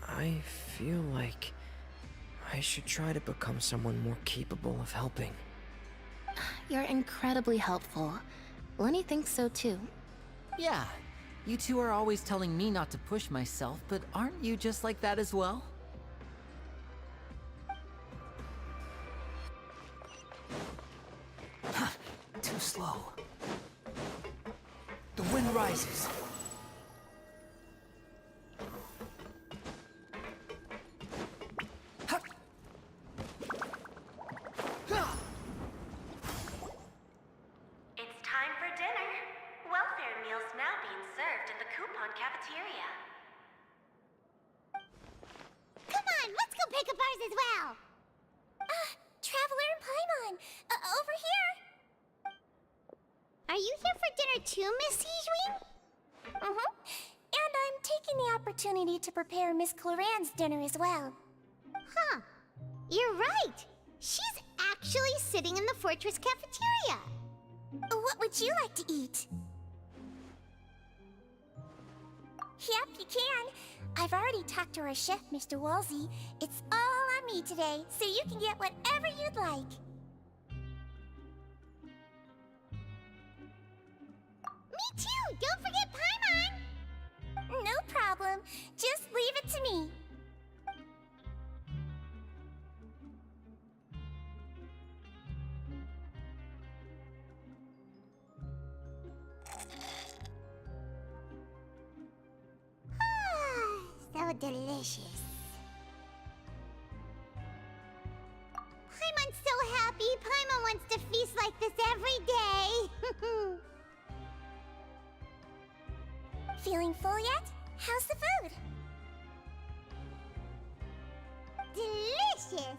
I feel like I should try to become someone more capable of helping. You're incredibly helpful. Lenny thinks so too. Yeah, You two are always telling me not to push myself, but aren't you just like that as well? Too slow. The wind rises. It's time for dinner. Welfare meals now being served in the coupon cafeteria. Come on, let's go pick up ours as well. Traveler and Paimon, over here. Are you here for dinner too, Miss Sijuin? And I'm taking the opportunity to prepare Miss Cloran's dinner as well. Huh. You're right. She's actually sitting in the fortress cafeteria. What would you like to eat? Yep, you can. I've already talked to our chef, Mr. Wolsey. It's all on me today, so you can get whatever you'd like. Me too! Don't forget Paimon! No problem. Just leave it to me. So delicious. Paimon's so happy. Paimon wants to feast like this every day. Feeling full yet? How's the food? Delicious.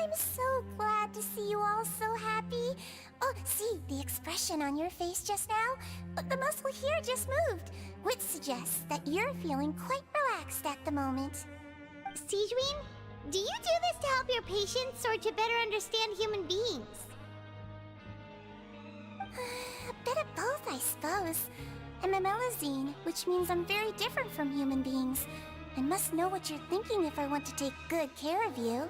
I'm so glad to see you all so happy. Oh, see, the expression on your face just now? The muscle here just moved, which suggests that you're feeling quite relaxed at the moment. Sijuin, do you do this to help your patients or to better understand human beings? A bit of both, I suppose. I'm a Melazine, which means I'm very different from human beings. I must know what you're thinking if I want to take good care of you.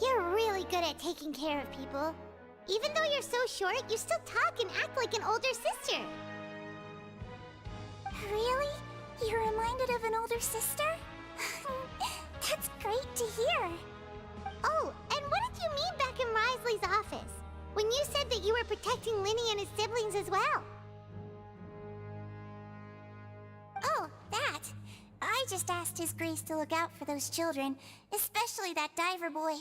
You're really good at taking care of people. Even though you're so short, you still talk and act like an older sister. Really? You're reminded of an older sister? That's great to hear. Oh, and what did you mean back in Wriothesley's office? When you said that you were protecting Linny and his siblings as well? Oh, that. I just asked His Grace to look out for those children, especially that diver boy.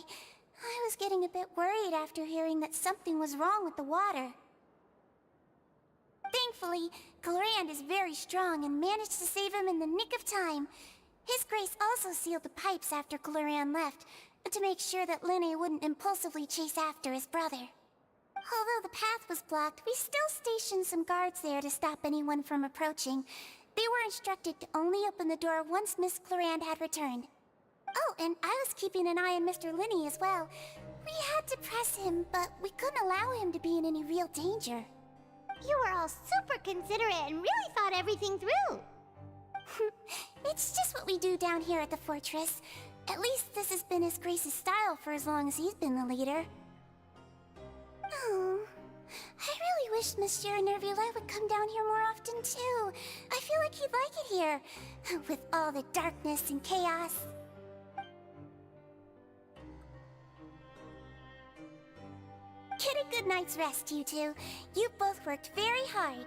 I was getting a bit worried after hearing that something was wrong with the water. Thankfully, Clorand is very strong and managed to save him in the nick of time. His Grace also sealed the pipes after Clorand left, to make sure that Linny wouldn't impulsively chase after his brother. Although the path was blocked, we still stationed some guards there to stop anyone from approaching. They were instructed to only open the door once Miss Clorand had returned. Oh, and I was keeping an eye on Mr. Linny as well. We had to press him, but we couldn't allow him to be in any real danger. You were all super considerate and really thought everything through. It's just what we do down here at the fortress. At least this has been His Grace's style for as long as he's been the leader. Oh, I really wish Monsieur Nervula would come down here more often too. I feel like he'd like it here, with all the darkness and chaos. Get a good night's rest, you two. You both worked very hard.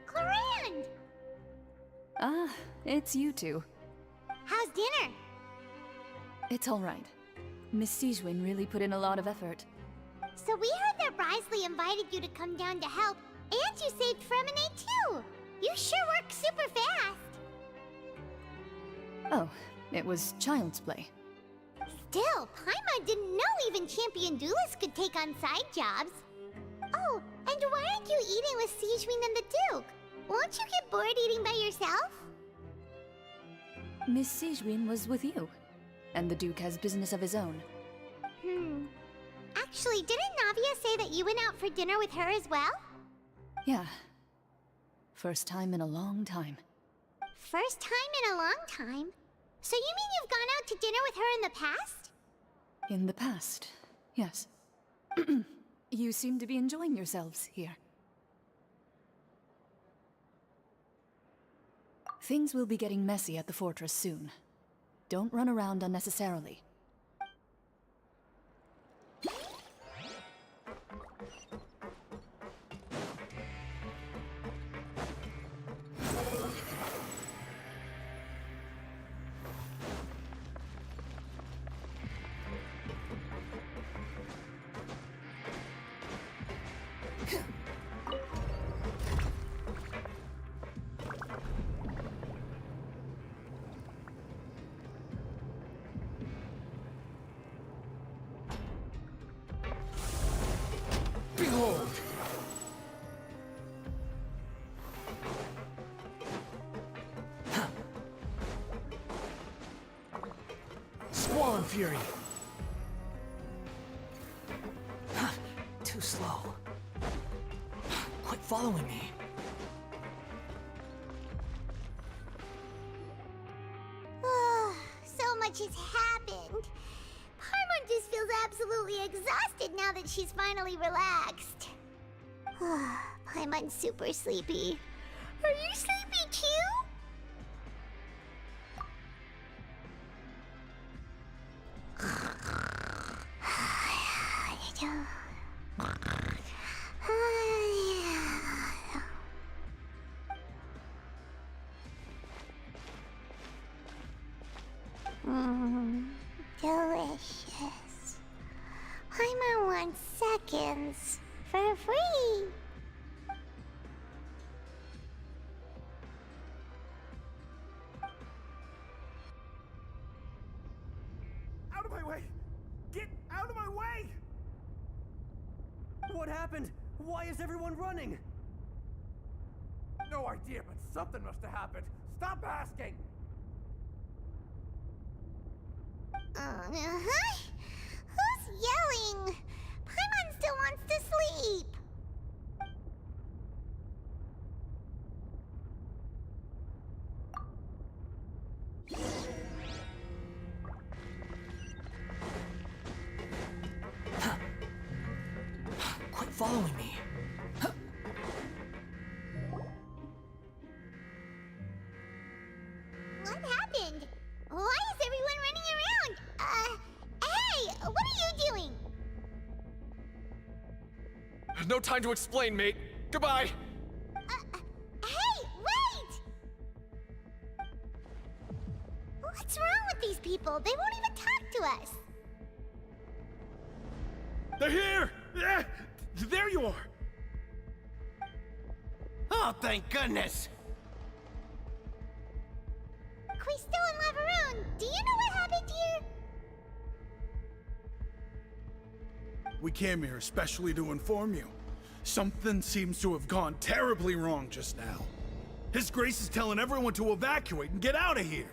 Clorand! Ah, it's you two. How's dinner? It's all right. Miss Sijuin really put in a lot of effort. So we heard that Wriothesley invited you to come down to help, and you saved Fremine too! You sure work super fast! Oh, it was child's play. Still, Paimon didn't know even champion duelists could take on side jobs. Oh, and why aren't you eating with Sijuin and the Duke? Won't you get bored eating by yourself? Miss Sijuin was with you, and the Duke has business of his own. Actually, didn't Navia say that you went out for dinner with her as well? Yeah, First time in a long time. First time in a long time? So you mean you've gone out to dinner with her in the past? In the past, yes. You seem to be enjoying yourselves here. Things will be getting messy at the fortress soon. Don't run around unnecessarily. Behold! Squall and Fury! Too slow. Quit following me. So much has happened. Paimon just feels absolutely exhausted now that she's finally relaxed. Paimon's super sleepy. Are you sleepy too? Delicious. Paimon wants seconds for free. Out of my way! Get out of my way! What happened? Why is everyone running? No idea, but something must have happened. Stop asking! Who's yelling? Paimon still wants to sleep. Quit following me. What happened? Why is everyone running around? Hey, what are you doing? No time to explain, mate. Goodbye! Hey, wait! What's wrong with these people? They won't even talk to us. They're here! There you are! Oh, thank goodness! Quisto and Lavaroon, do you know what happened here? We came here especially to inform you. Something seems to have gone terribly wrong just now. His Grace is telling everyone to evacuate and get out of here.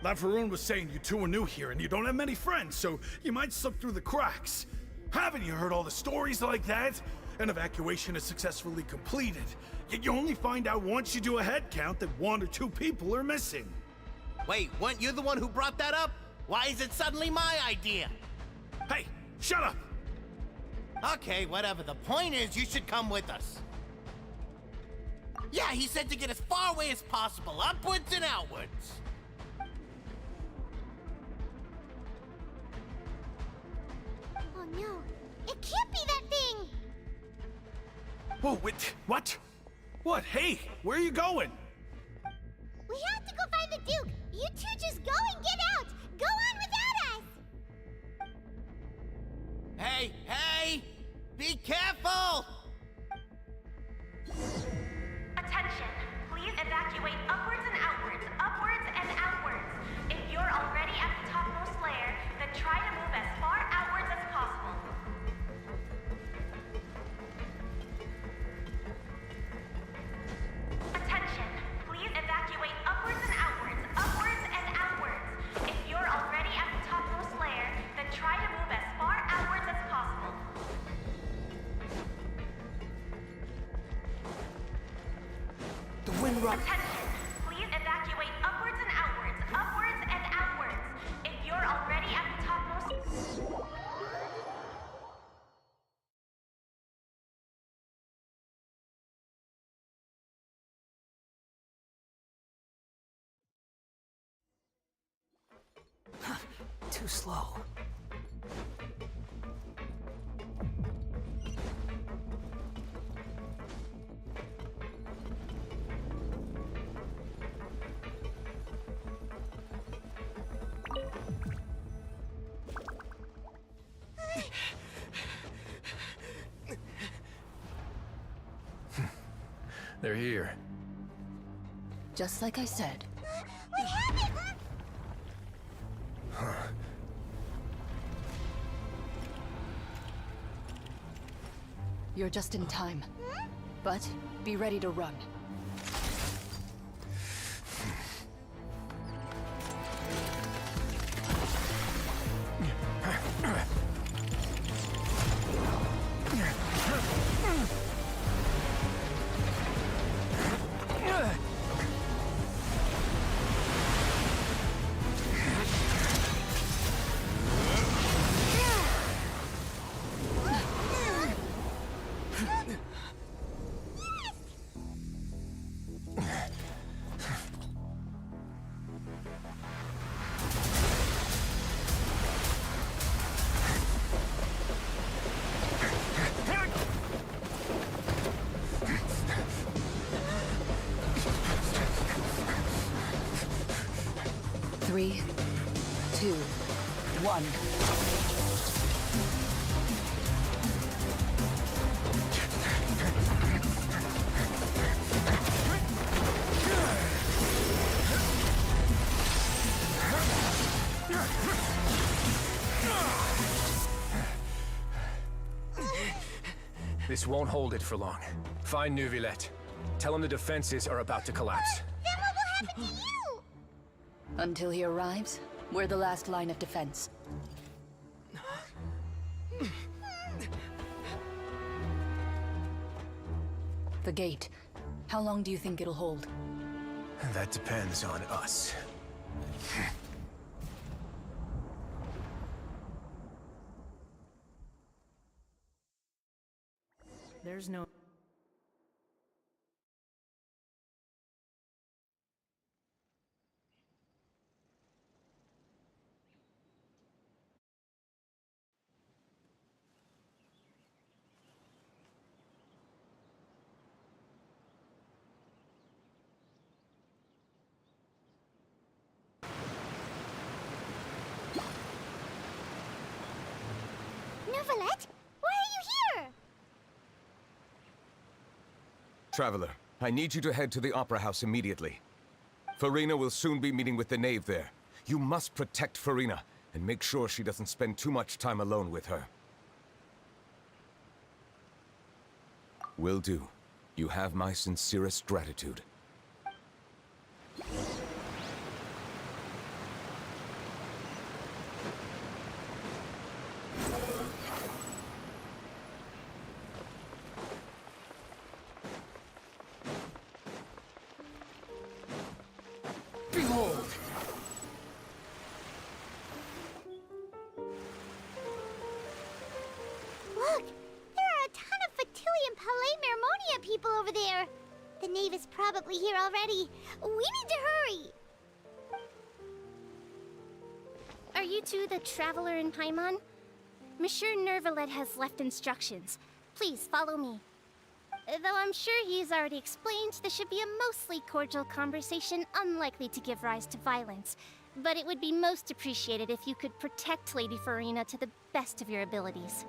Lavaroon was saying you two are new here and you don't have many friends, so you might slip through the cracks. Haven't you heard all the stories like that? An evacuation is successfully completed, yet you only find out once you do a head count that 1 or 2 people are missing. Wait, weren't you the one who brought that up? Why is it suddenly my idea? Hey, shut up! Okay, whatever. The point is, you should come with us. Yeah, he said to get as far away as possible, upwards and outwards. Oh no, it can't be that thing! Oh, wait, what? What? Hey, where are you going? We have to go find the Duke! You two just go and get out! Go on without us! Hey, hey! Be careful! Attention! Please evacuate upwards and outwards, upwards and outwards. If you're already at the topmost layer, then try to move as far outwards as possible. Attention! Please evacuate upwards and outwards, upwards and outwards. If you're already at the topmost layer, then try to move as far outwards as possible. run. Attention! Please evacuate upwards and outwards. Upwards and outwards. If you're already at the topmost... Too slow. They're here. Just like I said. What happened? You're just in time. But be ready to run. Three, two, one. This won't hold it for long. Find 𝂸🂸🂸🂸. Tell him the defenses are about to collapse. Then what will happen to you? Until he arrives, we're the last line of defense. The gate. How long do you think it'll hold? That depends on us. There's no... 𝂸🂸🂸🂸, why are you here? Traveler, I need you to head to the Opera House immediately. Furina will soon be meeting with the knave there. You must protect Furina, and make sure she doesn't spend too much time alone with her. Will do. You have my sincerest gratitude. Behold! Look! There are a ton of Fatilian Palais Mermonia people over there! The knave is probably here already. We need to hurry! Are you two the traveler in Paimon? Monsieur 𝂸🂸🂸🂸 has left instructions. Please follow me. Though I'm sure he's already explained, this should be a mostly cordial conversation, unlikely to give rise to violence. But it would be most appreciated if you could protect Lady Furina to the best of your abilities.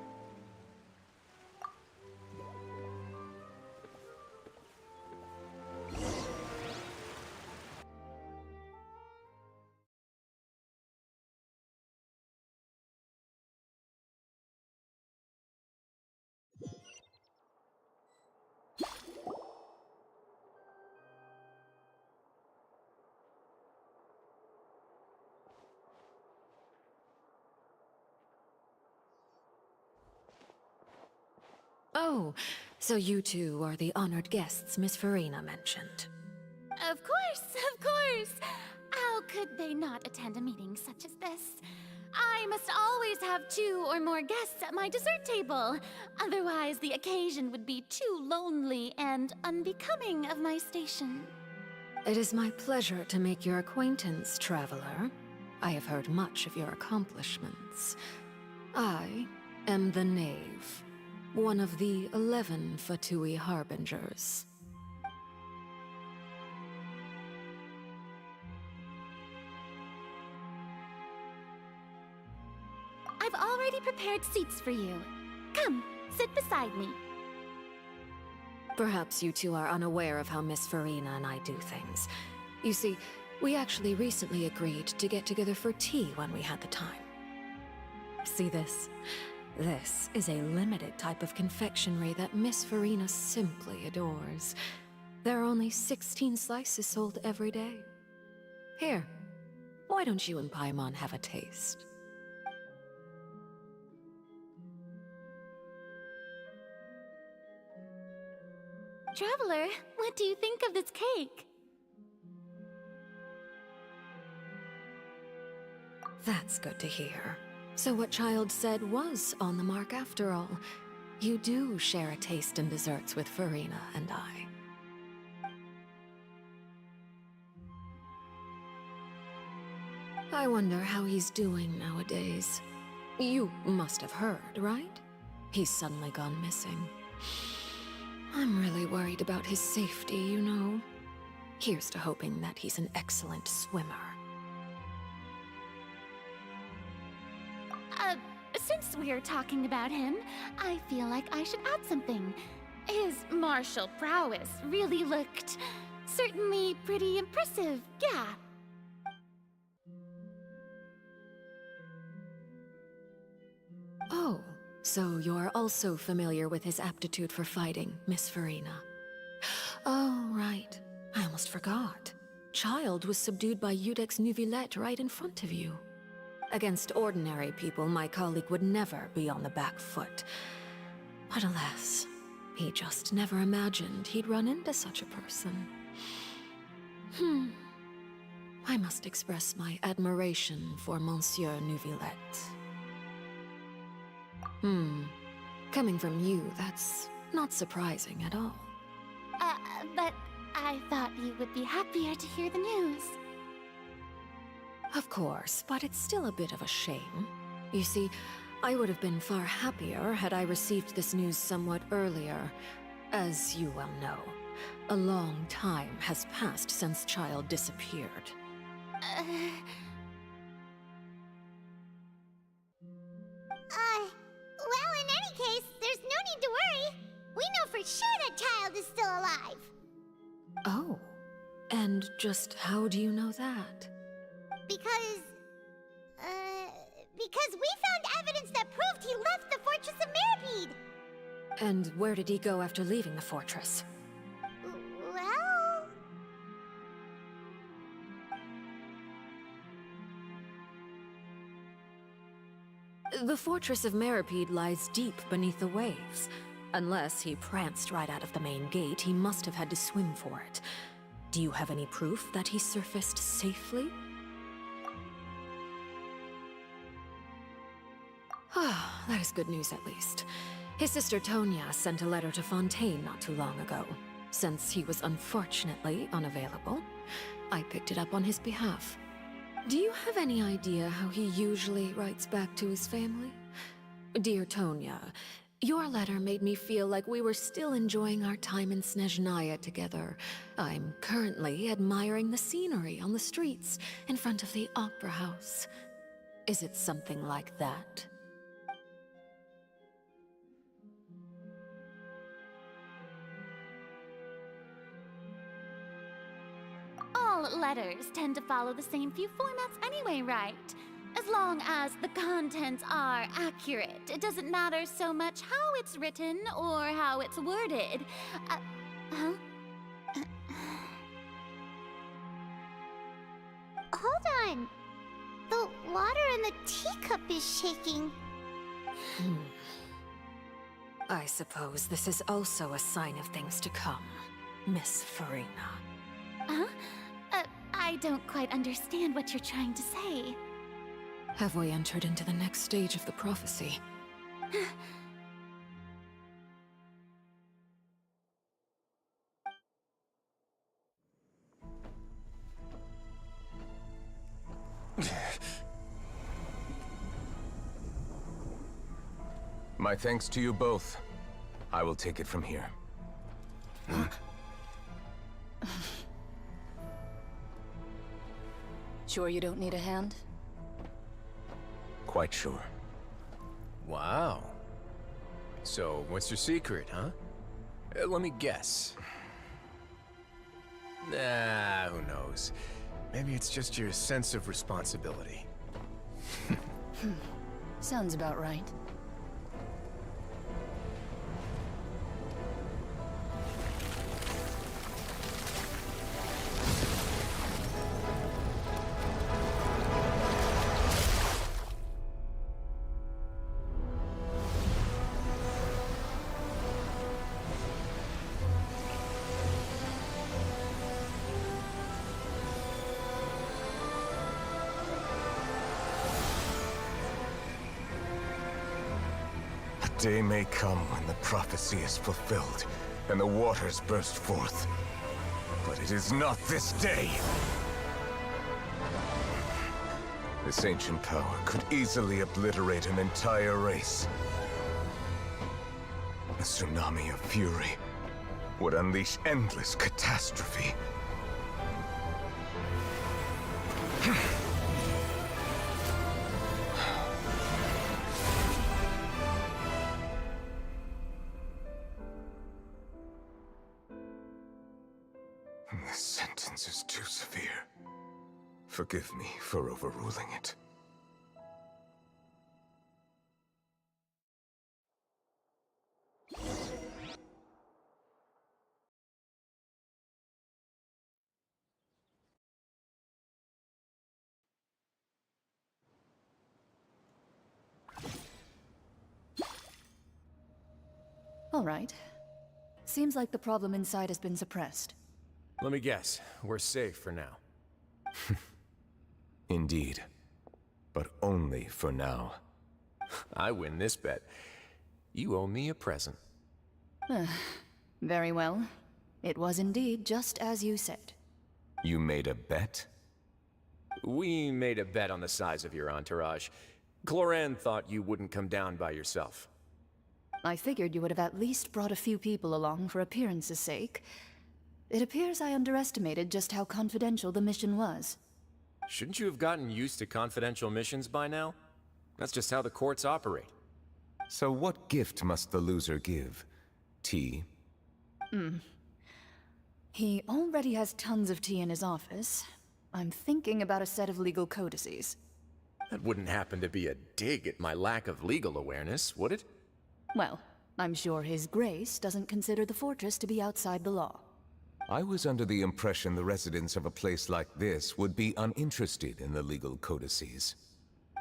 Oh, so you two are the honored guests Miss Furina mentioned. Of course, of course. How could they not attend a meeting such as this? I must always have 2 or more guests at my dessert table. Otherwise, the occasion would be too lonely and unbecoming of my station. It is my pleasure to make your acquaintance, traveler. I have heard much of your accomplishments. I am the Knave, one of the 11 Fatui Harbingers. I've already prepared seats for you. Come, sit beside me. Perhaps you two are unaware of how Miss Farina and I do things. You see, we actually recently agreed to get together for tea when we had the time. See this? This is a limited type of confectionery that Miss Farina simply adores. There are only 16 slices sold every day. Here, why don't you and Paimon have a taste? Traveler, what do you think of this cake? That's good to hear. So what Child said was on the mark after all. You do share a taste in desserts with Farina and I. I wonder how he's doing nowadays. You must have heard, right? He's suddenly gone missing. I'm really worried about his safety, you know. Here's to hoping that he's an excellent swimmer. Since we're talking about him, I feel like I should add something. His martial prowess really looked certainly pretty impressive, yeah. Oh, so you're also familiar with his aptitude for fighting, Miss Farina. Oh, right. I almost forgot. Child was subdued by Iudex Neuvillette right in front of you. Against ordinary people, my colleague would never be on the back foot. But alas, he just never imagined he'd run into such a person. I must express my admiration for Monsieur Neuvillette. Coming from you, that's not surprising at all. But I thought you would be happier to hear the news. Of course, but it's still a bit of a shame. You see, I would have been far happier had I received this news somewhat earlier. As you well know, a long time has passed since Child disappeared. Well, in any case, there's no need to worry. We know for sure that Child is still alive. Oh, and just how do you know that? Because we found evidence that proved he left the Fortress of Meripede. And where did he go after leaving the fortress? Well... The Fortress of Meripede lies deep beneath the waves. Unless he pranced right out of the main gate, he must have had to swim for it. Do you have any proof that he surfaced safely? Ah, that is good news at least. His sister Tonya sent a letter to Fontaine not too long ago. Since he was unfortunately unavailable, I picked it up on his behalf. Do you have any idea how he usually writes back to his family? Dear Tonya, your letter made me feel like we were still enjoying our time in Snezhnaya together. I'm currently admiring the scenery on the streets in front of the opera house. Is it something like that? All letters tend to follow the same few formats anyway, right? As long as the contents are accurate, it doesn't matter so much how it's written or how it's worded. Hold on. The water in the teacup is shaking. I suppose this is also a sign of things to come, Miss Farina. Huh? I don't quite understand what you're trying to say. Have we entered into the next stage of the prophecy? My thanks to you both. I will take it from here. Sure you don't need a hand? Quite sure. Wow. So, what's your secret, huh? Let me guess. Nah, who knows? Maybe it's just your sense of responsibility. Sounds about right. Day may come when the prophecy is fulfilled, and the waters burst forth. But it is not this day! This ancient power could easily obliterate an entire race. A tsunami of fury would unleash endless catastrophe. This sentence is too severe. Forgive me for overruling it. All right. Seems like the problem inside has been suppressed. Let me guess, we're safe for now. Indeed. But only for now. I win this bet. You owe me a present. Very well. It was indeed just as you said. You made a bet? We made a bet on the size of your entourage. Cloran thought you wouldn't come down by yourself. I figured you would have at least brought a few people along for appearance's sake. It appears I underestimated just how confidential the mission was. Shouldn't you have gotten used to confidential missions by now? That's just how the courts operate. So what gift must the loser give? Tea? He already has tons of tea in his office. I'm thinking about a set of legal codices. That wouldn't happen to be a dig at my lack of legal awareness, would it? Well, I'm sure His Grace doesn't consider the fortress to be outside the law. I was under the impression the residents of a place like this would be uninterested in the legal codices.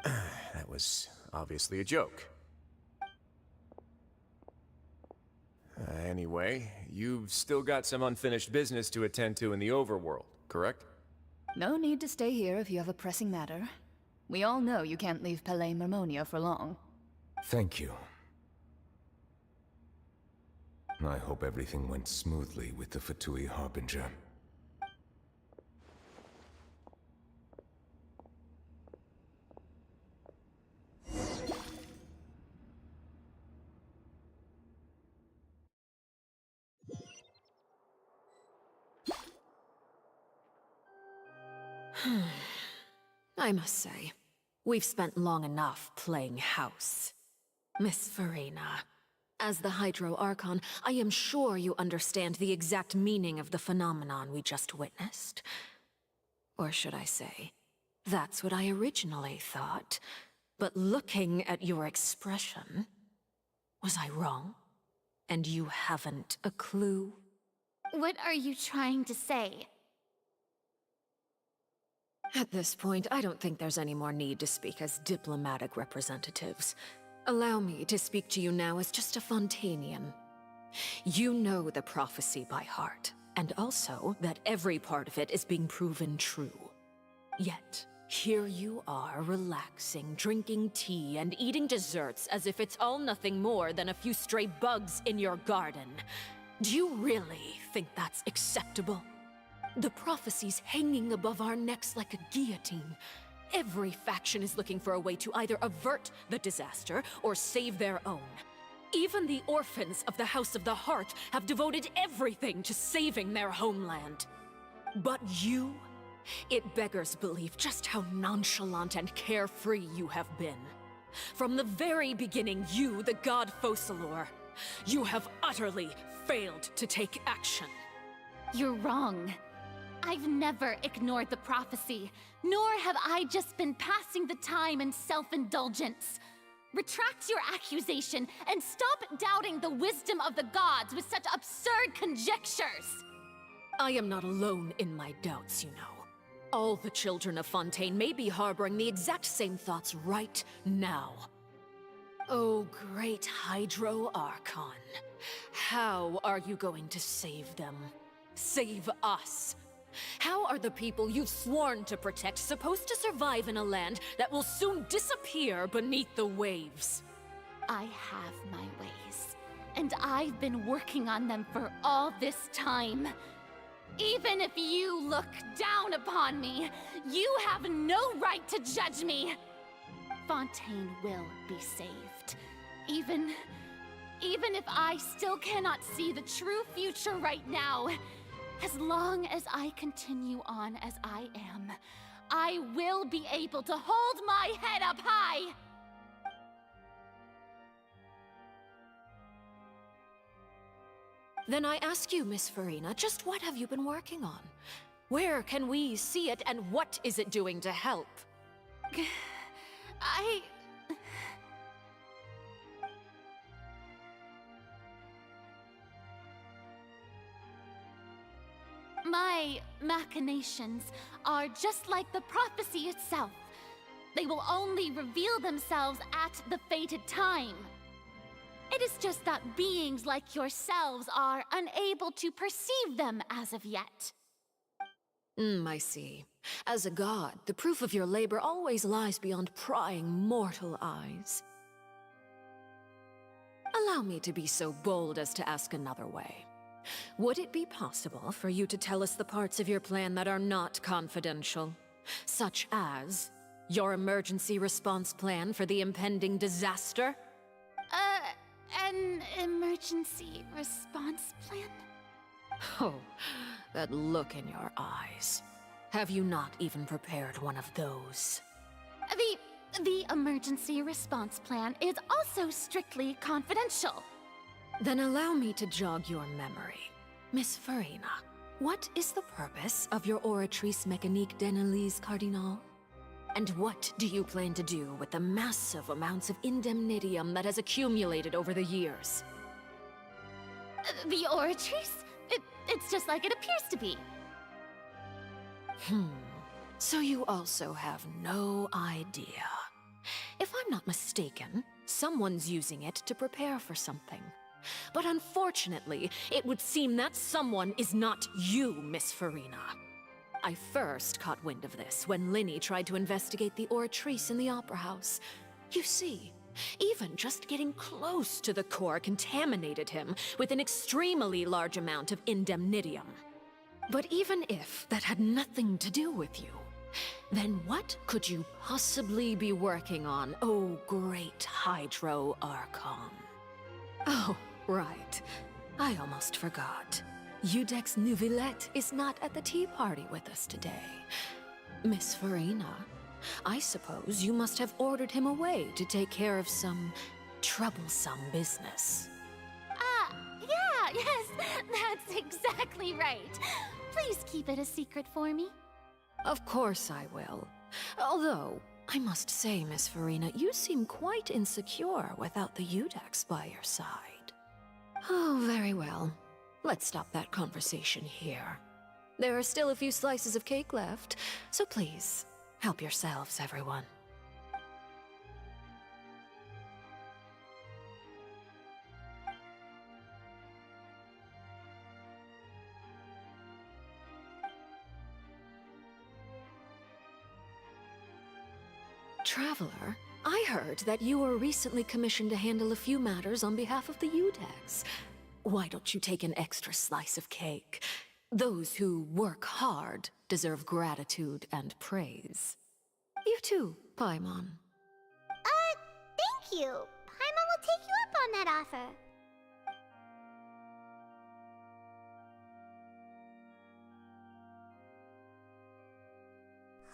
That was obviously a joke. Anyway, you've still got some unfinished business to attend to in the overworld, correct? No need to stay here if you have a pressing matter. We all know you can't leave Palais Mermonia for long. Thank you. I hope everything went smoothly with the Fatui Harbinger. I must say, we've spent long enough playing house. Miss Farina, as the Hydro Archon, I am sure you understand the exact meaning of the phenomenon we just witnessed. Or should I say, that's what I originally thought. But looking at your expression, was I wrong? And you haven't a clue? What are you trying to say? At this point, I don't think there's any more need to speak as diplomatic representatives. Allow me to speak to you now as just a Fontanian. You know the prophecy by heart, and also that every part of it is being proven true. Yet, here you are, relaxing, drinking tea, and eating desserts as if it's all nothing more than a few stray bugs in your garden. Do you really think that's acceptable? The prophecy's hanging above our necks like a guillotine. Every faction is looking for a way to either avert the disaster or save their own. Even the orphans of the House of the Heart have devoted everything to saving their homeland. But you? It beggars belief just how nonchalant and carefree you have been. From the very beginning, you, the god Focalor, you have utterly failed to take action. You're wrong. I've never ignored the prophecy, nor have I just been passing the time in self-indulgence. Retract your accusation and stop doubting the wisdom of the gods with such absurd conjectures! I am not alone in my doubts, you know. All the children of Fontaine may be harboring the exact same thoughts right now. Oh, great Hydro-Archon. How are you going to save them? Save us? How are the people you've sworn to protect supposed to survive in a land that will soon disappear beneath the waves? I have my ways, and I've been working on them for all this time. Even if you look down upon me, you have no right to judge me. Fontaine will be saved. Even if I still cannot see the true future right now, as long as I continue on as I am, I will be able to hold my head up high! Then I ask you, Miss Farina, just what have you been working on? Where can we see it, and what is it doing to help? My machinations are just like the prophecy itself. They will only reveal themselves at the fated time. It is just that beings like yourselves are unable to perceive them as of yet. I see. As a god, the proof of your labor always lies beyond prying mortal eyes. Allow me to be so bold as to ask another way. Would it be possible for you to tell us the parts of your plan that are not confidential? Such as your emergency response plan for the impending disaster? An emergency response plan? Oh, that look in your eyes. Have you not even prepared one of those? The emergency response plan is also strictly confidential. Then allow me to jog your memory. Miss Farina, what is the purpose of your Oratrice Mécanique d'Analyse Cardinal? And what do you plan to do with the massive amounts of indemnitium that has accumulated over the years? The Oratrice? It's just like it appears to be. So you also have no idea. If I'm not mistaken, someone's using it to prepare for something. But unfortunately, it would seem that someone is not you, Miss Farina. I first caught wind of this when Linny tried to investigate the Oratrice in the Opera House. You see, even just getting close to the core contaminated him with an extremely large amount of indemnitium. But even if that had nothing to do with you, then what could you possibly be working on, oh great Hydro-Archon? Oh, right. I almost forgot. Udex Neuvillette is not at the tea party with us today. Miss Farina, I suppose you must have ordered him away to take care of some troublesome business. Yes, that's exactly right. Please keep it a secret for me. Of course I will. Although, I must say, Miss Farina, you seem quite insecure without the Udex by your side. Oh, very well. Let's stop that conversation here. There are still a few slices of cake left, so please, help yourselves, everyone. Traveler, I heard that you were recently commissioned to handle a few matters on behalf of the Udex. Why don't you take an extra slice of cake? Those who work hard deserve gratitude and praise. You too, Paimon. Thank you. Paimon will take you up on that offer.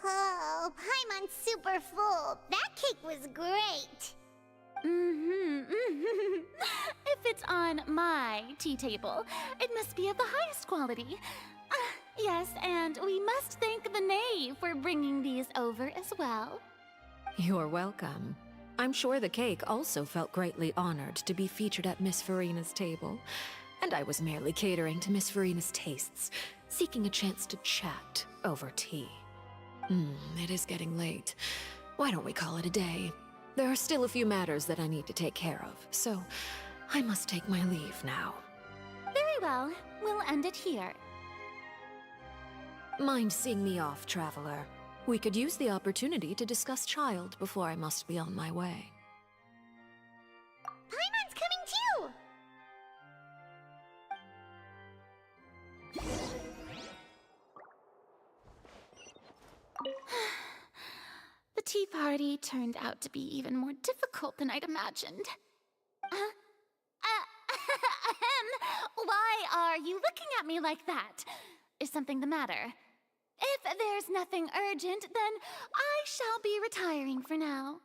Oh, Paimon's super full. That cake was great. If it's on my tea table, it must be of the highest quality. Yes, and we must thank the knave for bringing these over as well. You're welcome. I'm sure the cake also felt greatly honored to be featured at Miss Farina's table. And I was merely catering to Miss Farina's tastes, seeking a chance to chat over tea. It is getting late. Why don't we call it a day? There are still a few matters that I need to take care of, so I must take my leave now. Very well. We'll end it here. Mind seeing me off, Traveler? We could use the opportunity to discuss Child before I must be on my way. Paimon's coming too! The tea party turned out to be even more difficult than I'd imagined. Why are you looking at me like that? Is something the matter? If there's nothing urgent, then I shall be retiring for now.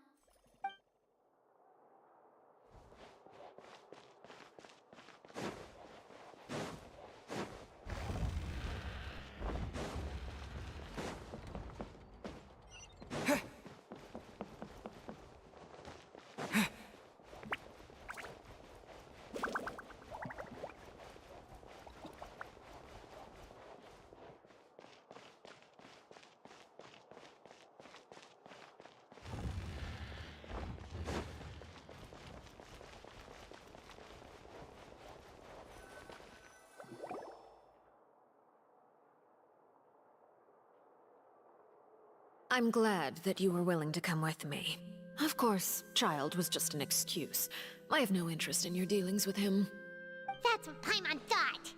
I'm glad that you were willing to come with me. Of course, Child was just an excuse. I have no interest in your dealings with him. That's what Paimon thought.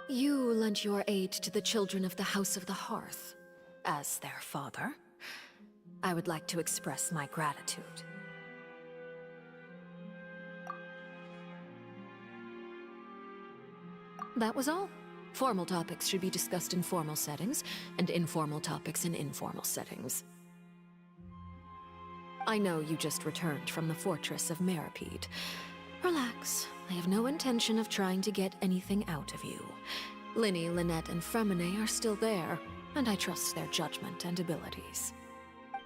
You lent your aid to the children of the House of the Hearth. As their father, I would like to express my gratitude. That was all. Formal topics should be discussed in formal settings, and informal topics in informal settings. I know you just returned from the fortress of Meripede. Relax. I have no intention of trying to get anything out of you. Linny, Lynette, and Fremine are still there, and I trust their judgment and abilities.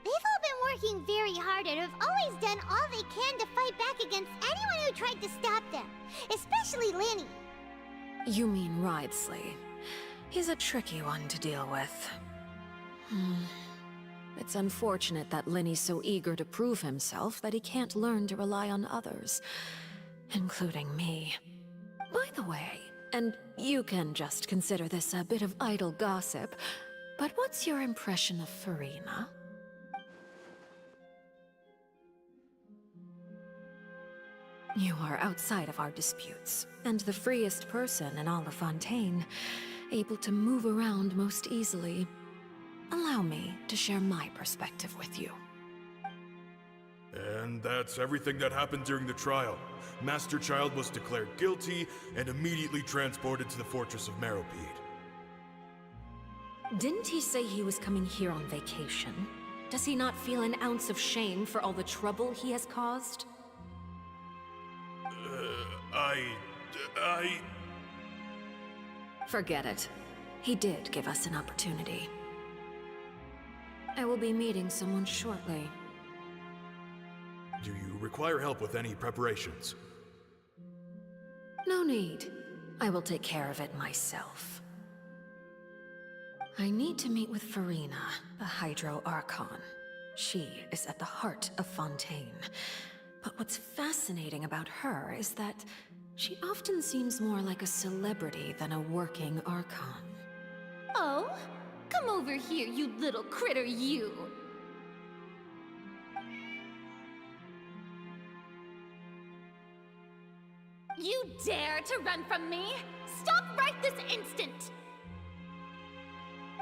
They've all been working very hard and have always done all they can to fight back against anyone who tried to stop them, especially Linny. You mean Wriothesley. He's a tricky one to deal with. It's unfortunate that Linny's so eager to prove himself that he can't learn to rely on others, including me. By the way, and you can just consider this a bit of idle gossip, but what's your impression of Farina? You are outside of our disputes, and the freest person in all of Fontaine, able to move around most easily. Allow me to share my perspective with you. And that's everything that happened during the trial. Master Child was declared guilty and immediately transported to the Fortress of Meripede. Didn't he say he was coming here on vacation? Does he not feel an ounce of shame for all the trouble he has caused? Forget it. He did give us an opportunity. I will be meeting someone shortly. Do you require help with any preparations? No need. I will take care of it myself. I need to meet with Farina, the Hydro Archon. She is at the heart of Fontaine. But what's fascinating about her is that she often seems more like a celebrity than a working Archon. Oh? Come over here, you little critter, you! You dare to run from me? Stop right this instant!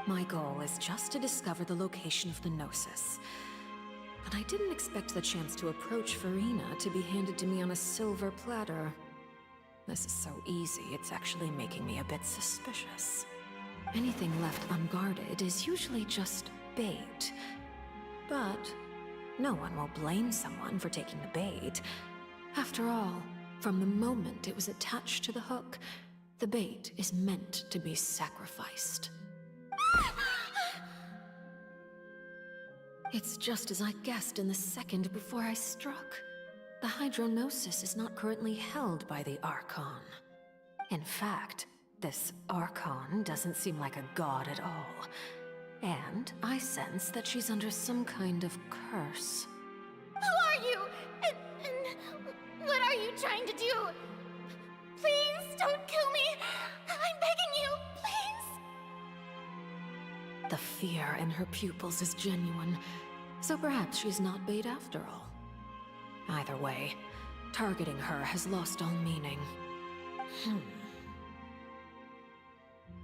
My goal is just to discover the location of the Gnosis. But I didn't expect the chance to approach Farina to be handed to me on a silver platter. This is so easy, it's actually making me a bit suspicious. Anything left unguarded is usually just bait. But no one will blame someone for taking the bait. After all, from the moment it was attached to the hook, the bait is meant to be sacrificed. It's just as I guessed in the second before I struck. The Hydronosis is not currently held by the Archon. In fact, this Archon doesn't seem like a god at all. And I sense that she's under some kind of curse. Who are you? And what are you trying to do? Please don't kill me! I'm begging you, please! The fear in her pupils is genuine, so perhaps she's not bait after all. Either way, targeting her has lost all meaning.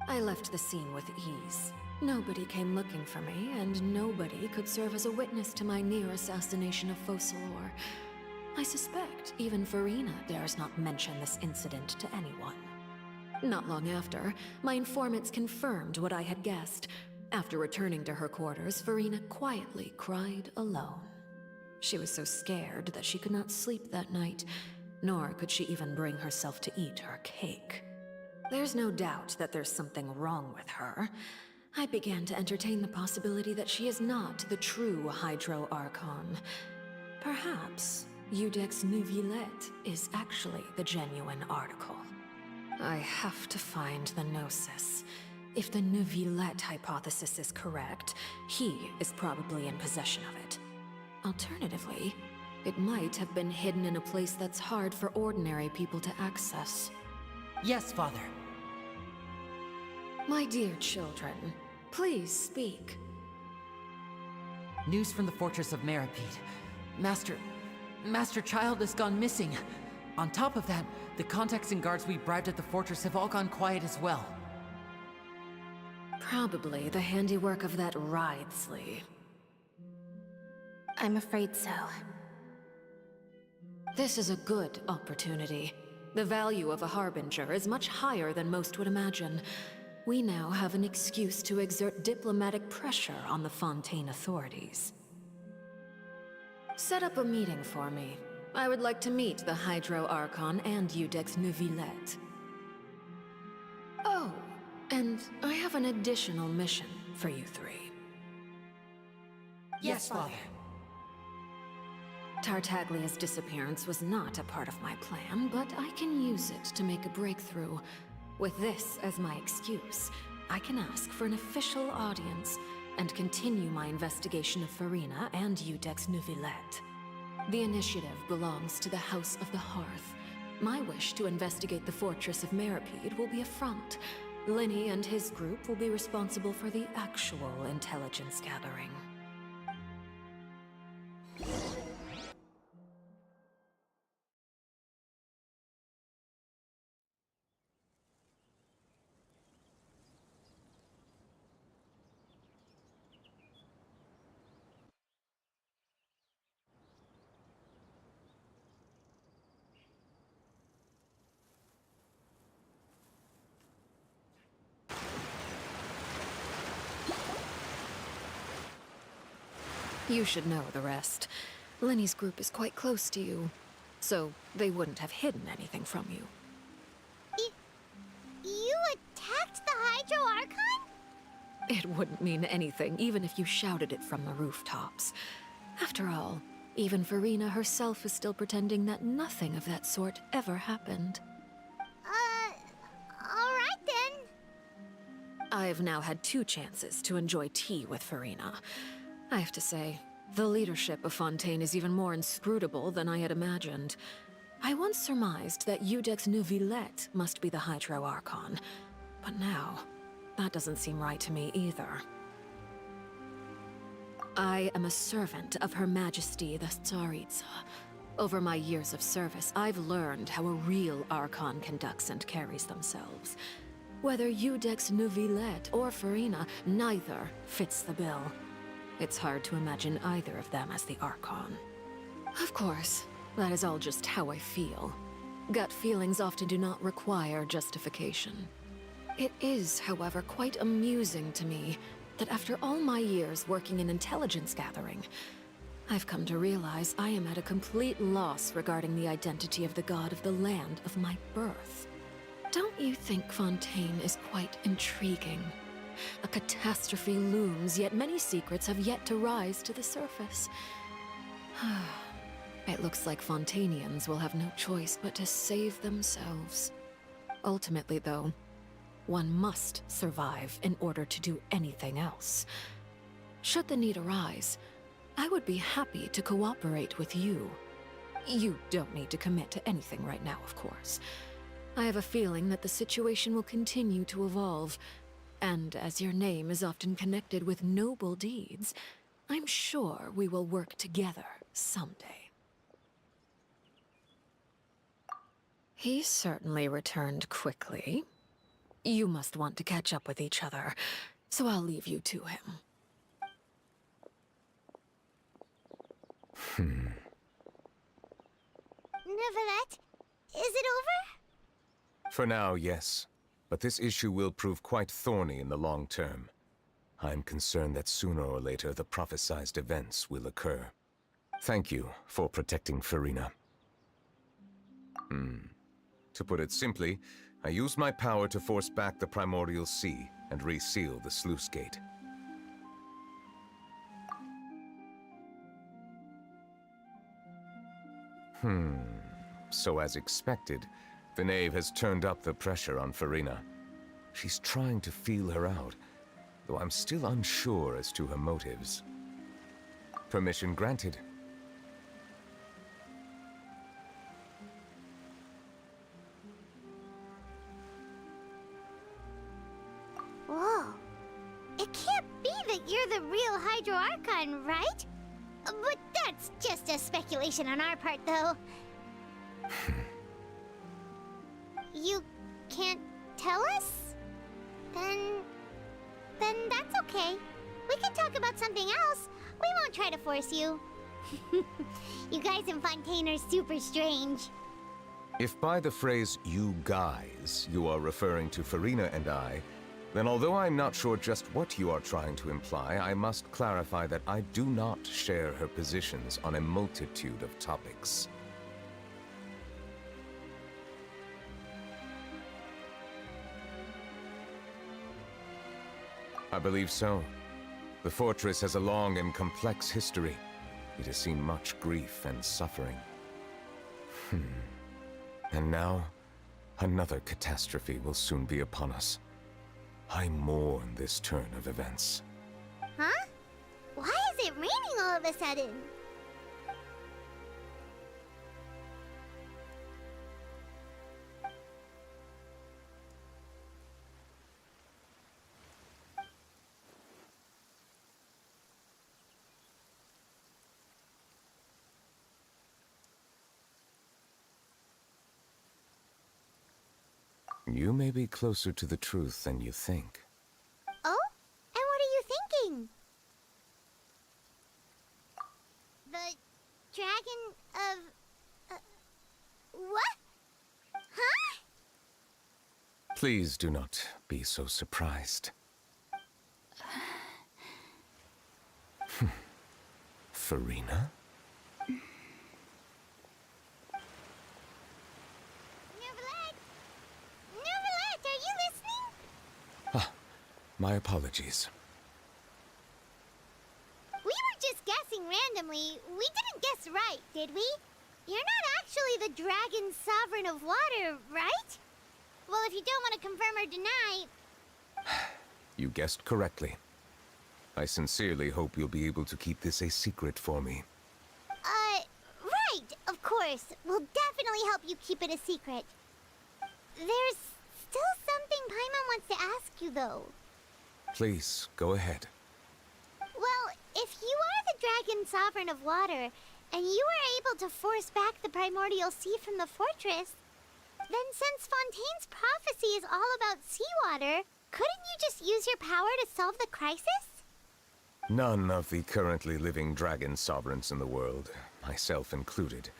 I left the scene with ease. Nobody came looking for me, and nobody could serve as a witness to my near assassination of Focalor. I suspect even Farina dares not mention this incident to anyone. Not long after, my informants confirmed what I had guessed. After returning to her quarters, Farina quietly cried alone. She was so scared that she could not sleep that night, nor could she even bring herself to eat her cake. There's no doubt that there's something wrong with her. I began to entertain the possibility that she is not the true Hydro Archon. Perhaps 𝂸🂸🂸🂸 is actually the genuine article. I have to find the Gnosis. If the 𝂸🂸🂸 hypothesis is correct, he is probably in possession of it. Alternatively, it might have been hidden in a place that's hard for ordinary people to access. Yes, Father. My dear children, please speak. News from the fortress of Meripede. Master Child has gone missing. On top of that, the contacts and guards we bribed at the fortress have all gone quiet as well. Probably the handiwork of that RYZEN. I'm afraid so. This is a good opportunity. The value of a Harbinger is much higher than most would imagine. We now have an excuse to exert diplomatic pressure on the Fontaine authorities. Set up a meeting for me. I would like to meet the Hydro Archon and 𝂸🂸🂸🂸🂸. Oh, and I have an additional mission for you three. Yes, Father. Tartaglia's disappearance was not a part of my plan, but I can use it to make a breakthrough. With this as my excuse, I can ask for an official audience and continue my investigation of Farina and 𝂸🂸🂸🂸🂸. The initiative belongs to the House of the Hearth. My wish to investigate the fortress of Meripede will be a front. Lenny and his group will be responsible for the actual intelligence gathering. You should know the rest. Lenny's group is quite close to you, so they wouldn't have hidden anything from you. You attacked the Hydro Archon? It wouldn't mean anything, even if you shouted it from the rooftops. After all, even Farina herself is still pretending that nothing of that sort ever happened. Alright then. I've now had 2 chances to enjoy tea with Farina. I have to say, the leadership of Fontaine is even more inscrutable than I had imagined. I once surmised that 𝂸🂸🂸🂸🂸 must be the Hydro Archon, but now, that doesn't seem right to me either. I am a servant of Her Majesty the Tsaritsa. Over my years of service, I've learned how a real Archon conducts and carries themselves. Whether Iudex Neuvillette or Farina, neither fits the bill. It's hard to imagine either of them as the Archon. Of course, that is all just how I feel. Gut feelings often do not require justification. It is, however, quite amusing to me that after all my years working in intelligence gathering, I've come to realize I am at a complete loss regarding the identity of the god of the land of my birth. Don't you think Fontaine is quite intriguing? A catastrophe looms, yet many secrets have yet to rise to the surface. It looks like Fontainians will have no choice but to save themselves. Ultimately, though, one must survive in order to do anything else. Should the need arise, I would be happy to cooperate with you. You don't need to commit to anything right now, of course. I have a feeling that the situation will continue to evolve, and as your name is often connected with noble deeds, I'm sure we will work together someday. He certainly returned quickly. You must want to catch up with each other, so I'll leave you to him. Neuvillette, is it over? For now, yes. But this issue will prove quite thorny in the long term. I'm concerned that sooner or later the prophesized events will occur. Thank you for protecting Farina. To put it simply, I used my power to force back the Primordial Sea and reseal the sluice gate. So as expected, the Knave has turned up the pressure on Farina. She's trying to feel her out, though I'm still unsure as to her motives. Permission granted. Whoa. It can't be that you're the real Hydro Archon, right? But that's just a speculation on our part, though. You can't tell us? Then that's okay. We can talk about something else. We won't try to force you. You guys in Fontaine are super strange. If by the phrase, "you guys," you are referring to Farina and I, then although I'm not sure just what you are trying to imply, I must clarify that I do not share her positions on a multitude of topics. I believe so. The fortress has a long and complex history. It has seen much grief and suffering. And now, another catastrophe will soon be upon us. I mourn this turn of events. Huh? Why is it raining all of a sudden? You may be closer to the truth than you think. Oh? And what are you thinking? The dragon of... what? Huh? Please do not be so surprised. Farina? My apologies. We were just guessing randomly. We didn't guess right, did we? You're not actually the dragon sovereign of water, right? Well, if you don't want to confirm or deny... You guessed correctly. I sincerely hope you'll be able to keep this a secret for me. Right, of course. We'll definitely help you keep it a secret. There's still something Paimon wants to ask you, though. Please, go ahead. Well, if you are the dragon sovereign of water, and you were able to force back the primordial sea from the fortress, then since Fontaine's prophecy is all about seawater, couldn't you just use your power to solve the crisis? None of the currently living dragon sovereigns in the world, myself included,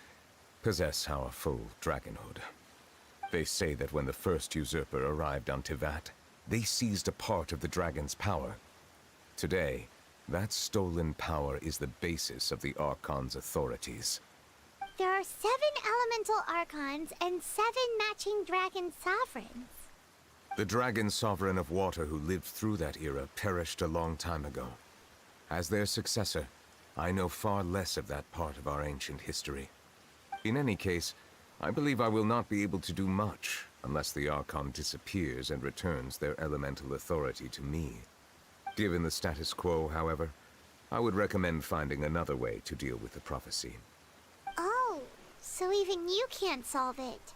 possess our full dragonhood. They say that when the first usurper arrived on Teyvat, they seized a part of the dragon's power. Today, that stolen power is the basis of the Archon's authorities. There are 7 elemental archons and 7 matching dragon sovereigns. The dragon sovereign of water who lived through that era perished a long time ago. As their successor, I know far less of that part of our ancient history. In any case, I believe I will not be able to do much unless the Archon disappears and returns their elemental authority to me. Given the status quo, however, I would recommend finding another way to deal with the prophecy. Oh, so even you can't solve it.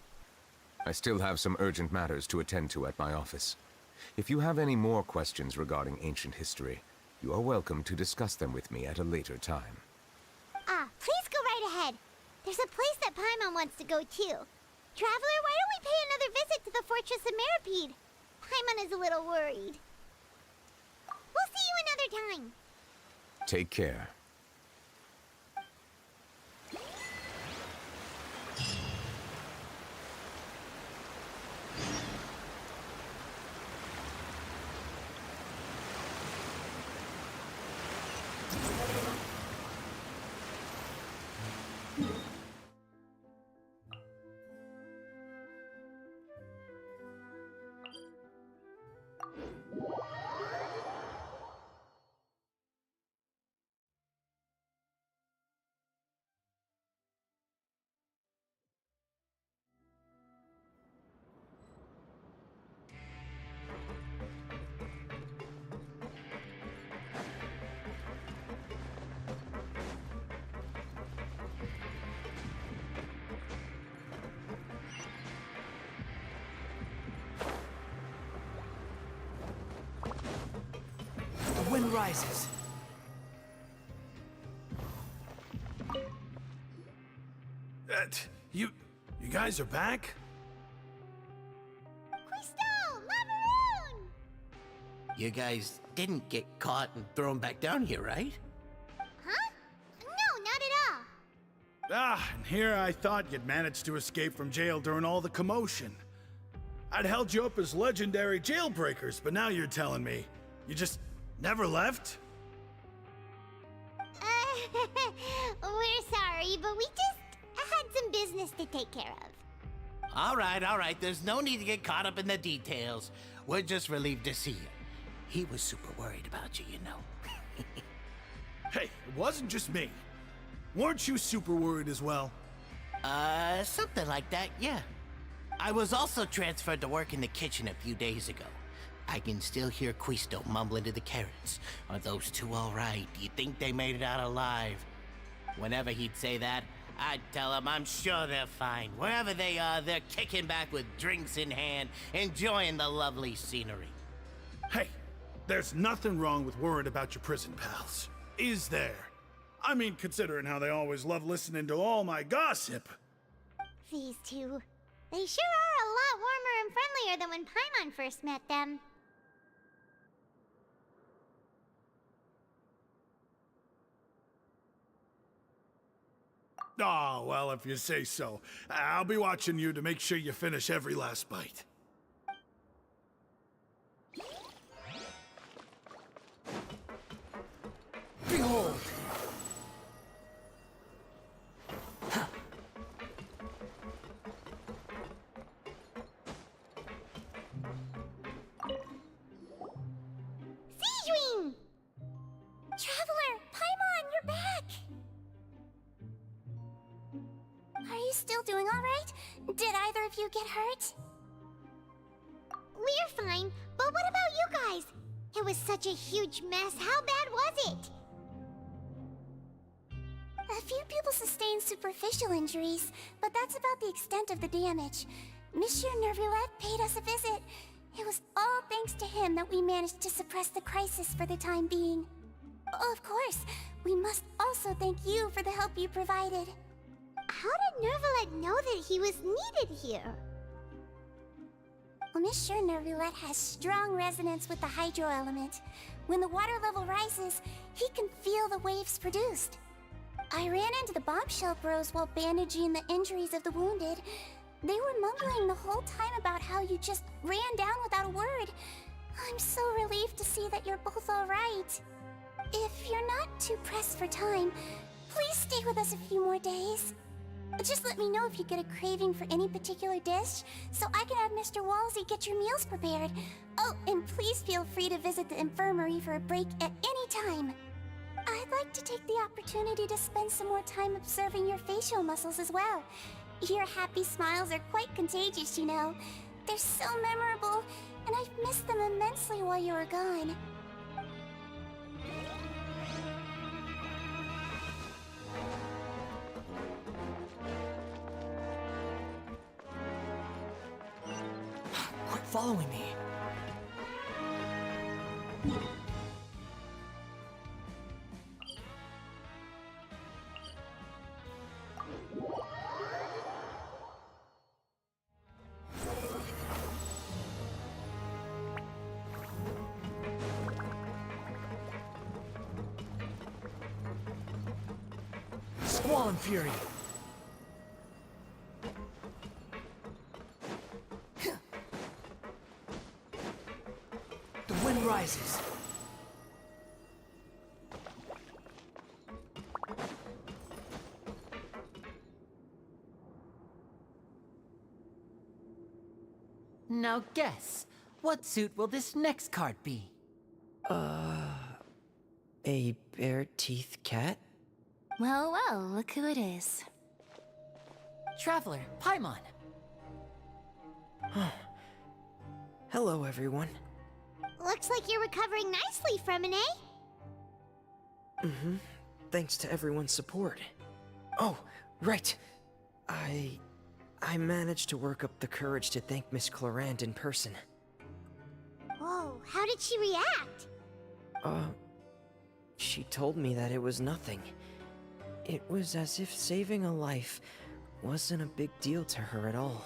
I still have some urgent matters to attend to at my office. If you have any more questions regarding ancient history, you are welcome to discuss them with me at a later time. Please go right ahead. There's a place that Paimon wants to go too. Traveler, why don't we pay another visit to the Fortress of Meropide? Paimon is a little worried. We'll see you another time. Take care. The wind rises. You guys are back? You guys didn't get caught and thrown back down here, right? Huh? No, not at all. And here I thought you'd managed to escape from jail during all the commotion. I'd held you up as legendary jailbreakers, but now you're telling me you just never left? We're sorry, but we just had some business to take care of. All right. There's no need to get caught up in the details. We're just relieved to see you. He was super worried about you, you know. Hey, it wasn't just me. Weren't you super worried as well? Something like that, yeah. I was also transferred to work in the kitchen a few days ago. I can still hear Quisto mumbling to the carrots. Are those two all right? Do you think they made it out alive? Whenever he'd say that, I'd tell him I'm sure they're fine. Wherever they are, they're kicking back with drinks in hand, enjoying the lovely scenery. Hey, there's nothing wrong with worrying about your prison pals, is there? I mean, considering how they always love listening to all my gossip. These two, they sure are a lot warmer and friendlier than when Paimon first met them. Oh, well, if you say so. I'll be watching you to make sure you finish every last bite. Behold! Sijuin! Traveler, Paimon, you're back! Are you still doing all right? Did either of you get hurt? We're fine, but what about you guys? It was such a huge mess. How bad was it? A few people sustained superficial injuries, but that's about the extent of the damage. Monsieur Nervillette paid us a visit. It was all thanks to him that we managed to suppress the crisis for the time being. Of course. We must also thank you for the help you provided. How did Nervalette know that he was needed here? Well, Miss sure Nervalette has strong resonance with the hydro element. When the water level rises, he can feel the waves produced. I ran into the bombshell bros while bandaging the injuries of the wounded. They were mumbling the whole time about how you just ran down without a word. I'm so relieved to see that you're both alright. If you're not too pressed for time, please stay with us a few more days. Just let me know if you get a craving for any particular dish, so I can have Mr. Walsey get your meals prepared. Oh, and please feel free to visit the infirmary for a break at any time. I'd like to take the opportunity to spend some more time observing your facial muscles as well. Your happy smiles are quite contagious, you know. They're so memorable, and I've missed them immensely while you were gone. Quit following me. Squall and Fury. The wind rises. Now guess, what suit will this next card be? A bare-teeth cat? Well, well, look who it is. Traveler, Paimon. Hello, everyone. Looks like you're recovering nicely from it, eh? Mm-hmm. Thanks to everyone's support. Oh, right. I managed to work up the courage to thank Miss Clorant in person. Whoa, how did she react? She told me that it was nothing. It was as if saving a life wasn't a big deal to her at all.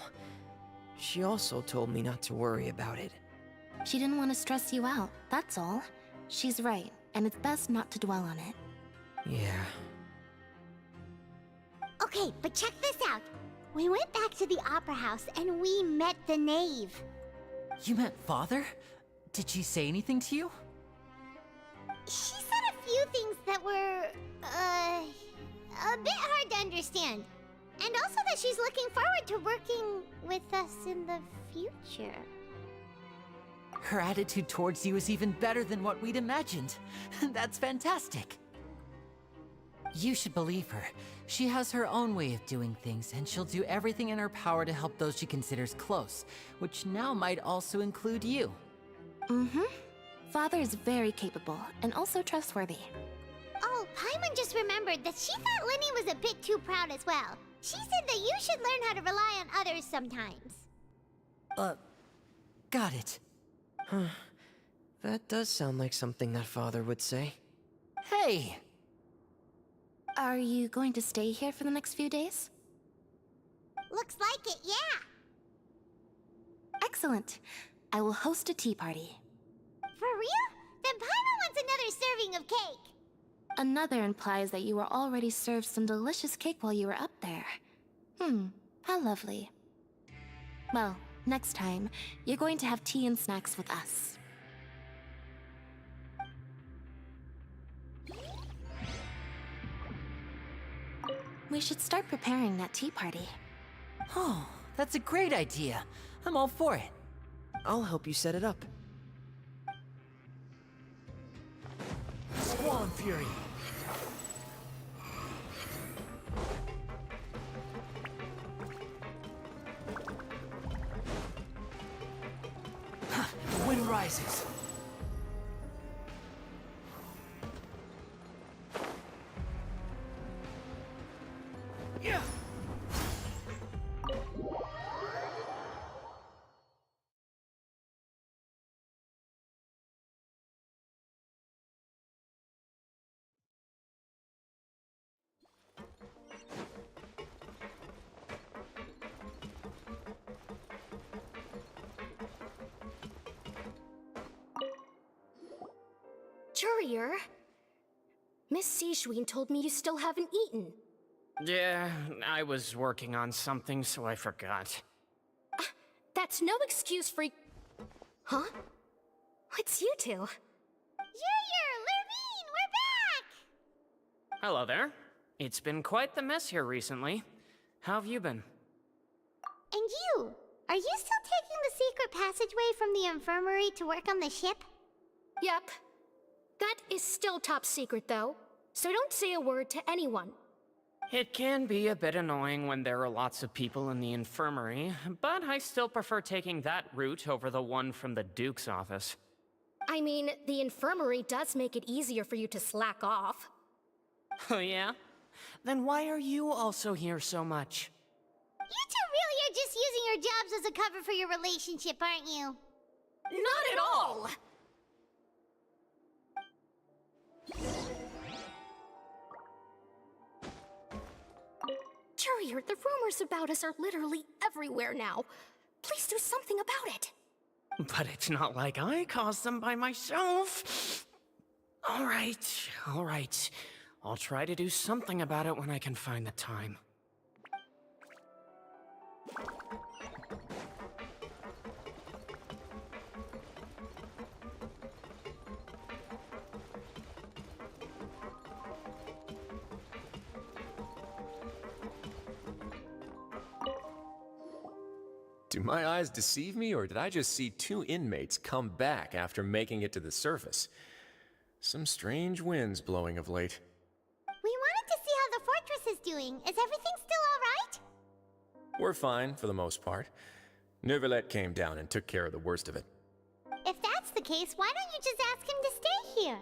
She also told me not to worry about it. She didn't want to stress you out, that's all. She's right, and it's best not to dwell on it. Yeah. Okay, but check this out. We went back to the Opera House and we met the Knave. You met Father? Did she say anything to you? She said a few things that were, a bit hard to understand. And also that she's looking forward to working with us in the future. Her attitude towards you is even better than what we'd imagined. That's fantastic. You should believe her. She has her own way of doing things, and she'll do everything in her power to help those she considers close, which now might also include you. Mm-hmm. Father is very capable, and also trustworthy. Oh, Paimon just remembered that she thought Linny was a bit too proud as well. She said that you should learn how to rely on others sometimes. Got it. Huh. That does sound like something that Father would say. Hey! Are you going to stay here for the next few days? Looks like it, yeah. Excellent. I will host a tea party. For real? Then Paimon wants another serving of cake. Another implies that you were already served some delicious cake while you were up there. How lovely. Well, next time, you're going to have tea and snacks with us. We should start preparing that tea party. Oh, that's a great idea. I'm all for it. I'll help you set it up. Squall and Fury. The wind rises. Yeah. Courier, Miss Sigewin told me you still haven't eaten. Yeah, I was working on something, so I forgot. That's no excuse for... Huh? It's you two. Courier, Lurvine, we're back! Hello there. It's been quite the mess here recently. How have you been? And you? Are you still taking the secret passageway from the infirmary to work on the ship? Yep. That is still top secret, though. So don't say a word to anyone. It can be a bit annoying when there are lots of people in the infirmary, but I still prefer taking that route over the one from the Duke's office. I mean, the infirmary does make it easier for you to slack off. Oh yeah? Then why are you also here so much? You two really are just using your jobs as a cover for your relationship, aren't you? Not at all! Courier, the rumors about us are literally everywhere now. Please do something about it. But it's not like I caused them by myself. All right. I'll try to do something about it when I can find the time. Do my eyes deceive me, or did I just see two inmates come back after making it to the surface? Some strange winds blowing of late. We wanted to see how the fortress is doing. Is everything still alright? We're fine, for the most part. 𝂸🂸🂸 came down and took care of the worst of it. If that's the case, why don't you just ask him to stay here?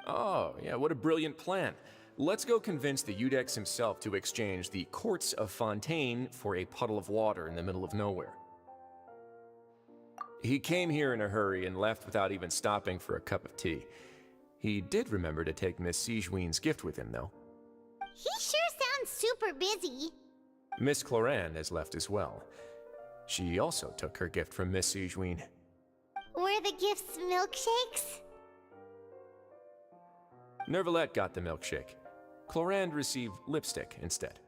Oh, yeah, what a brilliant plan. Let's go convince the Iudex himself to exchange the Courts of Fontaine for a puddle of water in the middle of nowhere. He came here in a hurry and left without even stopping for a cup of tea. He did remember to take Miss Sigewin's gift with him, though. He sure sounds super busy. Miss Cloran has left as well. She also took her gift from Miss Sigewin. Were the gifts milkshakes? 𝂸🂸🂸 got the milkshake. Cloran received lipstick instead.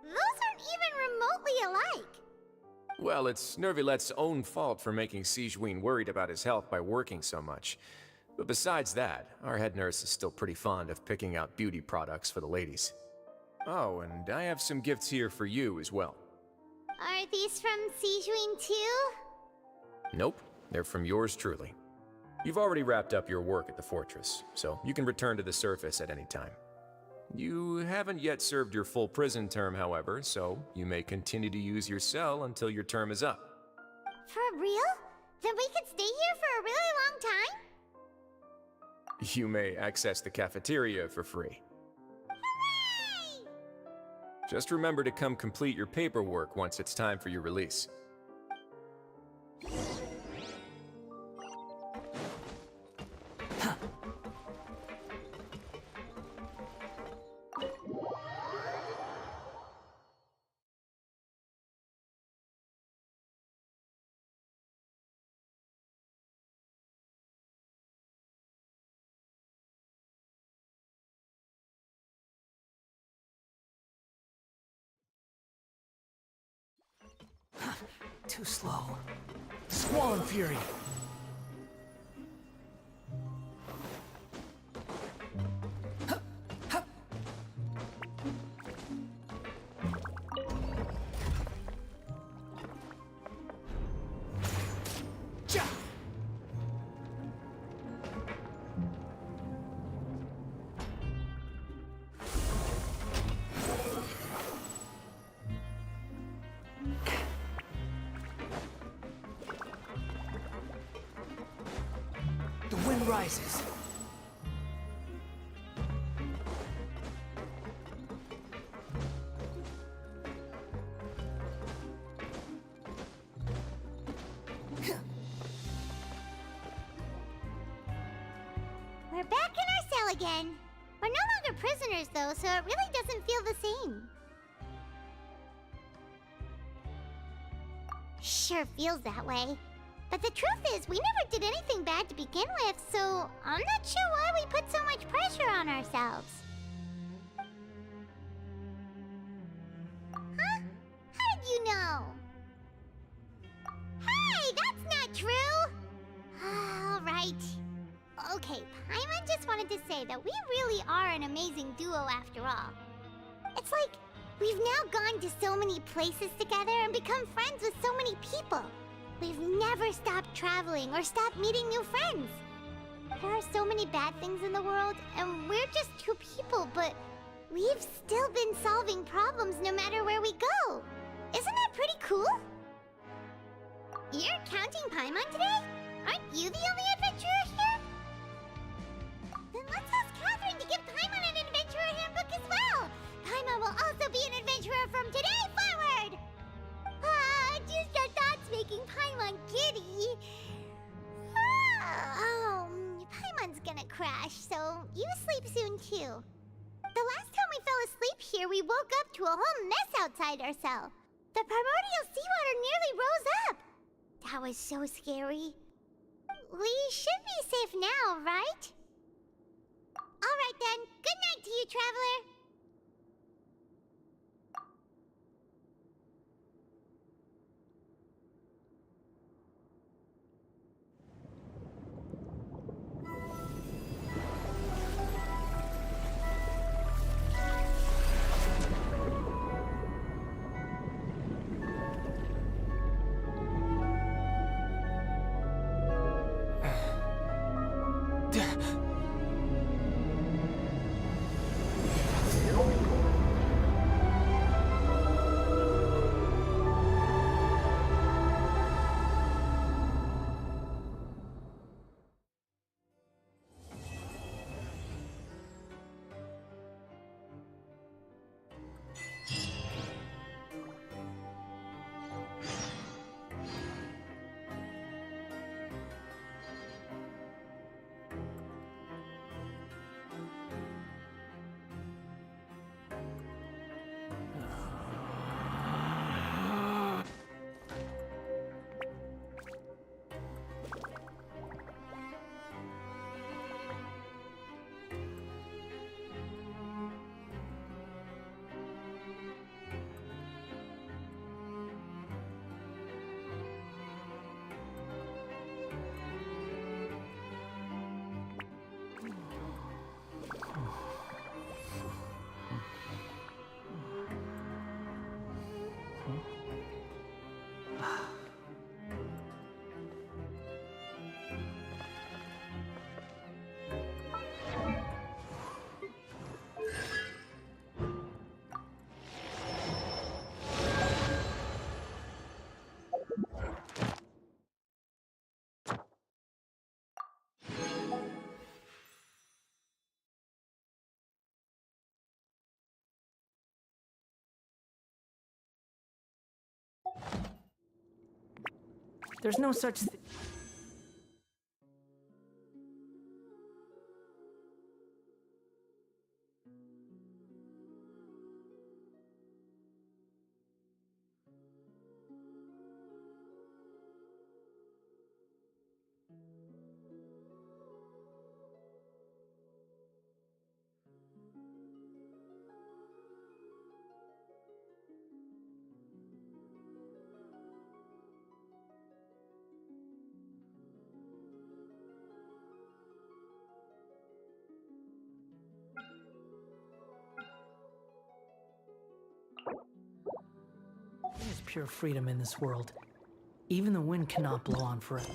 Those aren't even remotely alike. Well, it's 𝂸🂸🂸's own fault for making Sigewin worried about his health by working so much. But besides that, our head nurse is still pretty fond of picking out beauty products for the ladies. Oh, and I have some gifts here for you as well. Are these from Sigewin too? Nope, they're from yours truly. You've already wrapped up your work at the fortress, so you can return to the surface at any time. You haven't yet served your full prison term, however, so you may continue to use your cell until your term is up. For real? Then we could stay here for a really long time? You may access the cafeteria for free. Hooray! Just remember to come complete your paperwork once it's time for your release. Too slow. Squall and Fury. The wind rises. We're back in our cell again. We're no longer prisoners though, so it really doesn't feel the same. Sure feels that way. But the truth is, we never did anything bad bad to begin with, so I'm not sure why we put so much pressure on ourselves. Huh? How did you know? Hey, that's not true! Alright. Okay, Paimon just wanted to say that we really are an amazing duo after all. It's like, we've now gone to so many places together and become friends with so many people. We've never stopped traveling or stopped meeting new friends. There are so many bad things in the world, and we're just two people, but we've still been solving problems no matter where we go. Isn't that pretty cool? You're counting Paimon today? Aren't you the only adventurer here? Then let's ask Catherine to give Paimon an adventurer handbook as well. Paimon will also be an adventurer from today forward. Just our thoughts making Paimon giddy. Paimon's gonna crash, so you sleep soon too. The last time we fell asleep here, we woke up to a whole mess outside our cell. The primordial seawater nearly rose up. That was so scary. We should be safe now, right? Alright then, good night to you, Traveler. There's no such thing. There's pure freedom in this world. Even the wind cannot blow on forever.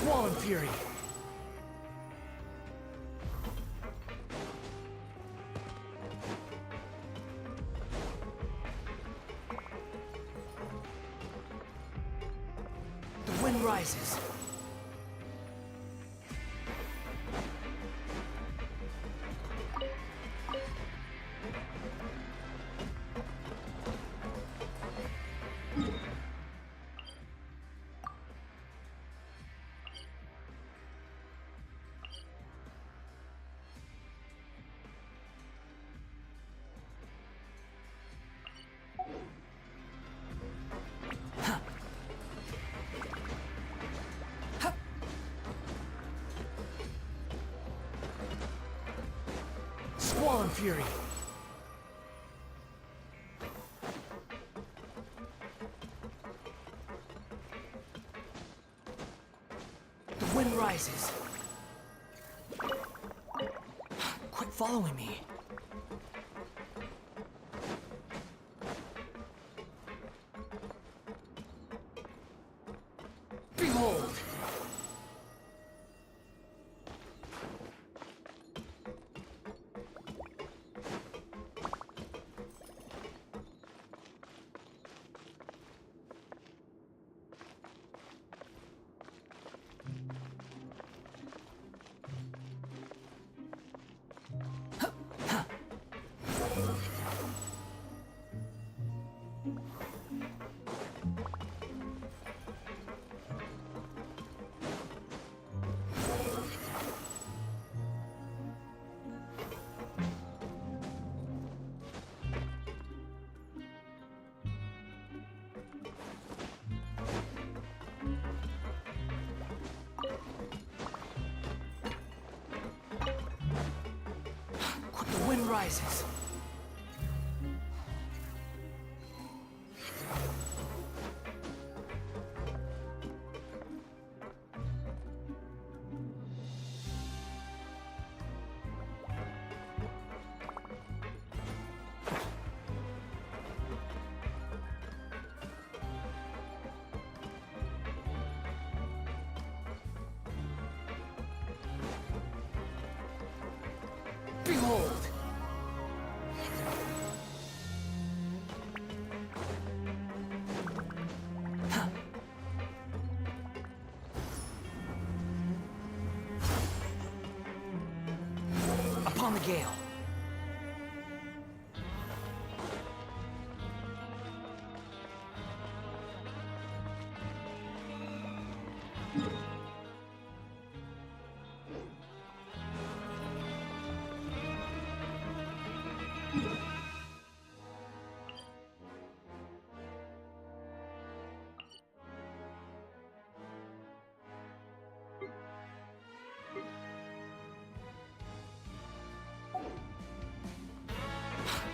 Squall and Fury. The wind rises. Squall and Fury. The wind rises. Quit following me. Behold! The wind rises. Behold! Upon the gale.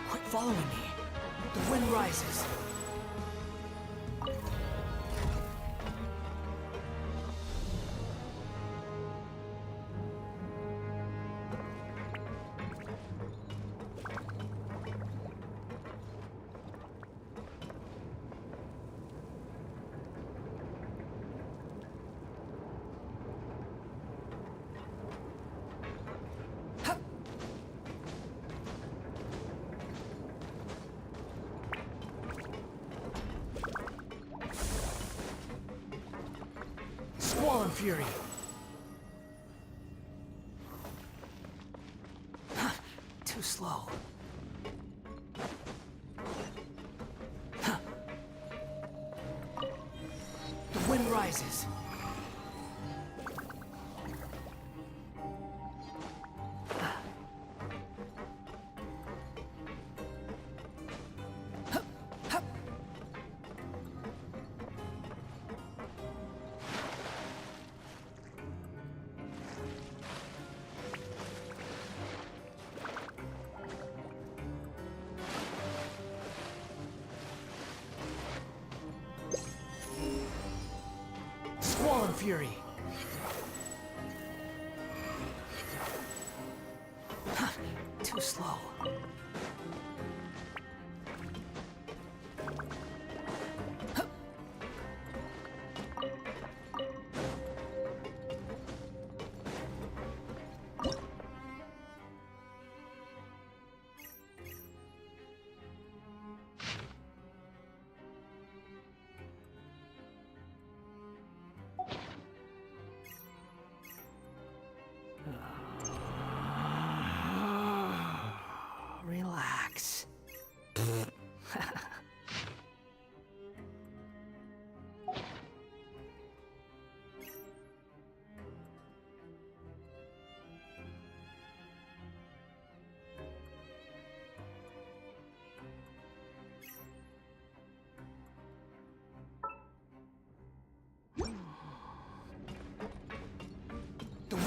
Quit following me. The wind rises. Squall and Fury. Too slow. The wind rises. Squall and Fury. Too slow.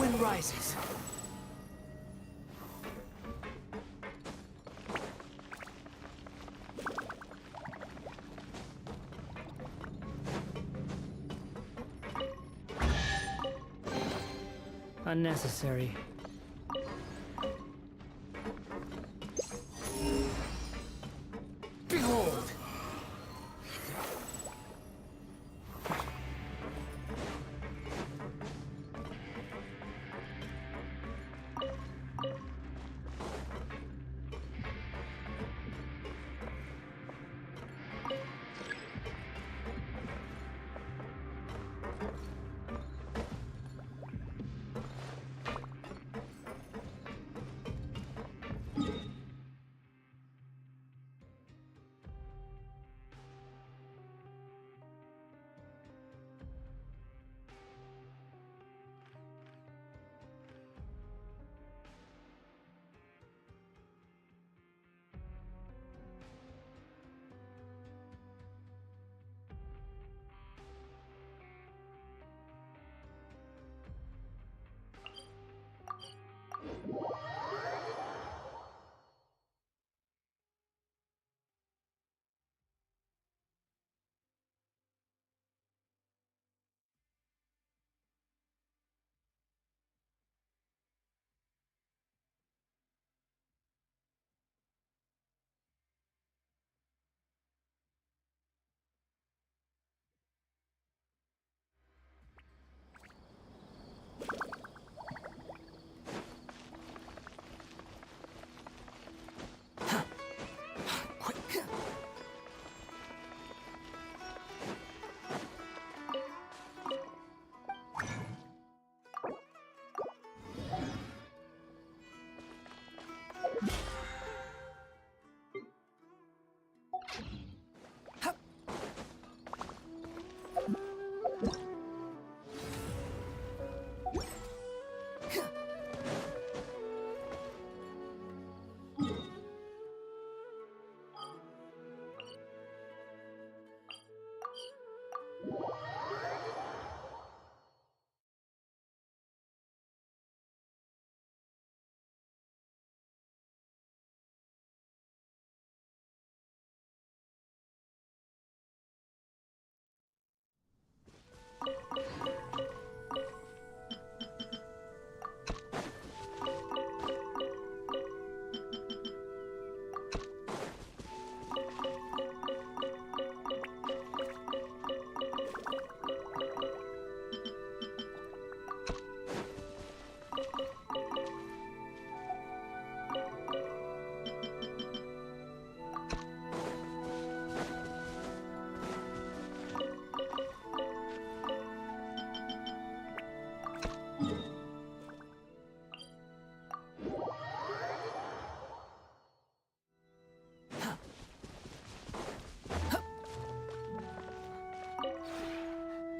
wind rises. Unnecessary. Behold!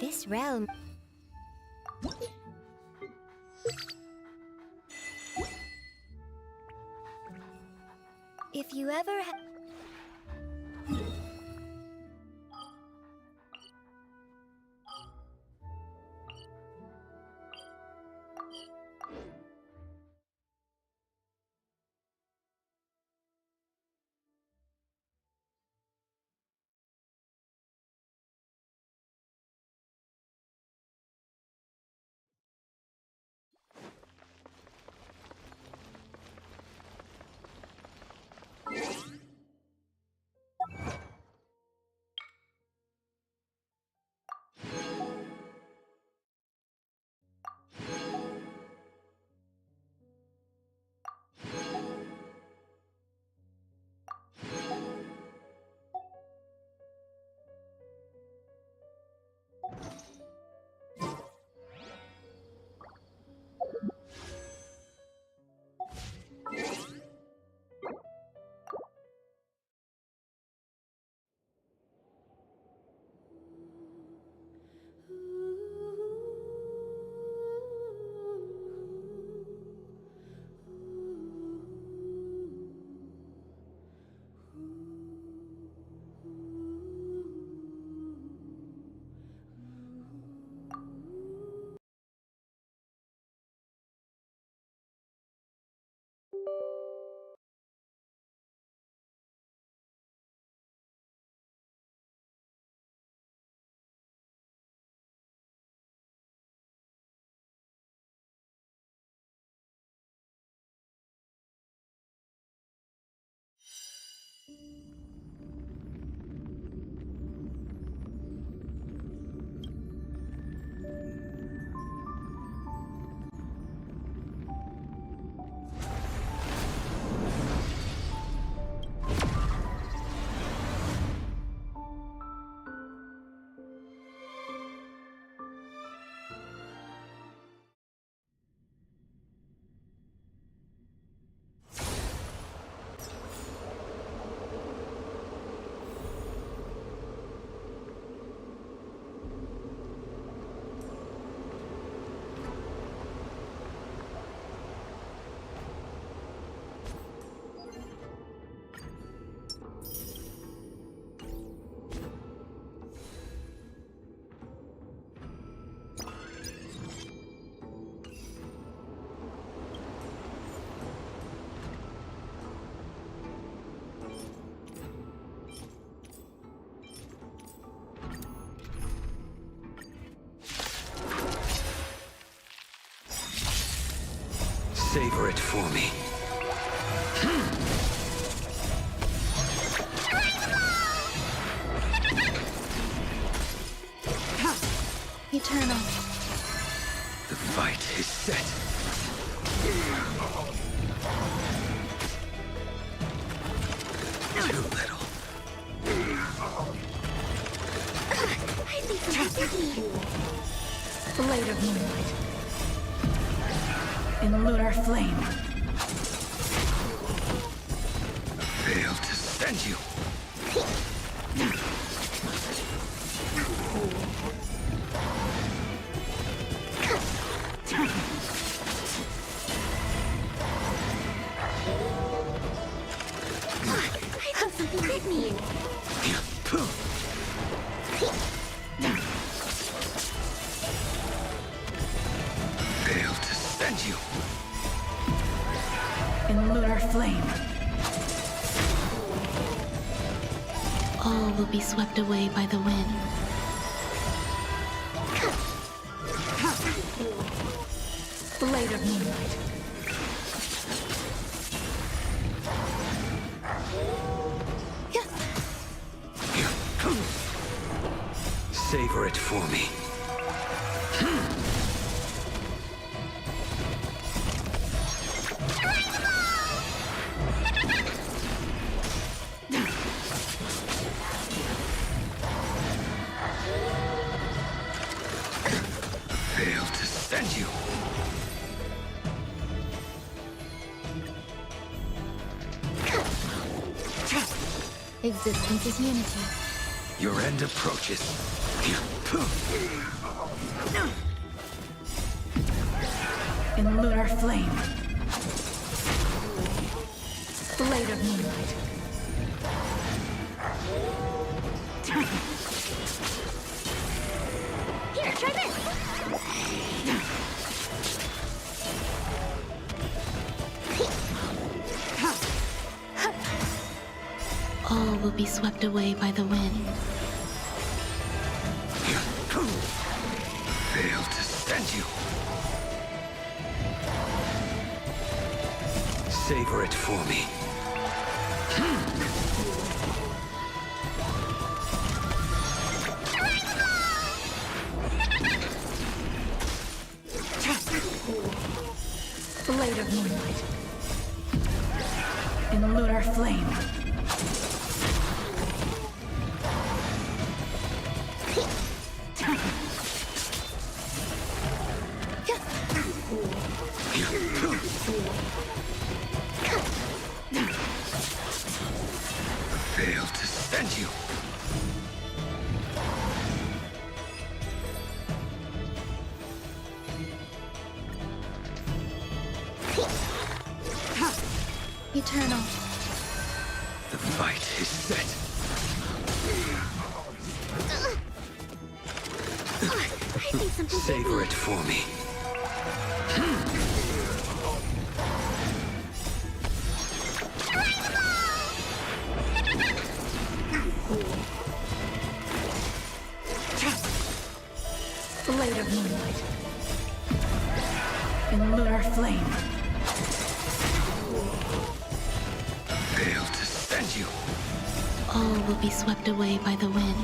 This realm... If you ever Savor it for me. Eternal. The fight is set. Too little. I think this is me. Blade of moonlight. In lunar flame. Fail to send you. I think something bit me. Fail to send you. In lunar flame. All will be swept away by the wind. Blade of moonlight. Savor it for me. Fail to send you. Existence is unity. Your end approaches. In lunar flame. Blade of moonlight. Here, try this. All will be swept away by the wind. Fail to send you. Savor it for me. Blade of moonlight. In lunar flame. Fail to send you. Eternal. The fight is set. I think something Savor it for me. Blade of moonlight. In lunar flame. Fail to send you. All will be swept away by the wind.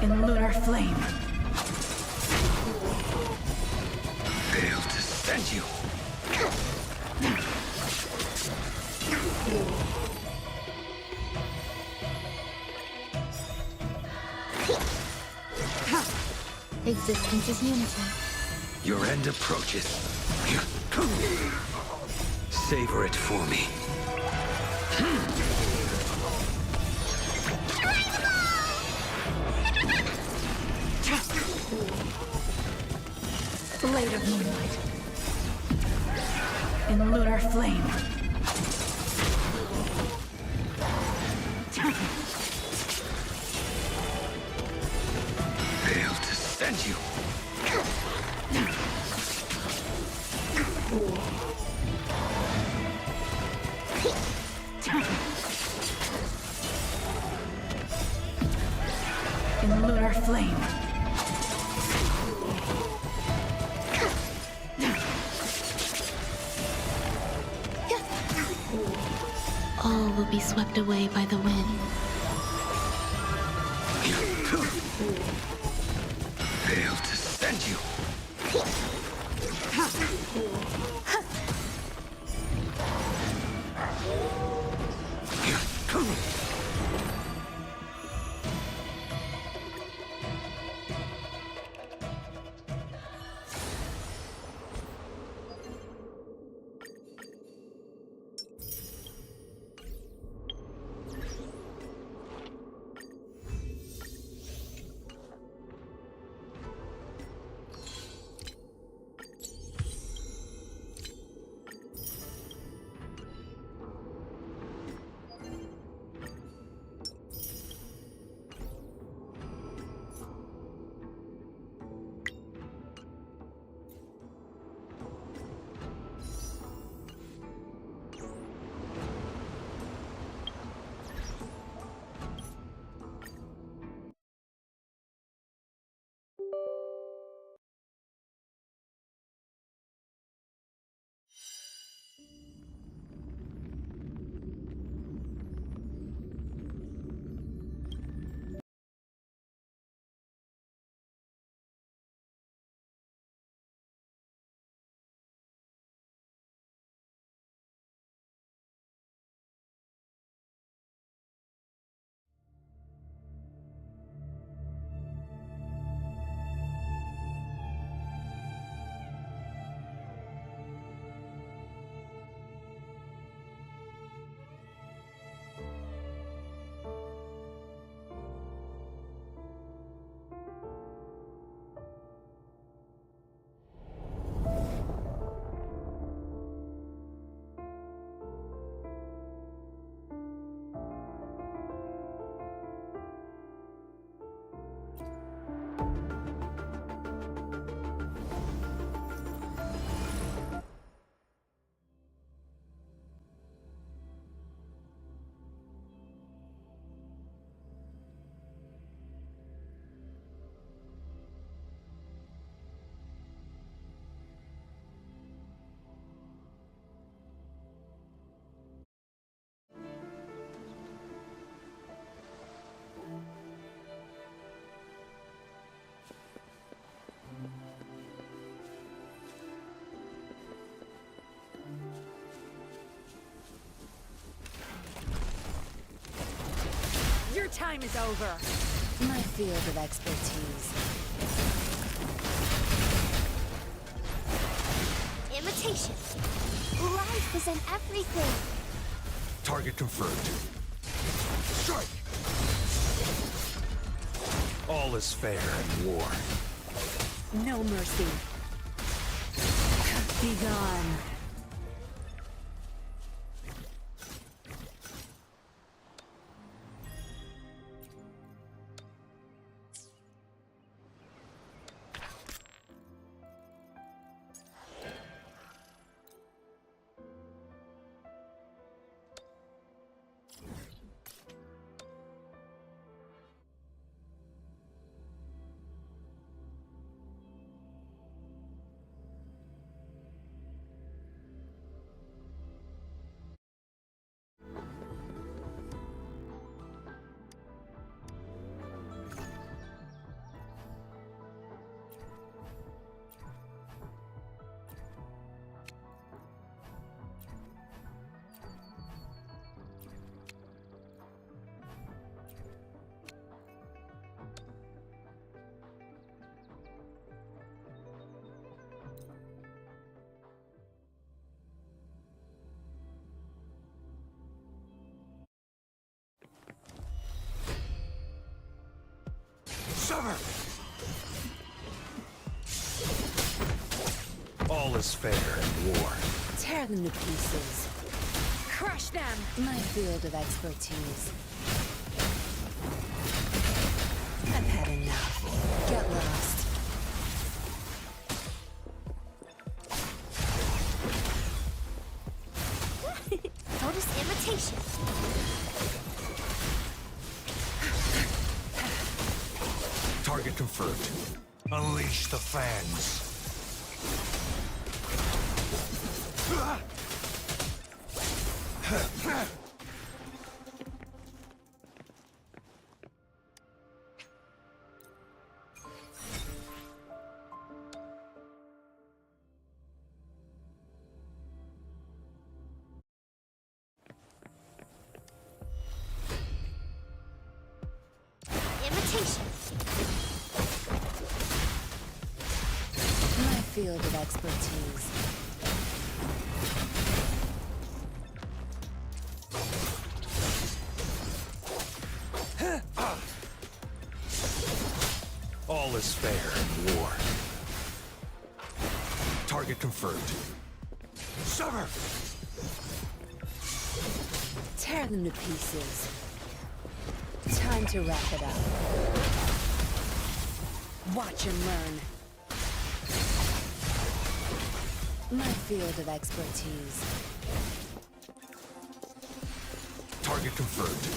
In lunar flame. Fail to send you. Existence is unity. Your end approaches. Savor it for me. Blade of moonlight. In lunar flame. In lunar flame. All will be swept away by the wind. They'll descend you. Your time is over. My field of expertise. Imitation. Life is in everything. Target confirmed. Strike! All is fair in war. No mercy. Be gone. Sever! All is fair in war. Tear them to pieces. Crush them! My field of expertise. I've had enough. Get lost. Notice imitation. Imitation. Target confirmed. Unleash the fans. Imitation. My field of expertise. All is fair in war. Target confirmed. Sever! Tear them to pieces. Time to wrap it up. Watch and learn. My field of expertise. Target confirmed.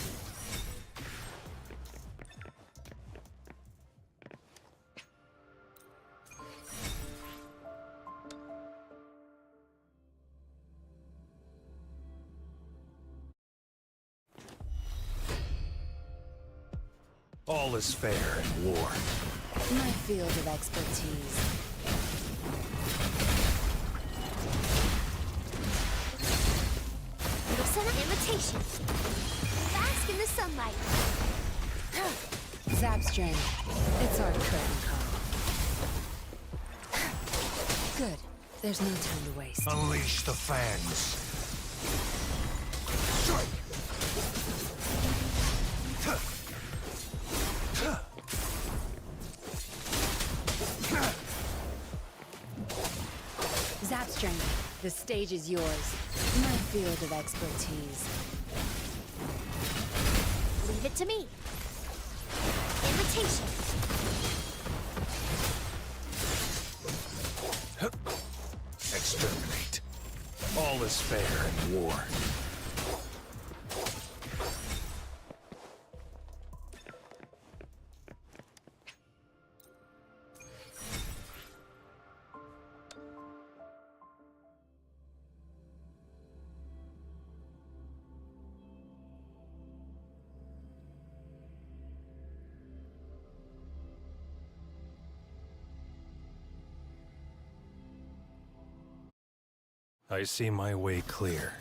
All is fair in war. My field of expertise. Listen up. Imitation. Bask in the sunlight. Zapstring. It's our curtain call. Good. There's no time to waste. Unleash the fans. Strike! Zapstring, the stage is yours. My field of expertise. Leave it to me. Imitation. Exterminate. All is fair in war. I see my way clear.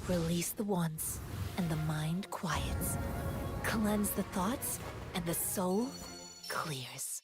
Release the wands, and the mind quiets. Cleanse the thoughts, and the soul clears.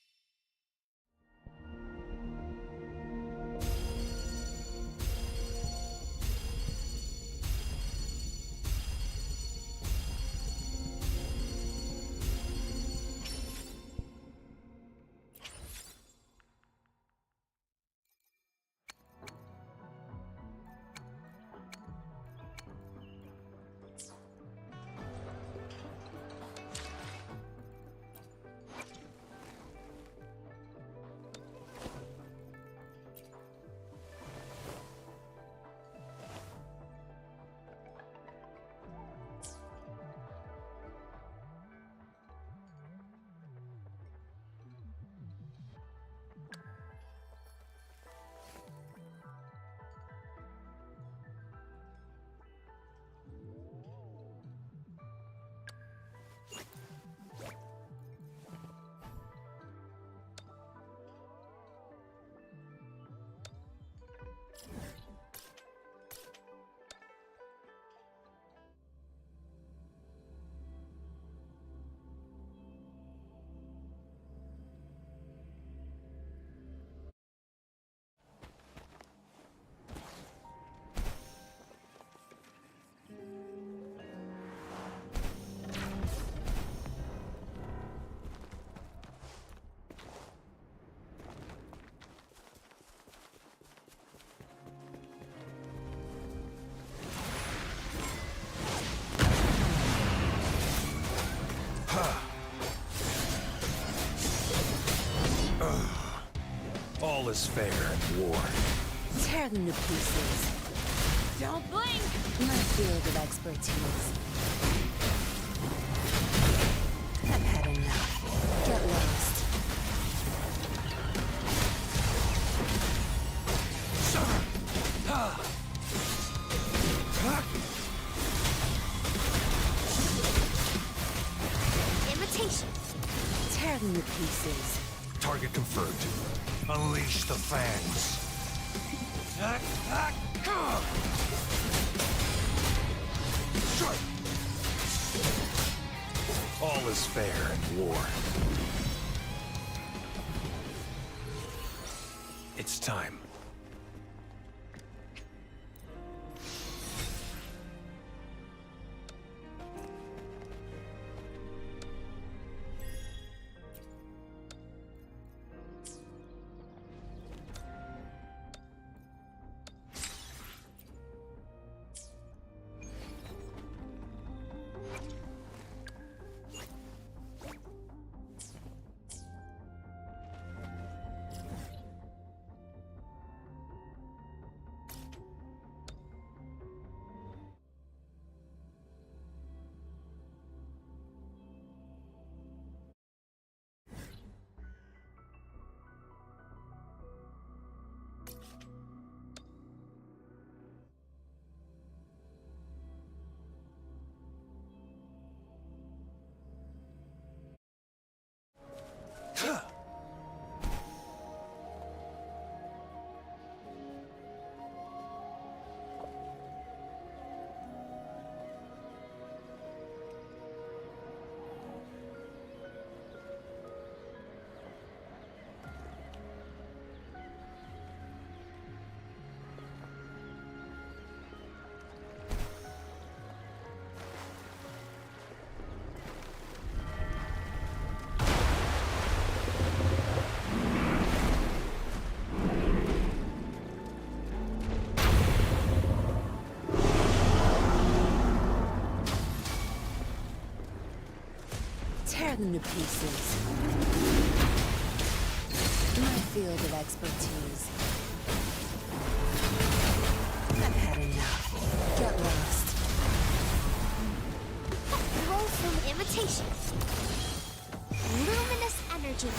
All is fair in war. Tear them to pieces. Don't blink! My field of expertise. I've had enough. Get lost. Imitation. Tear them to pieces. Target confirmed. Unleash the fangs. All is fair in war. It's time. Tear them to pieces. My field of expertise. I've had enough. Get lost. Roll from imitation. Luminous energy.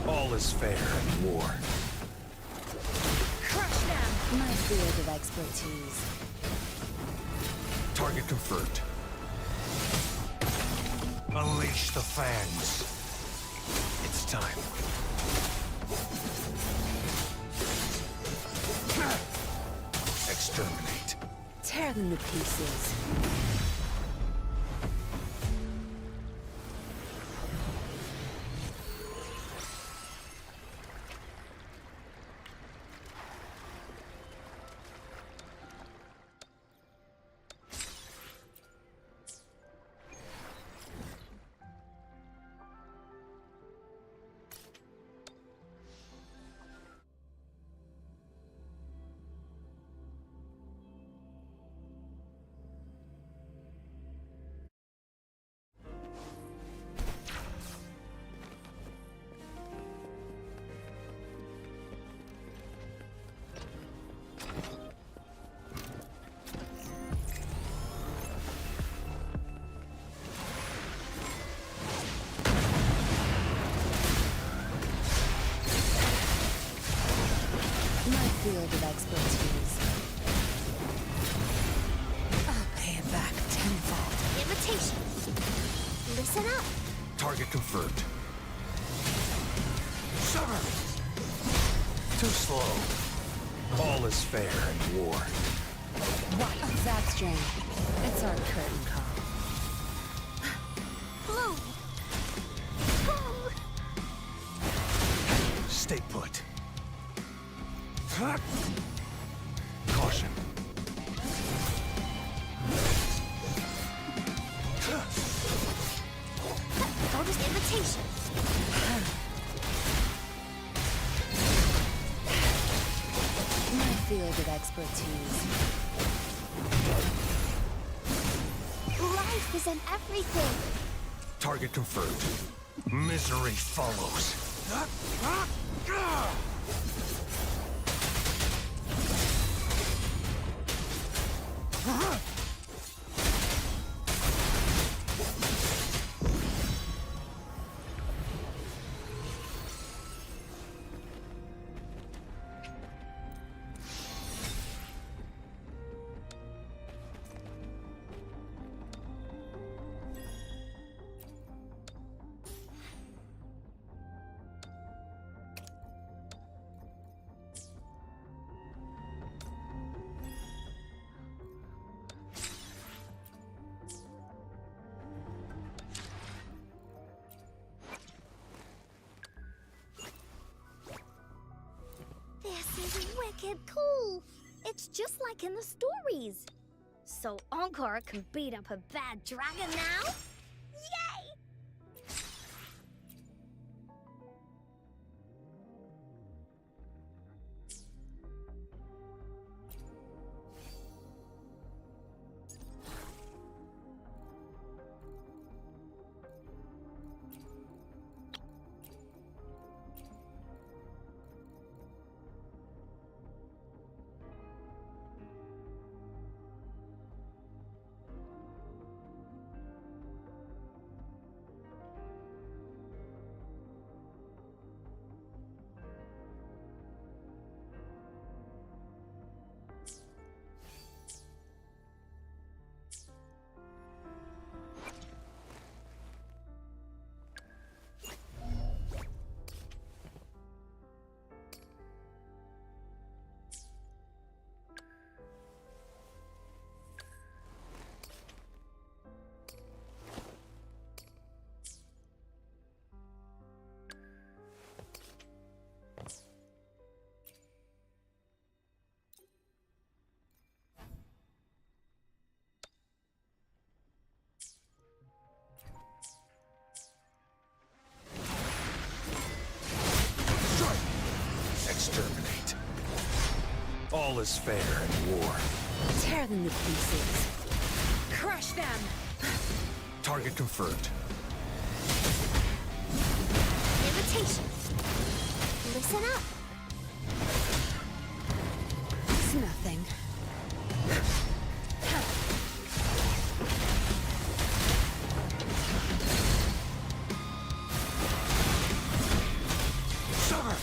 All is fair in war. Crush them! My field of expertise. Target confirmed. Unleash the fangs. It's time. Exterminate. Tear them to pieces. Field of expertise. I'll pay it back tenfold. Invitation. Listen up. Target confirmed. Summer! Too slow. All is fair in war. What? That's strange. It's our curtain call. Blue. Stay put. Caution. Notice invitation. My field of expertise. Life is in everything. Target confirmed. Misery follows. This is wicked cool. It's just like in the stories. So Encore can beat up a bad dragon now? Yay! Exterminate. All is fair in war. Tear them to pieces. Crush them! Target confirmed. Invitation. Listen up. It's nothing. Summer!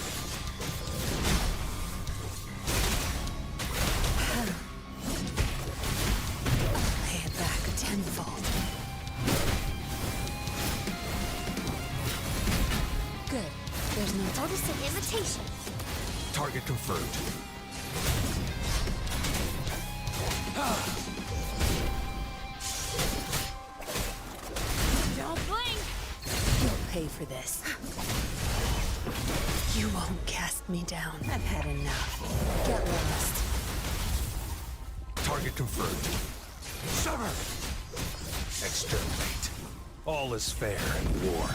I'll pay it back tenfold. Good. There's no Notice an invitation. Target confirmed. Don't blink! You'll pay for this. You won't cast me down. I've had enough. Get lost. Target confirmed. Sever! Exterminate. All is fair in war.